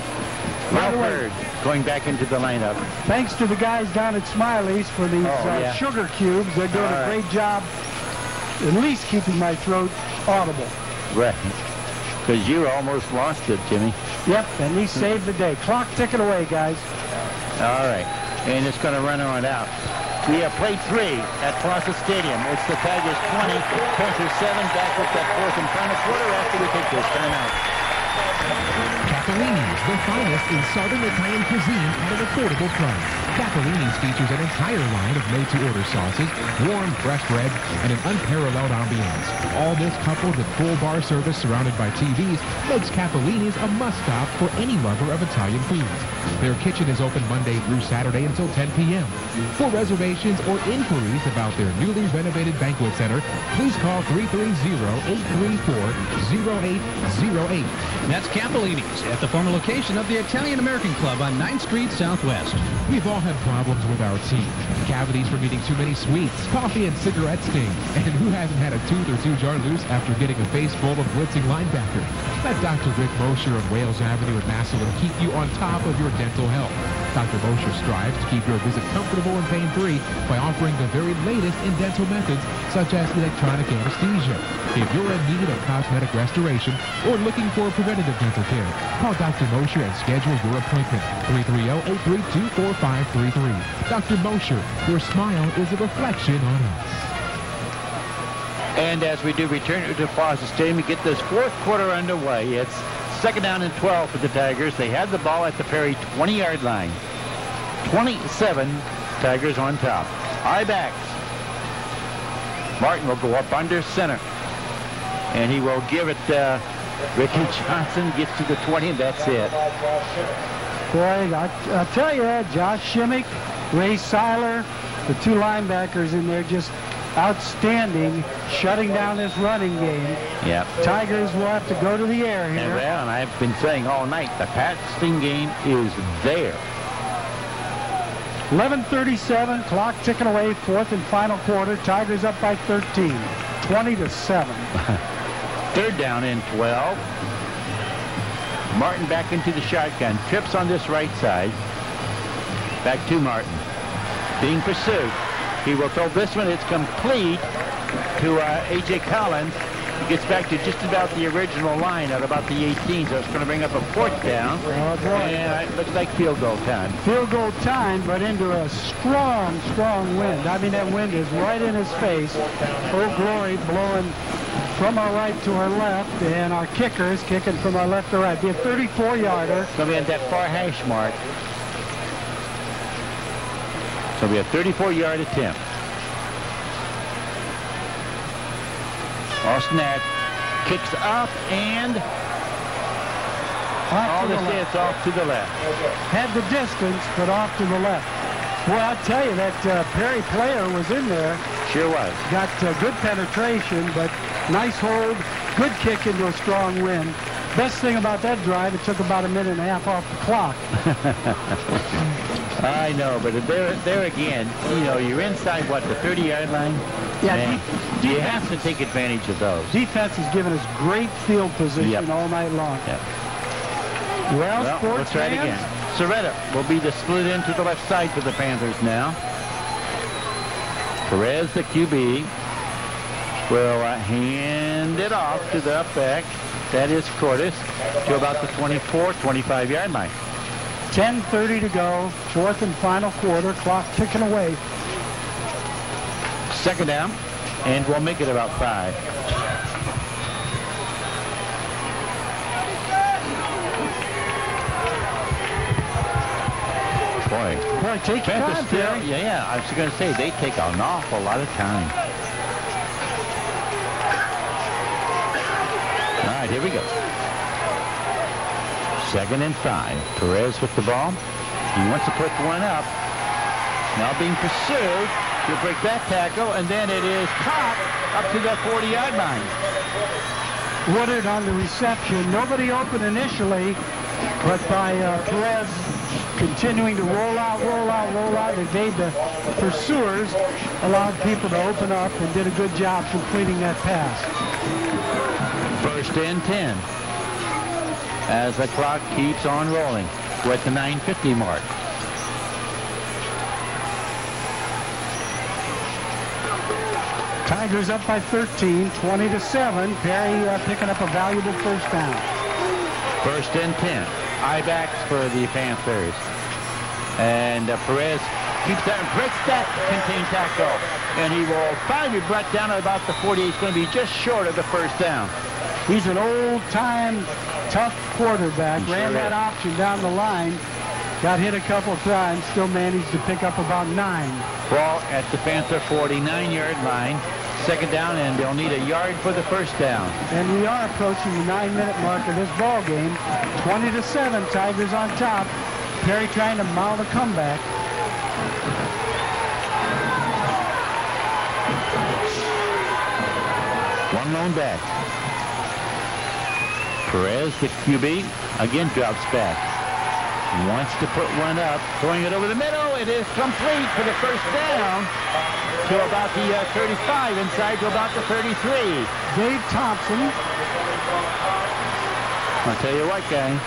By the way, going back into the lineup. Thanks to the guys down at Smiley's for these sugar cubes. They're doing a great job at least keeping my throat audible. Right. Because you almost lost it, Jimmy. Yep, and he saved the day. Clock ticking away, guys. All right. And it's going to run on out. We have play 3 at Plaza Stadium. It's the Tigers 20, Panthers 7, back with that fourth and final quarter after we take this timeout. Capellini's, the finest in Southern Italian cuisine at an affordable price. Capellini's features an entire line of made-to-order sauces, warm, fresh bread, and an unparalleled ambiance. All this coupled with full bar service surrounded by TVs makes Capellini's a must-stop for any lover of Italian foods. Their kitchen is open Monday through Saturday until 10 p.m. For reservations or inquiries about their newly renovated banquet center, please call 330-834-0808. That's Capellini's at the former location of the Italian-American Club on 9th Street Southwest. We've all had problems with our teeth. Cavities from eating too many sweets, coffee, and cigarette stains. And who hasn't had a tooth or two jarred loose after getting a face full of blitzing linebacker? Let Dr. Rick Mosher of Wales Avenue in Massillon keep you on top of your dental health. Dr. Mosher strives to keep your visit comfortable and pain-free by offering the very latest in dental methods, such as electronic anesthesia. If you're in need of cosmetic restoration or looking for preventative dental care, call Dr. Mosher and schedule your appointment. 330-832-4533. Dr. Mosher, your smile is a reflection on us. And as we do return to Plaza Stadium, we get this fourth quarter underway. It's second down and 12 for the Tigers. They had the ball at the Perry 20-yard line. 27 Tigers on top. High backs. Martin will go up under center. And he will give it, Ricky Johnson gets to the 20, and that's it. Boy, I'll tell you, Josh Shimmick, Ray Seiler, the two linebackers in there just outstanding, shutting down this running game. Yep. Tigers will have to go to the air here. And I've been saying all night, the passing game is there. 11:37, clock ticking away, fourth and final quarter. Tigers up by 13, 20-7. Third down and 12. Martin back into the shotgun. Trips on this right side. Back to Martin. Being pursued. He will throw this one. It's complete to A.J. Collins. He gets back to just about the original line at about the 18, so it's going to bring up a fourth down. Oh, boy. And it looks like field goal time. Field goal time, but into a strong, strong wind. I mean, that wind is right in his face. Oh, glory, blowing from our right to our left, and our kicker is kicking from our left to right. Be a 34-yarder. It's going to be at that far hash mark. So we have 34-yard attempt. Austin kicks up and all this is off to the left. Had the distance, but off to the left. Well, I'll tell you, that Perry player was in there. Sure was. Got good penetration, but nice hold, good kick into a strong wind. Best thing about that drive, it took about a minute and a half off the clock. I know, but there again, you know, you're inside, what, the 30-yard line? Yeah, you have to take advantage of those. Defense has given us great field position all night long. Yep. Well, sports let's try it again. Soretta will be the split into the left side for the Panthers now. Perez, the QB, will hand it off to the back. That is Cordes to about the 24, 25-yard line. 10:30 to go, fourth and final quarter, clock ticking away. Second down, and we'll make it about 5. Boy, take your time, Terry. Yeah, I was going to say, they take an awful lot of time. All right, here we go. Second and 5. Perez with the ball. He wants to put one up. Now being pursued. He'll break that tackle, and then it is caught up to the 40-yard line. Woodard on the reception. Nobody open initially, but by Perez continuing to roll out, they made the pursuers, allowed people to open up, and did a good job completing that pass. First and 10. As the clock keeps on rolling. We're at the 9:50 mark. Tigers up by 13, 20-7. Perry picking up a valuable first down. 1st and 10. High backs for the Panthers. And Perez keeps that and breaks that contained tackle. And he will finally be brought down at about the 40. He's going to be just short of the first down. He's an old-time, tough quarterback. Ran that option down the line. Got hit a couple of times. Still managed to pick up about 9. Ball at the Panther 49-yard line. 2nd down, and they'll need a yard for the first down. And we are approaching the 9-minute mark of this ball game. 20-7, Tigers on top. Perry trying to mount a comeback. One lone back. Perez, the QB, again drops back. Wants to put one up, throwing it over the middle. It is complete for the first down to about the 35, inside to about the 33. Dave Thompson. I'll tell you what, guys.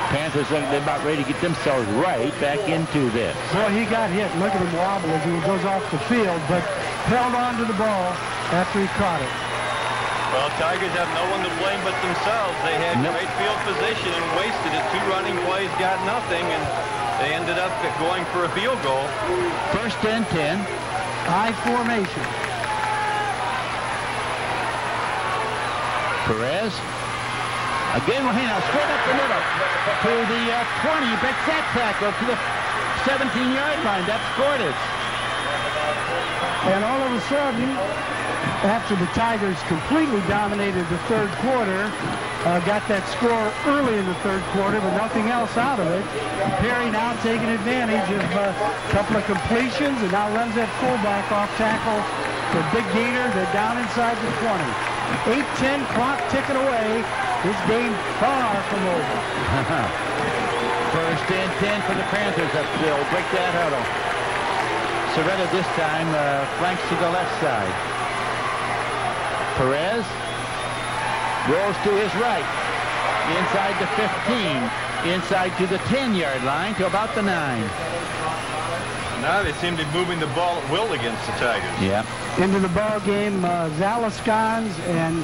Panthers, they're about ready to get themselves right back into this. Boy, he got hit. Look at him wobble as he goes off the field, but held on to the ball after he caught it. Well, Tigers have no one to blame but themselves. They had great field position and wasted it. 2 running plays got nothing, and they ended up going for a field goal. 1st and 10. I formation. Perez. Again, well, now straight up the middle to the 20. Breaks that tackle to the 17-yard line. That's Cordes. And all of a sudden, after the Tigers completely dominated the 3rd quarter, got that score early in the 3rd quarter, but nothing else out of it. Perry now taking advantage of a couple of completions and now runs that fullback off tackle for big gainer. They're down inside the 20. 8-10 clock ticking away. This game far from over. 1st and 10 for the Panthers upfield. Break that huddle. Soretta this time flanks to the left side. Perez rolls to his right. Inside the 15. Inside to the 10-yard line to about the 9. Now they seem to be moving the ball at will against the Tigers. Yeah. Into the ball game, Zalaskans and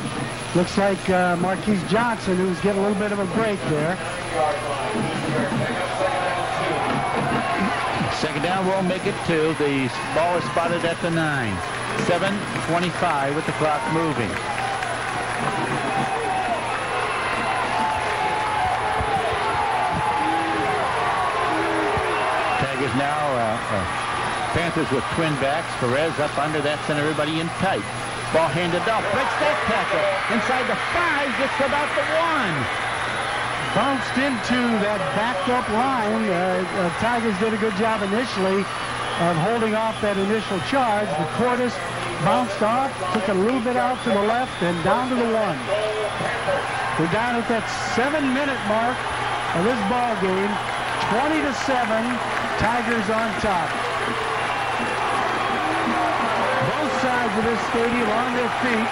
looks like Marquise Johnson, who's getting a little bit of a break there. 2nd down will make it 2. The ball is spotted at the 9. 7:25 with the clock moving. Tigers now, Panthers with twin backs. Perez up under that, sent everybody in tight. Ball handed off, breaks that tackle. Inside the 5, gets to about the 1. Bounced into that backed up line. Tigers did a good job initially of holding off that initial charge. The Cordes bounced off, took a little bit out to the left, and down to the 1. We're down at that 7-minute mark of this ball game. 20-7, Tigers on top. Both sides of this stadium on their feet.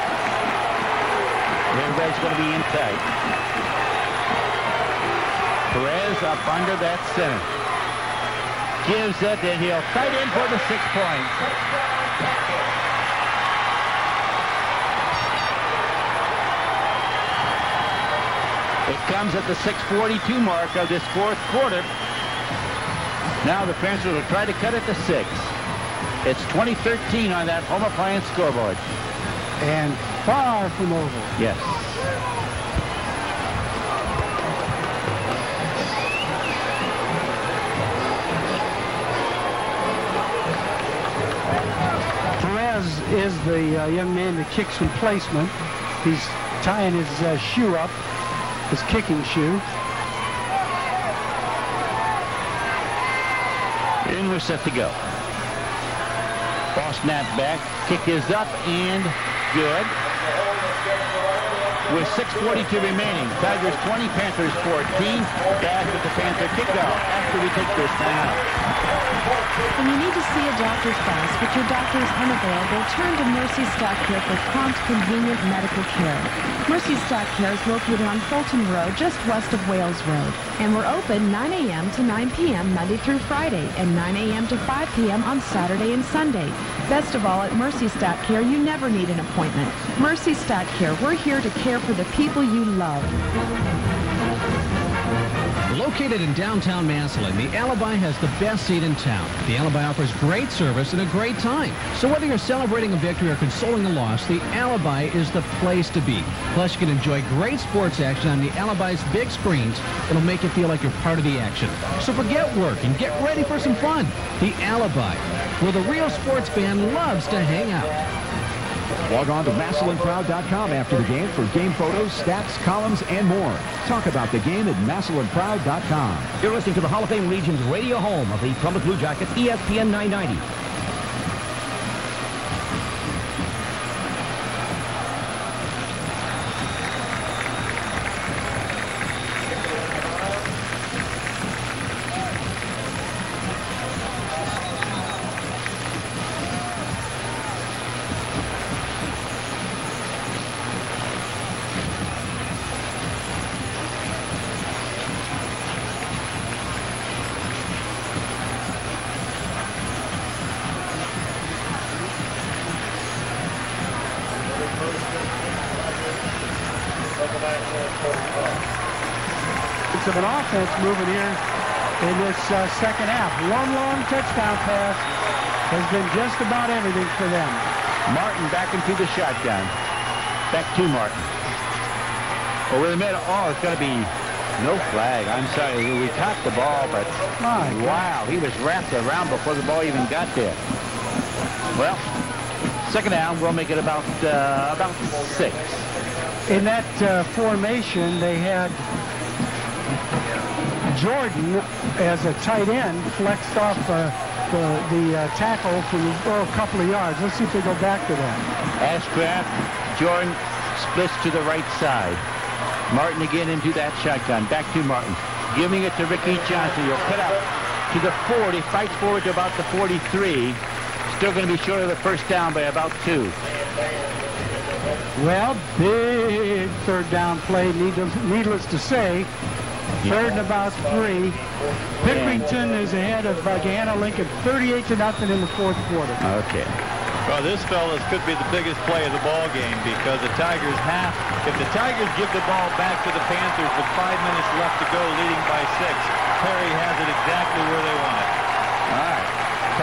Everybody's going to be in tight. Perez up under that center. Gives it, and he'll fight in for the 6 points. It comes at the 6:42 mark of this 4th quarter. Now the Panthers will try to cut it to 6. It's 20-13 on that home appliance scoreboard. And far from over. Yes. Is the young man that kicks replacement. He's tying his shoe up, his kicking shoe. And we're set to go. Ball snap back. Kick is up and good. with 6:42 remaining. Tigers 20, Panthers 14. Back with the Panther kickoff after we take this time out. When you need to see a doctor fast, but your doctor is unavailable, turn to Mercy Stock Care for prompt, convenient medical care. Mercy Stock Care is located on Fulton Road, just west of Wales Road. And we're open 9 a.m. to 9 p.m. Monday through Friday, and 9 a.m. to 5 p.m. on Saturday and Sunday. Best of all, at Mercy Stock Care, you never need an appointment. Mercy Stock Care, we're here to care for the people you love. Located in downtown Massillon, the Alibi has the best seat in town. The Alibi offers great service and a great time. So whether you're celebrating a victory or consoling a loss, the Alibi is the place to be. Plus, you can enjoy great sports action on the Alibi's big screens. It'll make you feel like you're part of the action. So forget work and get ready for some fun. The Alibi, where the real sports fan loves to hang out. Log on to MassillonProud.com after the game for game photos, stats, columns, and more. Talk about the game at MassillonProud.com. You're listening to the Hall of Fame Legion's radio home of the Columbus Blue Jackets, ESPN 990. Of an offense moving here in this second half. One long touchdown pass has been just about everything for them. Martin back into the shotgun. Back to Martin. Over the middle. Oh, it's going to be no flag. I'm sorry. We caught the ball, but wow, he was wrapped around before the ball even got there. Well, second down, we'll make it about 6. In that formation, they had Jordan as a tight end flexed off the tackle for a couple of yards. Let's see if they go back to that. Ashcraft, Jordan splits to the right side. Martin again into that shotgun. Back to Martin. Giving it to Ricky Johnson. He'll cut out to the 40. Fights forward to about the 43. Still going to be short of the first down by about 2. Well, big third down play, needless to say. Third and about 3. Pickerington is ahead of Gahanna Lincoln 38-0 in the fourth quarter. Okay. Well, this, fellas, could be the biggest play of the ball game because the Tigers if the Tigers give the ball back to the Panthers with 5 minutes left to go, leading by 6, Perry has it exactly where they want it. All right.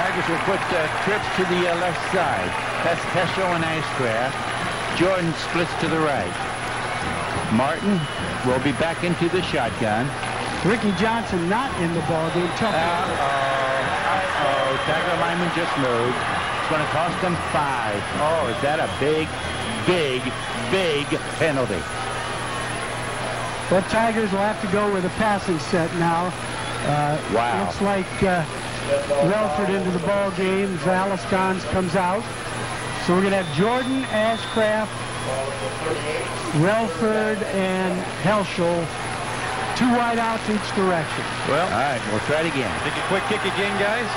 Tigers will put trips to the left side. That's Heschel and Ashcraft. Jordan splits to the right. Martin will be back into the shotgun. Ricky Johnson not in the ballgame. Tiger lineman just moved. It's going to cost them 5. Oh, is that a big penalty? Well, Tigers will have to go with a passing set now. Wow. Looks like Relford into the ball game. Zalescons comes out. So we're going to have Jordan, Ashcraft, Relford, and Heschel. 2 wide outs each direction. Well, all right, we'll try it again. Take a quick kick again, guys?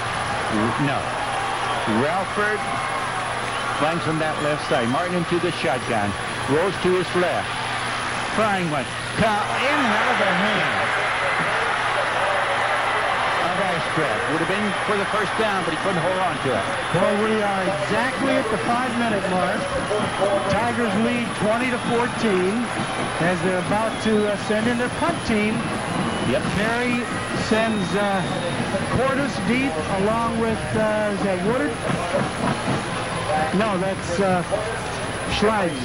No. Relford flanks from that left side. Martin into the shotgun. Rolls to his left. Flying one. In and out of the hand of Ashcraft. Would have been for the first down, but he couldn't hold on to it. Well, we are exactly at the 5-minute mark. Tigers lead 20-14 as they're about to send in their punt team. Yep. Perry sends Cordes deep along with, is that Woodard? No, that's Schleiden.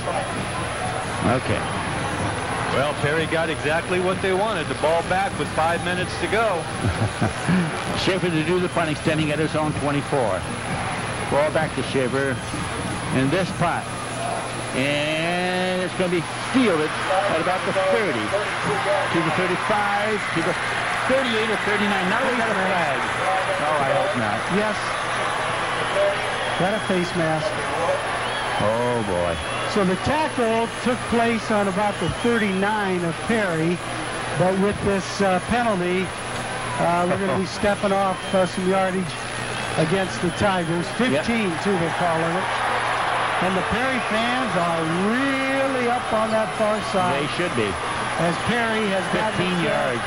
Okay. Well, Perry got exactly what they wanted. The ball back with 5 minutes to go. Schaefer to do the punt, extending at his own 24. Ball back to Schaefer. And this punt. And it's going to be fielded at about the 30. To the 35, to the 38 or 39. Now we got a flag. Oh, I hope not. Yes. Got a face mask. Oh, boy. So the tackle took place on about the 39 of Perry, but with this penalty, we're going to be stepping off some yardage against the Tigers. 15-2 they're calling it. And the Perry fans are really up on that far side. They should be. As Perry has 15 yards.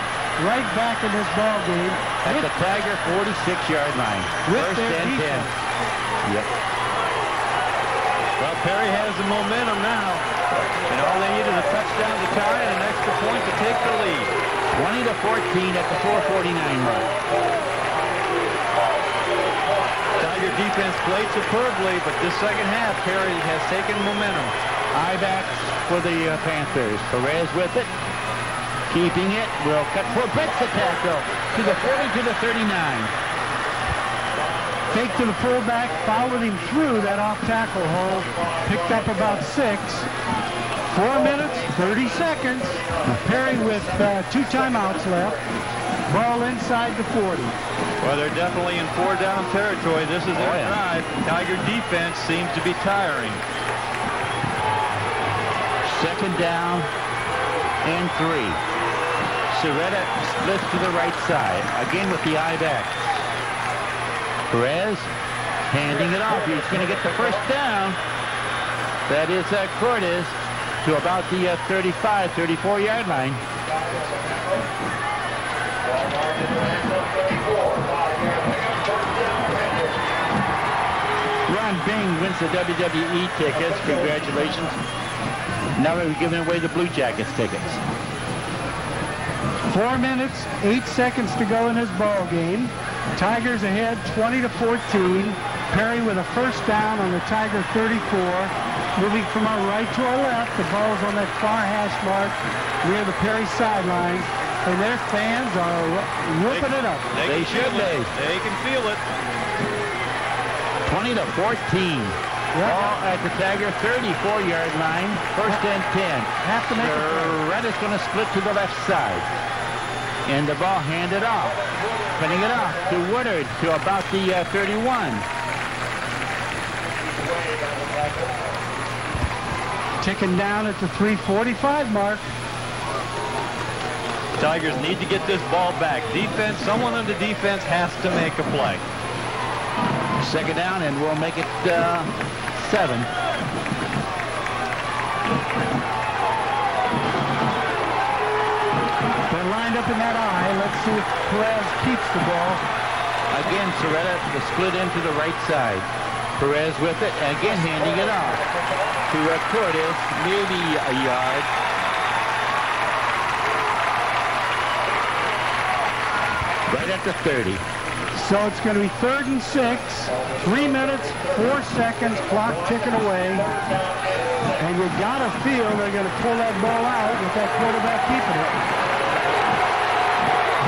Right back in this ball game. At the Tiger 46-yard line. First and 10. Yep. Well, Perry has the momentum now. And all they need is a touchdown to tie and an extra point to take the lead. 20-14 at the 4:49 mark. Tiger defense played superbly, but this second half, Perry has taken momentum. I-backs for the Panthers. Perez with it. Keeping it. Will cut for breaks the tackle to the 40 to the 39. Fake to the fullback, followed him through that off-tackle hole. Picked up about 6. 4 minutes, 30 seconds. Perry with 2 timeouts left. Ball inside the 40. Well, they're definitely in 4-down territory. This is their drive. Tiger defense seems to be tiring. Second down and 3. Soretta splits to the right side. Again with the I-back. Perez handing it off. He's going to get the first down. That is Cortez to about the 35, 34-yard line. Ron Bing wins the WWE tickets. Congratulations. Now we're giving away the Blue Jackets tickets. 4 minutes, 8 seconds to go in this ball game. Tigers ahead 20-14. Perry with a first down on the Tiger 34. Moving from our right to our left. The ball's on that far hash mark near the Perry sideline. And their fans are whooping it up. They should be. They can feel it. 20-14. Ball at the Tiger 34-yard line. First and 10. Have to make it. Red is going to split to the left side. And the ball handed off. Putting it off to Woodard to about the 31. Ticking down at the 3:45 mark. Tigers need to get this ball back. Defense, someone on the defense has to make a play. Second down, and we'll make it 7. They're lined up in that eye. Let's see if Perez keeps the ball. Again, Soretta the split into the right side. Perez with it, again handing it off to Cortez, maybe a yard. Right at the 30. So it's going to be 3rd and 6. 3 minutes, 4 seconds, clock ticking away. And you got to feel they're going to pull that ball out with that quarterback keeping it.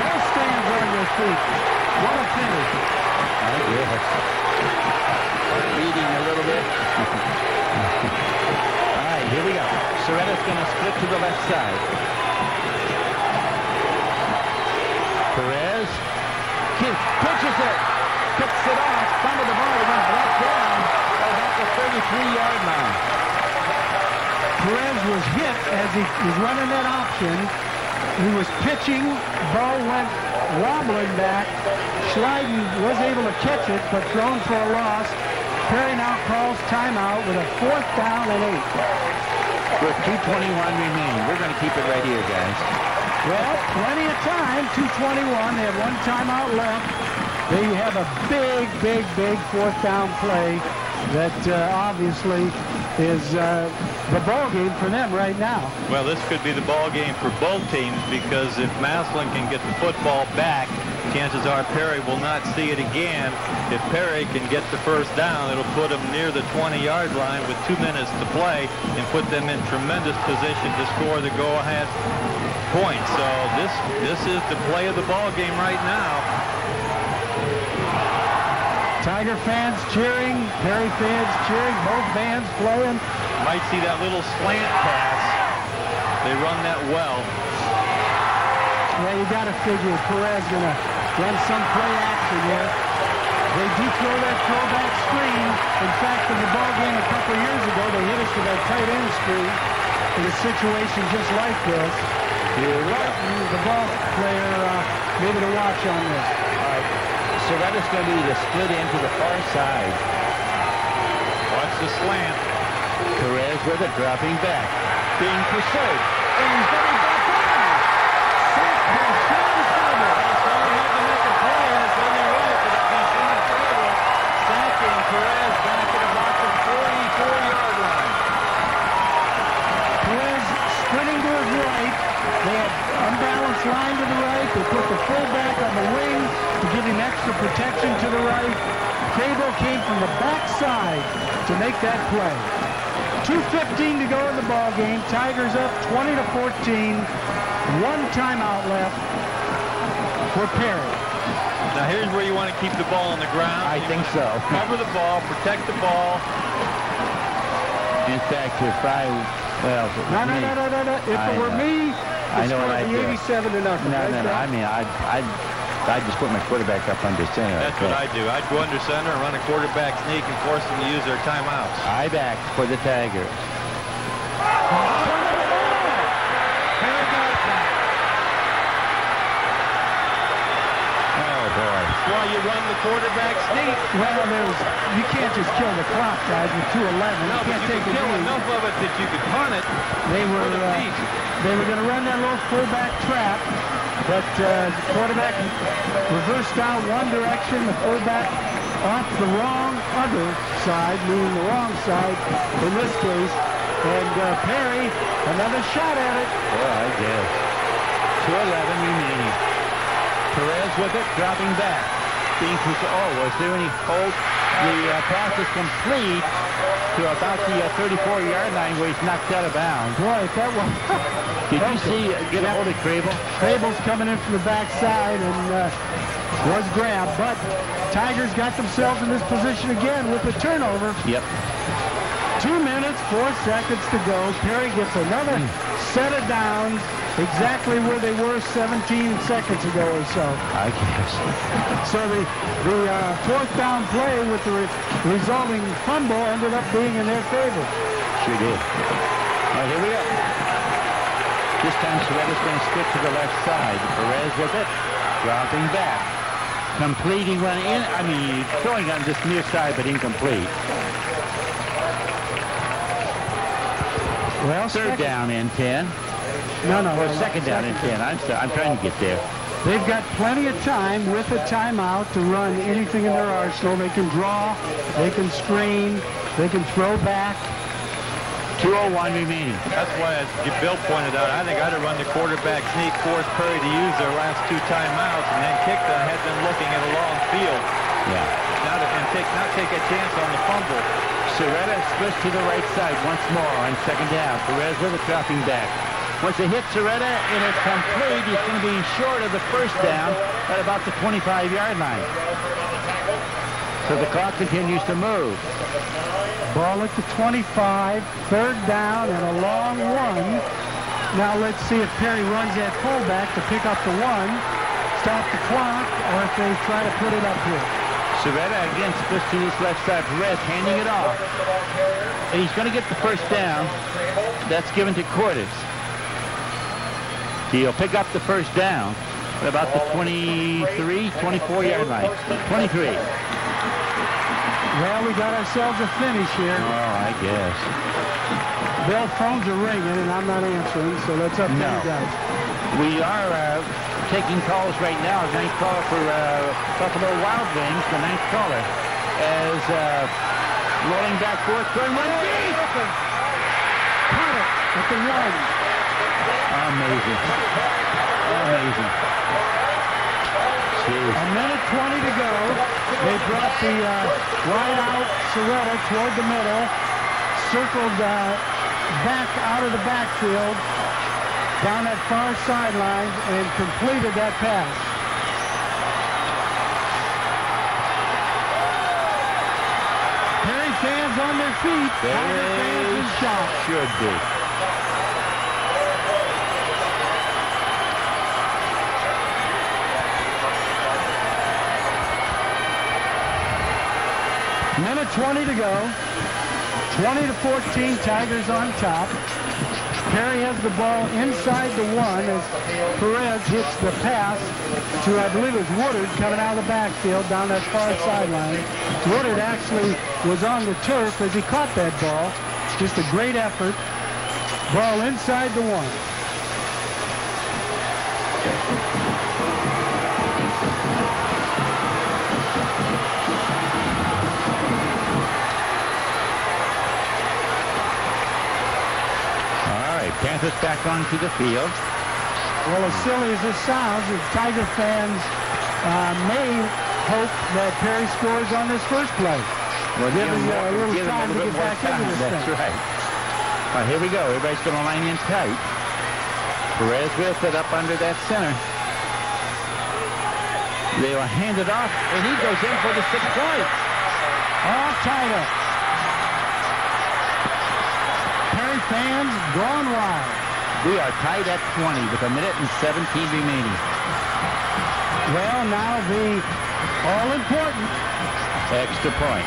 Both stands on your feet. What a finish. Leading a little bit. All right, here we go. Soretta's going to split to the left side. Perez pitches it. Picks it off. Some of the ball went right down at the 33-yard line. Perez was hit as he was running that option. He was pitching. Ball went wobbling back. Schleiden was able to catch it, but thrown for a loss. Perry now calls timeout with a 4th down and 8. With 2:21 remaining. We're going to keep it right here, guys. Well, plenty of time. 2:21. They have 1 timeout left. They have a big 4th down play that obviously is the ball game for them right now. Well, this could be the ball game for both teams because if Massillon can get the football back, chances are Perry will not see it again. If Perry can get the first down, it'll put them near the 20-yard line with 2 minutes to play and put them in tremendous position to score the go-ahead point. So this is the play of the ball game right now. Tiger fans cheering, Perry fans cheering, both bands playing. Might see that little slant pass. They run that well. Yeah, you got to figure Perez going to run some play action here. They do throw that throwback screen. In fact, in the ball game a couple years ago, they hit us with that tight end screen in a situation just like this. The ball player maybe to watch on this. All right. So that is going to be the split into the far side. Watch the slant. Perez with it, dropping back. Being pursued. And he's getting back down. Sacked by Sean Farmer. So he had to make a play, and it's only right for that be Sean Farmer. Sacking Perez back at about the 44-yard line. Perez sprinting to his right. They had unbalanced line to the right. They put the fullback on the wing to give him extra protection to the right. Crable came from the backside to make that play. 2:15 to go in the ball game. Tigers up 20-14. One timeout left for Perry. Now here's where you want to keep the ball on the ground. I think so. Cover the ball, protect the ball. In fact, if I, well, No. If it were me, I know what I'd I'd be do. 87 to nothing. No. I mean, I'd just put my quarterback up under center. That's what I do. I'd go under center and run a quarterback sneak and force them to use their timeouts. I back for the Tigers. Oh, boy. Well, you run the quarterback sneak. Well, you can't just kill the clock, guys, with 2:11. No, you can't but you take can a kill lead. enough of it that you could punt it. They were going to run that little fullback trap, but the quarterback reversed out one direction, the fullback off the wrong other side, meaning the wrong side in this case, and Perry, another shot at it. Well, I guess. 2:11 remaining. Perez with it, dropping back. Was there any hold? The pass is complete to about the 34-yard line where he's knocked out of bounds. Boy, if that was... Did you see, get a hold of Crable? Crable's coming in from the backside and was grabbed, but Tigers got themselves in this position again with the turnover. Yep. 2 minutes, 4 seconds to go. Perry gets another set of downs, exactly where they were 17 seconds ago or so. I guess. So the fourth down play with the resulting fumble ended up being in their favor. Sure did. All right, here we go. This time Soretta's going to split to the left side. Perez with it, dropping back. Completing one in, throwing on this near side, but incomplete. Well, third down in 10. No. Or second down in 10. I'm trying to get there. They've got plenty of time with a timeout to run anything in their arsenal. They can draw, they can screen, they can throw back. 2:01 remaining. That's why, as Bill pointed out, I think I'd have run the quarterback sneak, force Perry to use their last 2 timeouts, and then kick them, had them looking at a long field. Yeah. Not take a chance on the fumble. Soretta splits to the right side once more on second down. Perez with it, dropping back. Once they hit Soretta and it's complete, he's going to be short of the first down at about the 25-yard line. So the clock continues to move. Ball at the 25, third down and a long one. Now let's see if Perry runs that fullback to pick up the one, stop the clock, or if they try to put it up here. Soretta again splits to his left side. Perez handing it off. And he's going to get the first down. That's given to Cordes. He'll pick up the first down at about the 24-yard line. 23. Well, we got ourselves a finish here. Oh, I guess. Bill, phones are ringing, and I'm not answering, so let's up to you guys. We are taking calls right now. Ninth caller for Buffalo Wild Wings, the ninth caller, as rolling back forth, throwing one deep. Caught it at the one. Amazing. Amazing. Jeez. A minute 20 to go. They brought the wide out Soretta toward the middle, circled back out of the backfield, down that far sideline, and completed that pass. Perry fans on their feet. Tiger fans in shock. Should be. minute 20 to go. 20-14, Tigers on top. Perry has the ball inside the 1 as Perez hits the pass to, I believe it was Woodard coming out of the backfield down that far sideline. Woodard actually was on the turf as he caught that ball. Just a great effort. Ball inside the 1. Panthers back onto the field. Well, as silly as this sounds, the Tiger fans may hope that Perry scores on this first play. Well, give him a little time to get back into this thing. That's right. Well, here we go. Everybody's going to line in tight. Perez with it up under that center. They will hand it off, and he goes in for the 6 points. All tied up. Fans gone wild. We are tied at 20 with 1 minute and 17 remaining. Well, now the all-important extra point.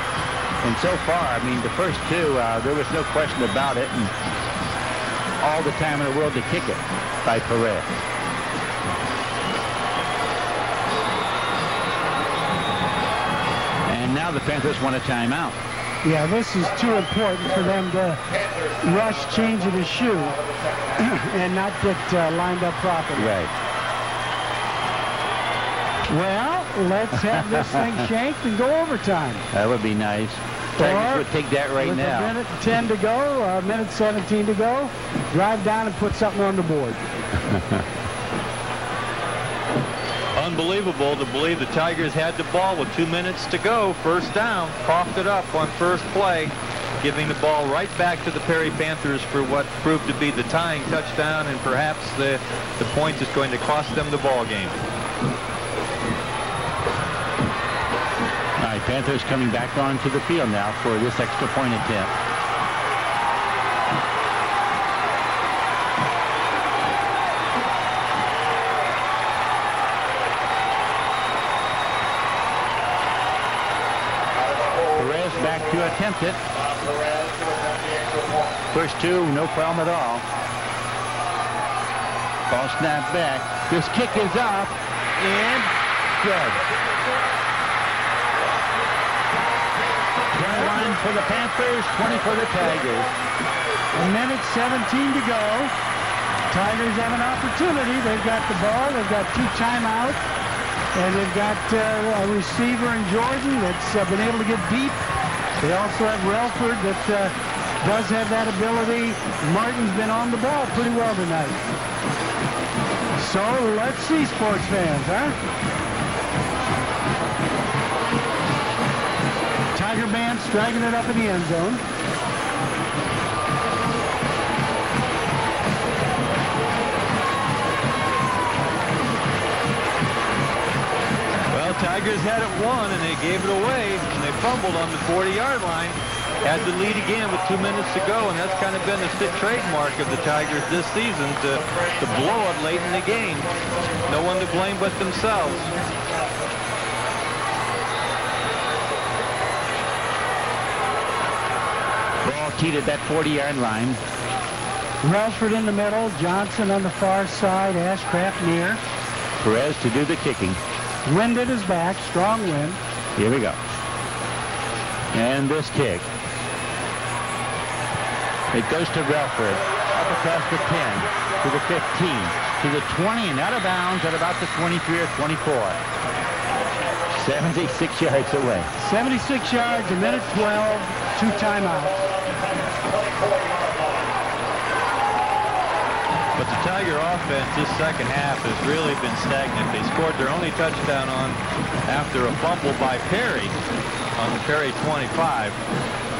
And so far, I mean, the first 2, there was no question about it, and all the time in the world to kick it by Perez. And now the Panthers want a timeout. Yeah, this is too important for them to rush changing his shoe and not get lined up properly. Right. Well, let's have this thing shanked and go overtime. That would be nice. Tigers would take that right now. With 1 minute 10 to go, 1 minute 17 to go, drive down and put something on the board. Unbelievable to believe the Tigers had the ball with 2 minutes to go. First down, coughed it up on first play, giving the ball right back to the Perry Panthers for what proved to be the tying touchdown, and perhaps the point is going to cost them the ball game. All right, Panthers coming back onto the field now for this extra point attempt. To attempt it. First 2, no problem at all. Ball snapped back. This kick is up and good. 21 for the Panthers, 20 for the Tigers. 1 minute 17 to go. Tigers have an opportunity. They've got the ball. They've got 2 timeouts. And they've got a receiver in Jordan that's been able to get deep. They also have Relford that does have that ability. Martin's been on the ball pretty well tonight. So let's see, sports fans, huh? Tiger band striking it up in the end zone. Tigers had it won, and they gave it away, and they fumbled on the 40-yard line. Had the lead again with 2 minutes to go, and that's kind of been the trademark of the Tigers this season, to blow it late in the game. No one to blame but themselves. Ball teed at that 40-yard line. Relford in the middle, Johnson on the far side, Ashcraft near. Perez to do the kicking. Wind at his back, strong wind. Here we go. And this kick. It goes to Relford, up across the 10, to the 15, to the 20, and out of bounds at about the 23 or 24. 76 yards away. 76 yards, 1 minute 12, 2 timeouts. But the Tiger offense this second half has really been stagnant. They scored their only touchdown after a fumble by Perry on the Perry 25.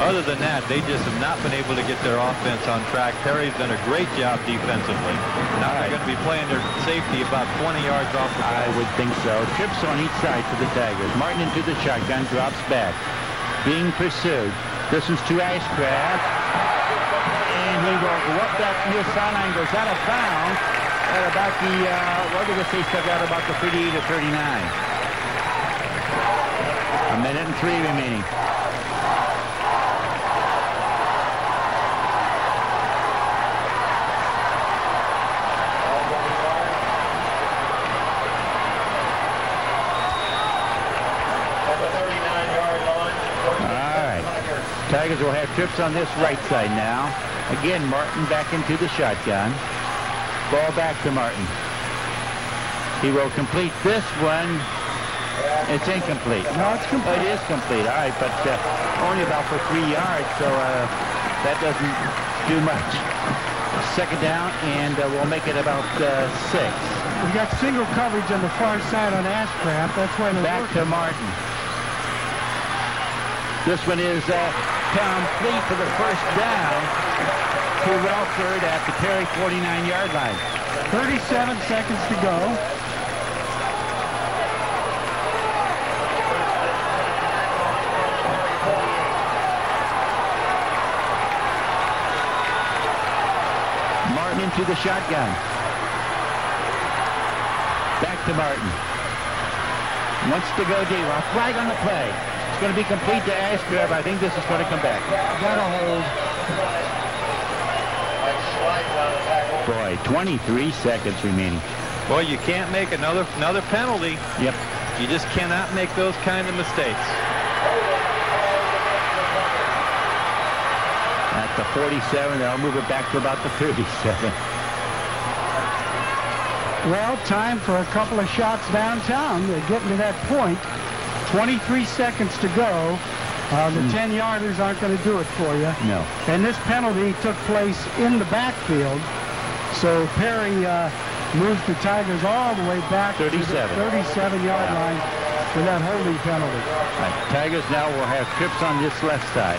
Other than that, they just have not been able to get their offense on track. Perry's done a great job defensively. Now they're going to be playing their safety about 20 yards off the ball. I would think so. Trips on each side for the Tigers. Martin into the shotgun, drops back. Being pursued. Distance to Ashcraft. And he will go up that near sideline, goes out of bounds at about the, what did we say, stuck out about the 38 or 39. 1 minute and 3 remaining. Tigers will have trips on this right side now. Again, Martin back into the shotgun. Ball back to Martin. He will complete this one. It's incomplete. No, it's complete. It is complete. All right, but only about for 3 yards, so that doesn't do much. Second down, and we'll make it about 6. We got single coverage on the far side on Ashcraft. That's why they're back to Martin. This one is complete for the first down to Welford at the Perry 49-yard line. 37 seconds to go. Martin into the shotgun. Back to Martin. Wants to go deep. A flag on the play. It's going to be complete to Ashcraft. I think this is going to come back. Got a hold. Boy, 23 seconds remaining. Boy, you can't make another penalty. Yep. You just cannot make those kind of mistakes. At the 47, they'll move it back to about the 37. Well, time for a couple of shots downtown. They're getting to that point. 23 seconds to go. The 10-yarders aren't going to do it for you. No. And this penalty took place in the backfield. So Perry moves the Tigers all the way back 37. to the 37-yard line for that holding penalty. Right. Tigers now will have trips on this left side.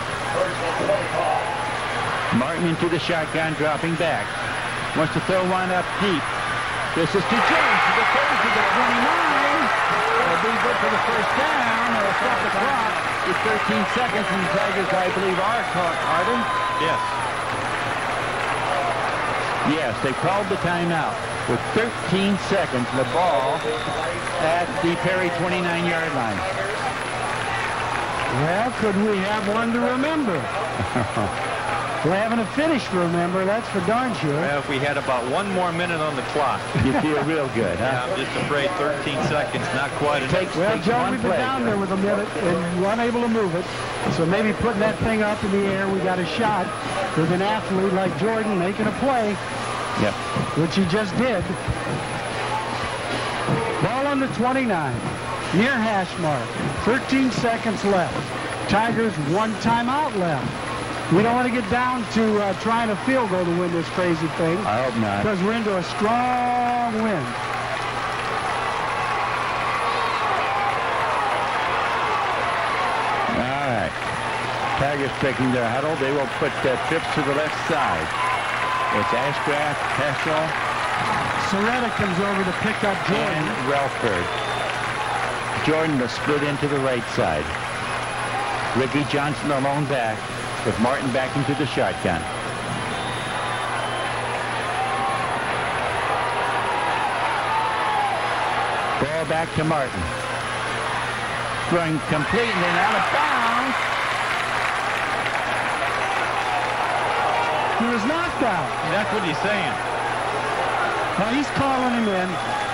Martin into the shotgun, dropping back. Wants to throw one up deep. This is to Jones to the 30 to the 29. It'll be good for the first down. It'll stop the clock. It's 13 seconds, and the Tigers, I believe, are caught. Are they? Yes. Yes, they called the timeout with 13 seconds. The ball at the Perry 29-yard line. Well, could we have one to remember? We're having a finish to remember, that's for darn sure. Well, if we had about 1 more minute on the clock. You feel real good, huh? Yeah, I'm just afraid 13 seconds, not quite enough. Well, Joe, we've been down there with a minute and we're unable to move it. So maybe putting that thing up in the air, we got a shot with an athlete like Jordan making a play. Yep. Which he just did. Ball on the 29. Near hash mark. 13 seconds left. Tigers 1 timeout left. We don't want to get down to trying a field goal to win this crazy thing. I hope not. Because we're into a strong wind. All right. Tigers taking their huddle. They will put trips to the left side. It's Ashcraft, Hessel. Soretta comes over to pick up Jordan. And Relford. Jordan will split into the right side. Ricky Johnson alone back, with Martin back into the shotgun. Ball back to Martin. Throwing complete and then out of bounds. He was knocked out. That's what he's saying. Well, he's calling him in.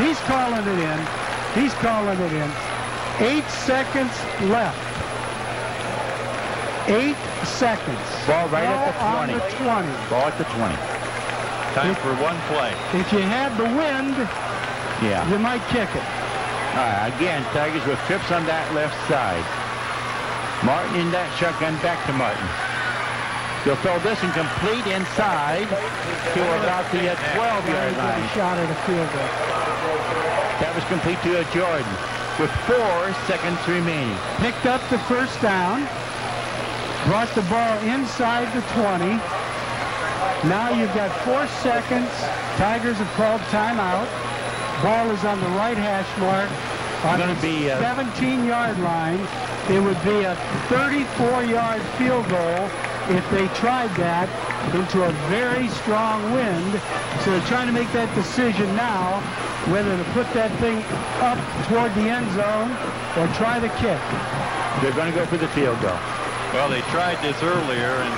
He's calling it in. He's calling it in. 8 seconds left. 8 seconds. Ball right at the 20. On the 20. Ball at the 20. Time for one play. If you had the wind, you might kick it. All right, again, Tigers with trips on that left side. Martin in that shotgun, back to Martin. He'll throw this and complete inside to about the 12-yard line. Shot at a field goal. That was complete to Jordan with 4 seconds remaining. Picked up the first down. Brought the ball inside the 20. Now you've got 4 seconds. Tigers have called timeout. Ball is on the right hash mark. On the 17-yard line. It would be a 34-yard field goal if they tried that into a very strong wind. So they're trying to make that decision now whether to put that thing up toward the end zone or try the kick. They're going to go for the field goal. Well, they tried this earlier and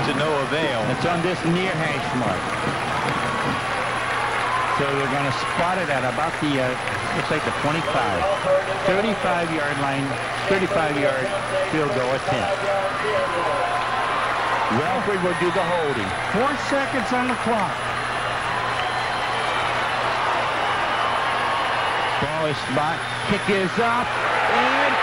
to no avail. It's on this near hash mark. So they're going to spot it at about the, looks like the 25. 35-yard line, 35-yard field goal attempt. Welford will do the holding. 4 seconds on the clock. Ball is spot. Kick is up. And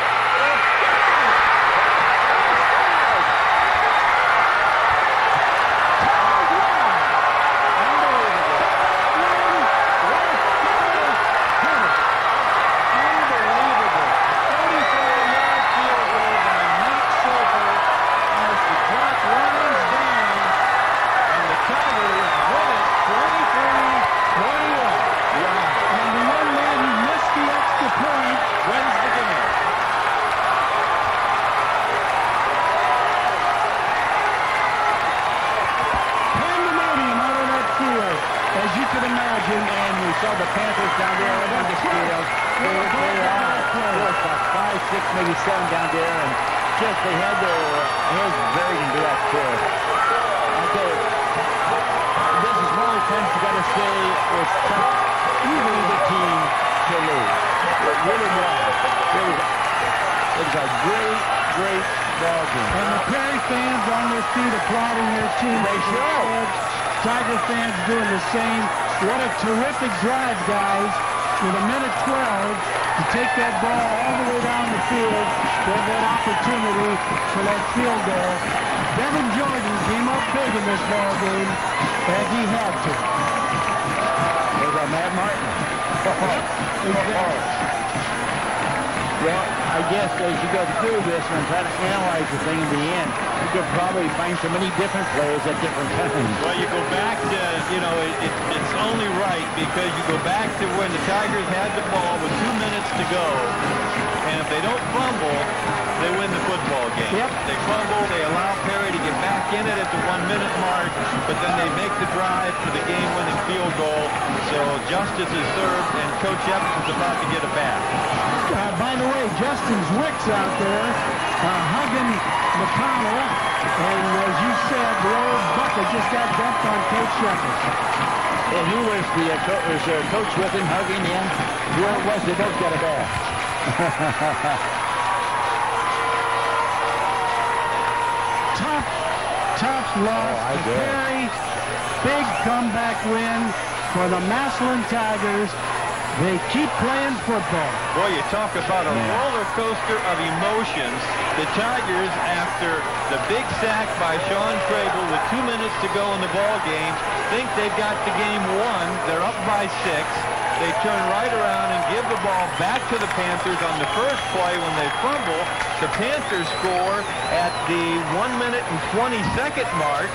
maybe 7 down there, and just they had their heads buried into that field. Okay, this is one of the times you got to say it's tough, even the team to lose. It really was. It was a great, great ball game. And the Perry fans on their feet applauding their team. They should. Tiger fans doing the same. What a terrific drive, guys. With a minute 12 to take that ball all the way down the field, they had that opportunity for that field goal. Devin Jordan came up big in this ball game, as he had to. There's a Matt Martin. Well, I guess as you go through this and try to analyze the thing in the end, you could probably find so many different plays at different times. Well, you go back to, you know, it's only right because you go back to when the Tigers had the ball with 2 minutes to go, and if they don't fumble, they win the football game. Yep. They fumble, they allow Perry to get back in it at the 1 minute mark, but then they make the drive for the game-winning field goal. So justice is served, and Coach Evans is about to get it back. By the way, Justin Zwick's out there hugging McConnell, and as you said, the old bucket just got dumped on Coach Shepard. And he was the coach with him, hugging him. Where it was, they both got a bath. Tough loss to Perry. Big comeback win for the Massillon Tigers. They keep playing football. Boy, you talk about a roller coaster of emotions. The Tigers, after the big sack by Sean Trable with 2 minutes to go in the ball game, think they've got the game won. They're up by 6. They turn right around and give the ball back to the Panthers on the first play when they fumble. The Panthers score at the 1 minute and 20-second mark.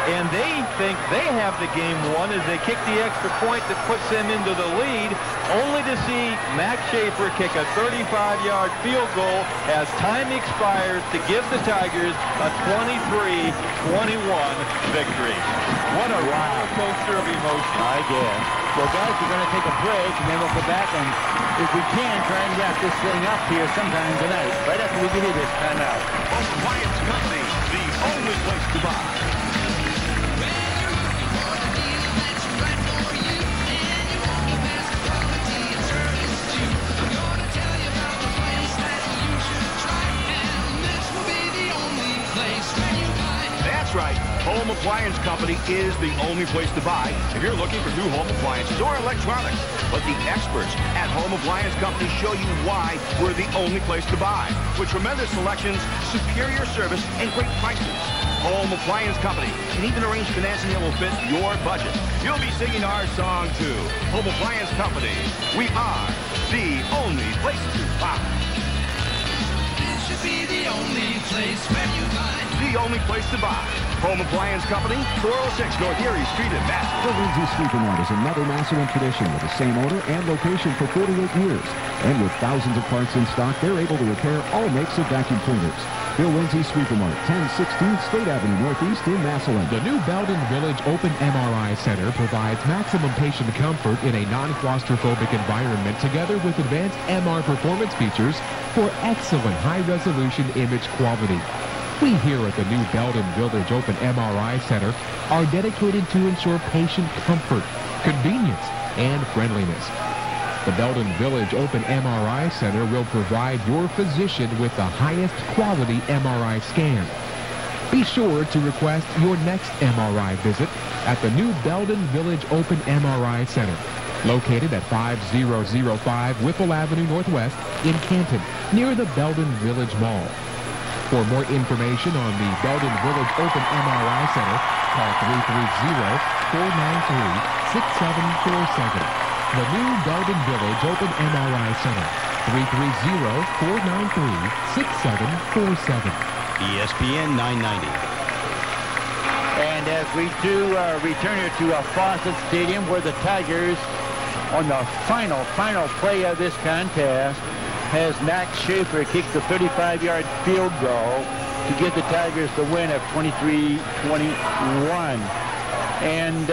And they think they have the game won as they kick the extra point that puts them into the lead, only to see Max Schaefer kick a 35-yard field goal as time expires to give the Tigers a 23-21 victory. What a roller coaster of emotion. I guess. Well, guys, we're going to take a break, and then we'll go back and, if we can, try and wrap this thing up here sometime tonight, right after we give you this timeout. Appliance Company, the only place to buy. That's right. Home Appliance Company is the only place to buy if you're looking for new home appliances or electronics. But the experts at Home Appliance Company show you why we're the only place to buy. With tremendous selections, superior service, and great prices. Home Appliance Company can even arrange financing that will fit your budget. You'll be singing our song too. Home Appliance Company. We are the only place to buy. This should be the only place where you buy. The only place to buy. Home Appliance Company, 406 North Erie Street in Massillon. The Lindsay Sweeping Art is another Massillon tradition with the same owner and location for 48 years. And with thousands of parts in stock, they're able to repair all makes of vacuum cleaners. Bill Lindsay Sweeping Art, 1016 State Avenue Northeast in Massillon. The new Belden Village Open MRI Center provides maximum patient comfort in a non-claustrophobic environment together with advanced MR performance features for excellent high-resolution image quality. We here at the new Belden Village Open MRI Center are dedicated to ensure patient comfort, convenience, and friendliness. The Belden Village Open MRI Center will provide your physician with the highest quality MRI scan. Be sure to request your next MRI visit at the new Belden Village Open MRI Center, located at 5005 Whipple Avenue Northwest in Canton, near the Belden Village Mall. For more information on the Belden Village Open MRI Center, call 330-493-6747. The new Belden Village Open MRI Center, 330-493-6747. ESPN 990. And as we do return here to Fawcett Stadium, where the Tigers, on the final play of this contest, has Max Schaefer kick the 35-yard field goal to give the Tigers the win of 23-21. And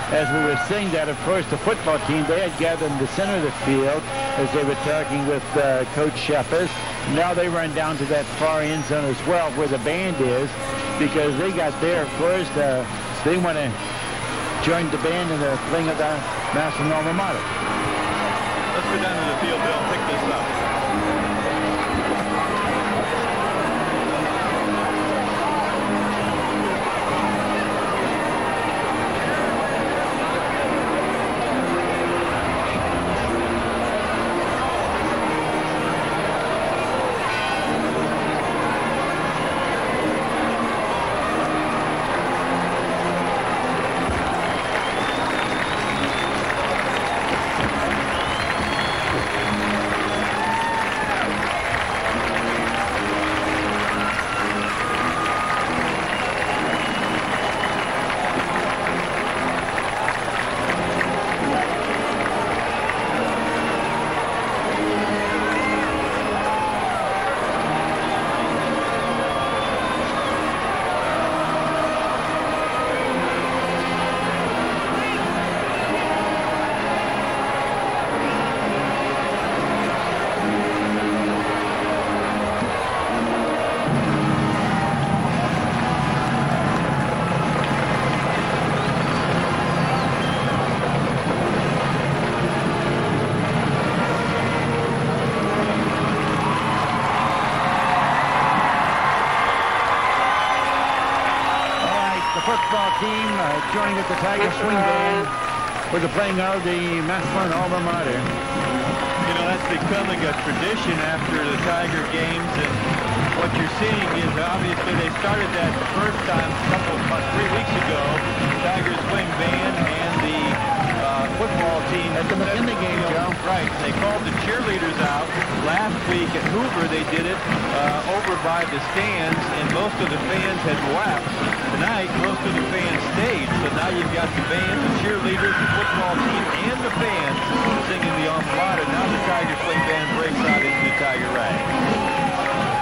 as we were saying that, of course, the football team, they had gathered in the center of the field as they were talking with Coach Shepard. Now they run down to that far end zone as well, where the band is, because they got there, of course. They want to join the band in the playing of the Massillon alma mater. Let's go down to the field, Bill, pick this up. Team joining with the Tiger Swing Band for the playing of the Massillon alma mater. You know, that's becoming a tradition after the Tiger games, and what you're seeing is obviously they started that the first time about 3 weeks ago. The Tiger Swing Band and the football team at the McKinley game, Joe. Right. They called the cheerleaders out last week at Hoover. They did it over by the stands, and most of the fans had left. Tonight, most of the fans stayed, so now you've got the band, the cheerleaders, the football team, and the fans singing the Enfilada. Now the Tiger Swing Band breaks out into the Tiger Rag.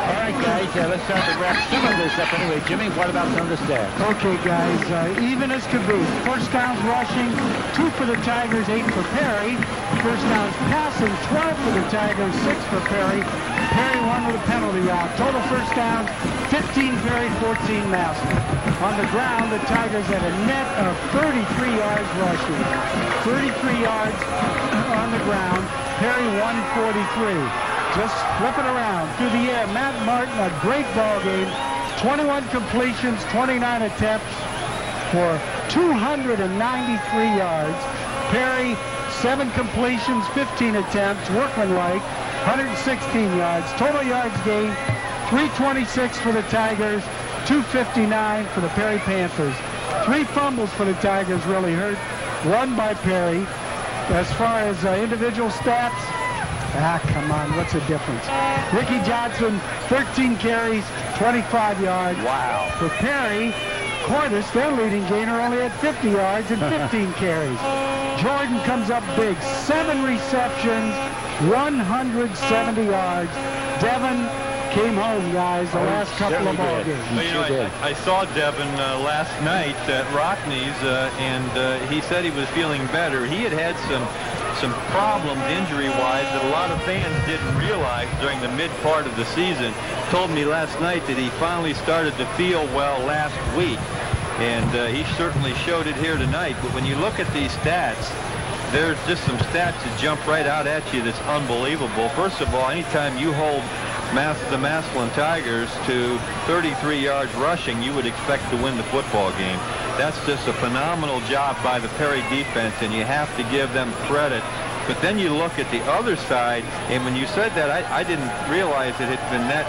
All right, guys, let's start to wrap some of this up. Anyway, Jimmy, what about some of the stats? Okay, guys, even as could be. First downs rushing, 2 for the Tigers, 8 for Perry. First downs passing, 12 for the Tigers, 6 for Perry. Perry won with a penalty route. Total first downs, 15 Perry, 14 Massillon. On the ground, the Tigers had a net of 33 yards rushing. 33 yards on the ground. Perry 143. Just flip it around through the air. Matt Martin, a great ball game. 21 completions, 29 attempts for 293 yards. Perry, 7 completions, 15 attempts, workmanlike, 116 yards. Total yards gained, 326 for the Tigers, 259 for the Perry Panthers. 3 fumbles for the Tigers really hurt. 1 by Perry. As far as individual stats, come on, what's the difference? Ricky Johnson, 13 carries, 25 yards. Wow. For Perry, Cordis, their leading gainer, only had 50 yards and 15 carries. Jordan comes up big, 7 receptions, 170 yards. Devin came home, guys, the last couple of ball games. Well, you know, I saw Devin last night at Rockney's, and he said he was feeling better. He had some problems injury-wise that a lot of fans didn't realize during the mid part of the season. Told me last night that he finally started to feel well last week, and he certainly showed it here tonight. But when you look at these stats, there's just some stats that jump right out at you that's unbelievable. First of all, anytime you hold the Massillon Tigers to 33 yards rushing, you would expect to win the football game. That's just a phenomenal job by the Perry defense, and you have to give them credit. But then you look at the other side, and when you said that, I didn't realize it had been that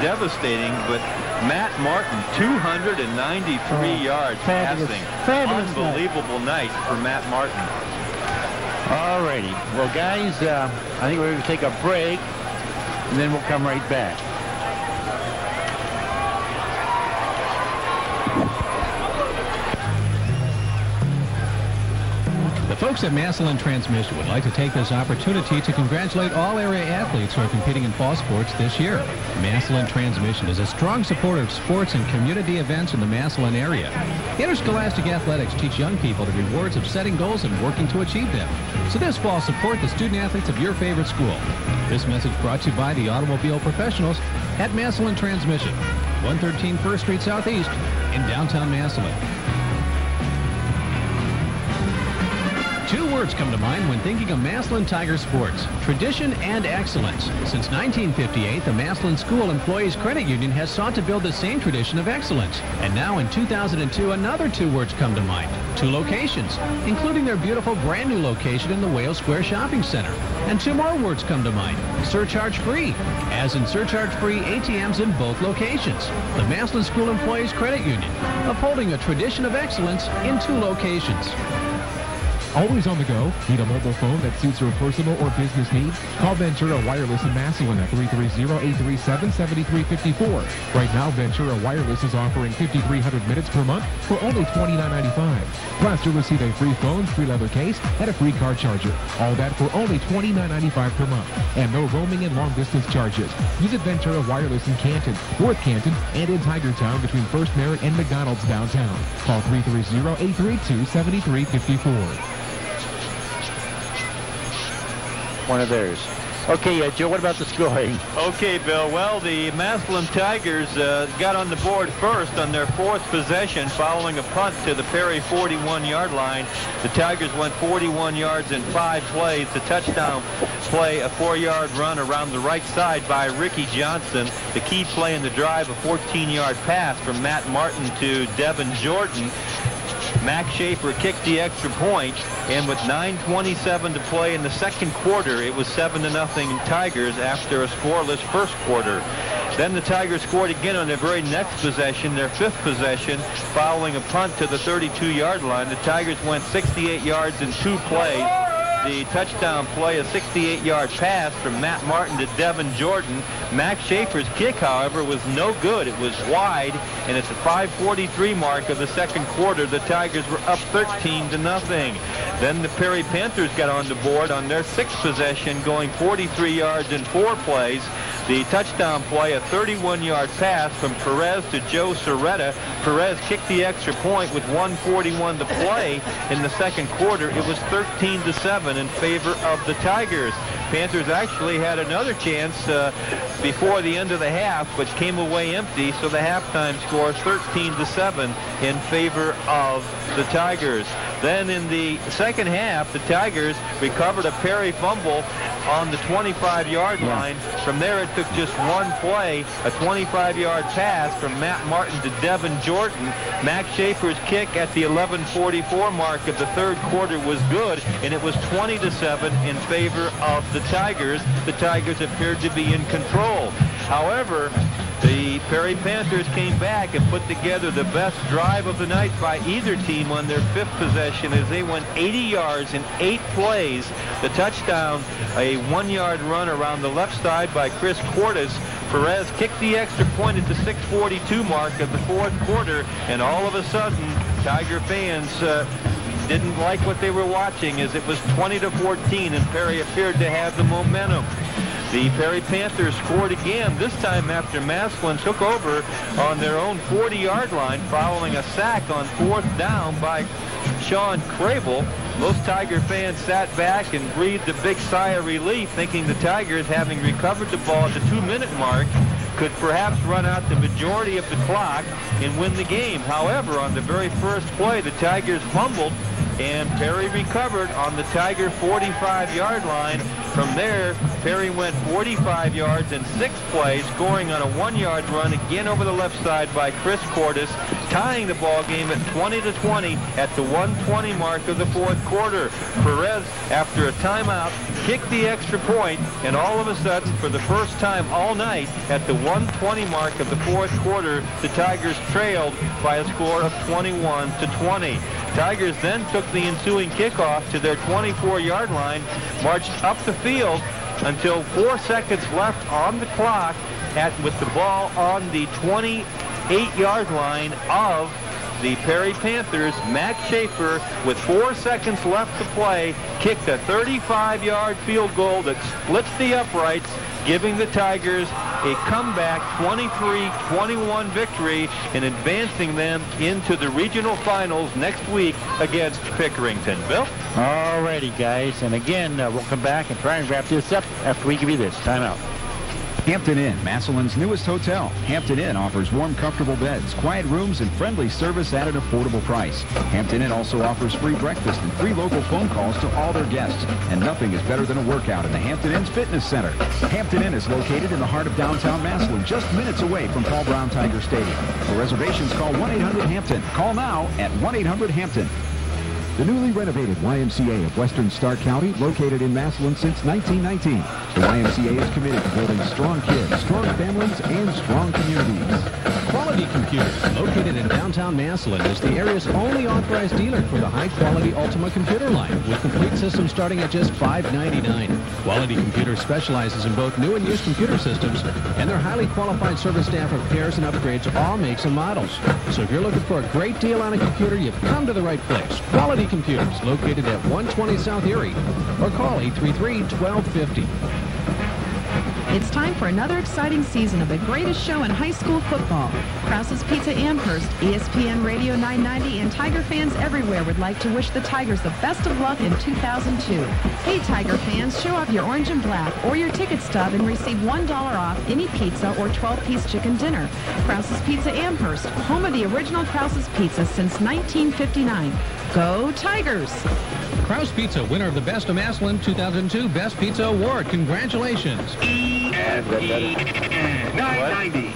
devastating, but Matt Martin, 293 yards passing. Unbelievable night for Matt Martin. All righty. Well, guys, I think we're going to take a break, and then we'll come right back. The folks at Massillon Transmission would like to take this opportunity to congratulate all area athletes who are competing in fall sports this year. Massillon Transmission is a strong supporter of sports and community events in the Massillon area. Interscholastic athletics teach young people the rewards of setting goals and working to achieve them. So this fall, support the student athletes of your favorite school. This message brought to you by the automobile professionals at Massillon Transmission, 113 First Street Southeast in downtown Massillon. Two words come to mind when thinking of Massillon Tiger sports: tradition and excellence. Since 1958, the Massillon School Employees Credit Union has sought to build the same tradition of excellence. And now in 2002, another two words come to mind: two locations, including their beautiful brand new location in the Wales Square Shopping Center. And two more words come to mind: surcharge free, as in surcharge free ATMs in both locations. The Massillon School Employees Credit Union, upholding a tradition of excellence in two locations. Always on the go? Need a mobile phone that suits your personal or business needs? Call Ventura Wireless in Massillon at 330-837-7354. Right now, Ventura Wireless is offering 5,300 minutes per month for only $29.95. Plus, you'll receive a free phone, free leather case, and a free car charger. All that for only $29.95 per month. And no roaming and long-distance charges. Visit Ventura Wireless in Canton, North Canton, and in Tigertown between First Merit and McDonald's downtown. Call 330-832-7354. One of theirs. Okay, Joe, what about the scoring? Okay, Bill. Well, the Massillon Tigers got on the board first on their fourth possession following a punt to the Perry 41-yard line. The Tigers went 41 yards in 5 plays. The touchdown play, a 4-yard run around the right side by Ricky Johnson. The key play in the drive, a 14-yard pass from Matt Martin to Devin Jordan. Max Schaefer kicked the extra point, and with 9:27 to play in the second quarter, it was 7-0 Tigers after a scoreless first quarter. Then the Tigers scored again on their very next possession, their fifth possession, following a punt to the 32-yard line. The Tigers went 68 yards in 2 plays. The touchdown play, a 68-yard pass from Matt Martin to Devin Jordan. Max Schaefer's kick, however, was no good. It was wide, and at the 5:43 mark of the second quarter, the Tigers were up 13-0. Then the Perry Panthers got on the board on their sixth possession, going 43 yards in 4 plays. The touchdown play, a 31-yard pass from Perez to Joe Soretta. Perez kicked the extra point with 1:41 to play in the second quarter. It was 13-7 in favor of the Tigers. Panthers actually had another chance before the end of the half, but came away empty, so the halftime score 13-7 in favor of the Tigers. Then in the second half, the Tigers recovered a Perry fumble on the 25-yard line. From there, it took just one play, a 25-yard pass from Matt Martin to Devin Jordan. Max Schaefer's kick at the 11:44 mark of the third quarter was good, and it was 20-7 in favor of the Tigers. The Tigers appeared to be in control. However, the Perry Panthers came back and put together the best drive of the night by either team on their fifth possession as they went 80 yards in 8 plays. The touchdown, a 1-yard run around the left side by Chris Cordes. Perez kicked the extra point at the 6:42 mark of the fourth quarter, and all of a sudden, Tiger fans didn't like what they were watching as it was 20-14, and Perry appeared to have the momentum. The Perry Panthers scored again, this time after Massillon took over on their own 40-yard line following a sack on 4th down by Sean Crable. Most Tiger fans sat back and breathed a big sigh of relief, thinking the Tigers, having recovered the ball at the 2-minute mark, could perhaps run out the majority of the clock and win the game. However, on the very first play, the Tigers fumbled and Perry recovered on the Tiger 45-yard line. From there, Perry went 45 yards in 6 plays, scoring on a 1-yard run again over the left side by Chris Cordes, tying the ball game at 20-20 at the 1:20 mark of the 4th quarter. Perez, after a timeout, kicked the extra point, and all of a sudden, for the first time all night, at the 1:20 mark of the 4th quarter, the Tigers trailed by a score of 21-20. Tigers then took the ensuing kickoff to their 24-yard line, marched up the field until 4 seconds left on the clock with the ball on the 28-yard line of the Perry Panthers. Max Schaefer, with 4 seconds left to play, kicked a 35-yard field goal that splits the uprights, giving the Tigers a comeback 23-21 victory and advancing them into the regional finals next week against Pickerington. Bill? Alrighty, guys. And again, we'll come back and try and wrap this up after we give you this. Timeout. Hampton Inn, Massillon's newest hotel. Hampton Inn offers warm, comfortable beds, quiet rooms, and friendly service at an affordable price. Hampton Inn also offers free breakfast and free local phone calls to all their guests. And nothing is better than a workout in the Hampton Inn's Fitness Center. Hampton Inn is located in the heart of downtown Massillon, just minutes away from Paul Brown Tiger Stadium. For reservations, call 1-800-HAMPTON. Call now at 1-800-HAMPTON. The newly renovated YMCA of Western Stark County, located in Massillon since 1919. The YMCA is committed to building strong kids, strong families, and strong communities. Quality Computers, located in downtown Massillon, is the area's only authorized dealer for the high-quality Ultima computer line, with complete systems starting at just $5.99. Quality Computers specializes in both new and used computer systems, and their highly qualified service staff repairs and upgrades all makes and models. So if you're looking for a great deal on a computer, you've come to the right place. Quality Computers, located at 120 South Erie, or call 833-1250. It's time for another exciting season of the greatest show in high school football. Krause's Pizza Amherst, ESPN Radio 990, and Tiger fans everywhere would like to wish the Tigers the best of luck in 2002. Hey, Tiger fans, show off your orange and black or your ticket stub and receive $1 off any pizza or 12-piece chicken dinner. Krause's Pizza Amherst, home of the original Krause's Pizza since 1959. Go Tigers! Krause Pizza, winner of the Best of Massillon 2002 Best Pizza Award. Congratulations. ESPN 990.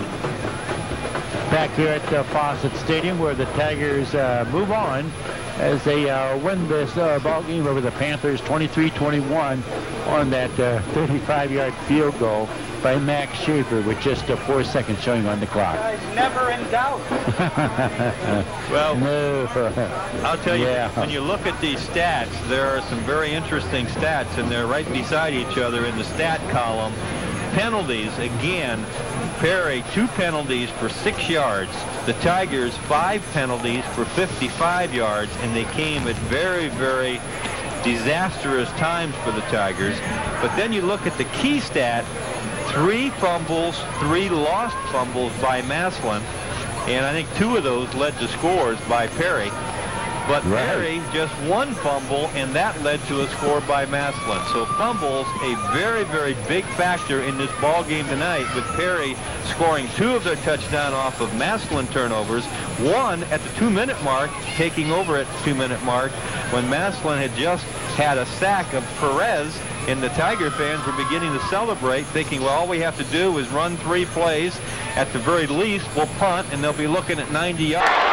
Back here at Fawcett Stadium, where the Tigers move on as they win this ball game over the Panthers 23-21 on that 35-yard field goal by Max Schaefer with just 4 seconds showing on the clock. Guys, never in doubt. Well, no. I'll tell you, when you look at these stats, there are some very interesting stats, and they're right beside each other in the stat column. Penalties, again, Perry, 2 penalties for 6 yards. The Tigers, 5 penalties for 55 yards, and they came at very, very disastrous times for the Tigers. But then you look at the key stat, 3 fumbles, 3 lost fumbles by Massillon, and I think 2 of those led to scores by Perry. But Perry, just 1 fumble, and that led to a score by Massillon. So fumbles, a very, very big factor in this ball game tonight, with Perry scoring 2 of their touchdowns off of Massillon turnovers, 1 at the 2-minute mark, taking over at the 2-minute mark, when Massillon had just had a sack of Perez, and the Tiger fans were beginning to celebrate, thinking, well, all we have to do is run 3 plays. At the very least, we'll punt, and they'll be looking at 90 yards.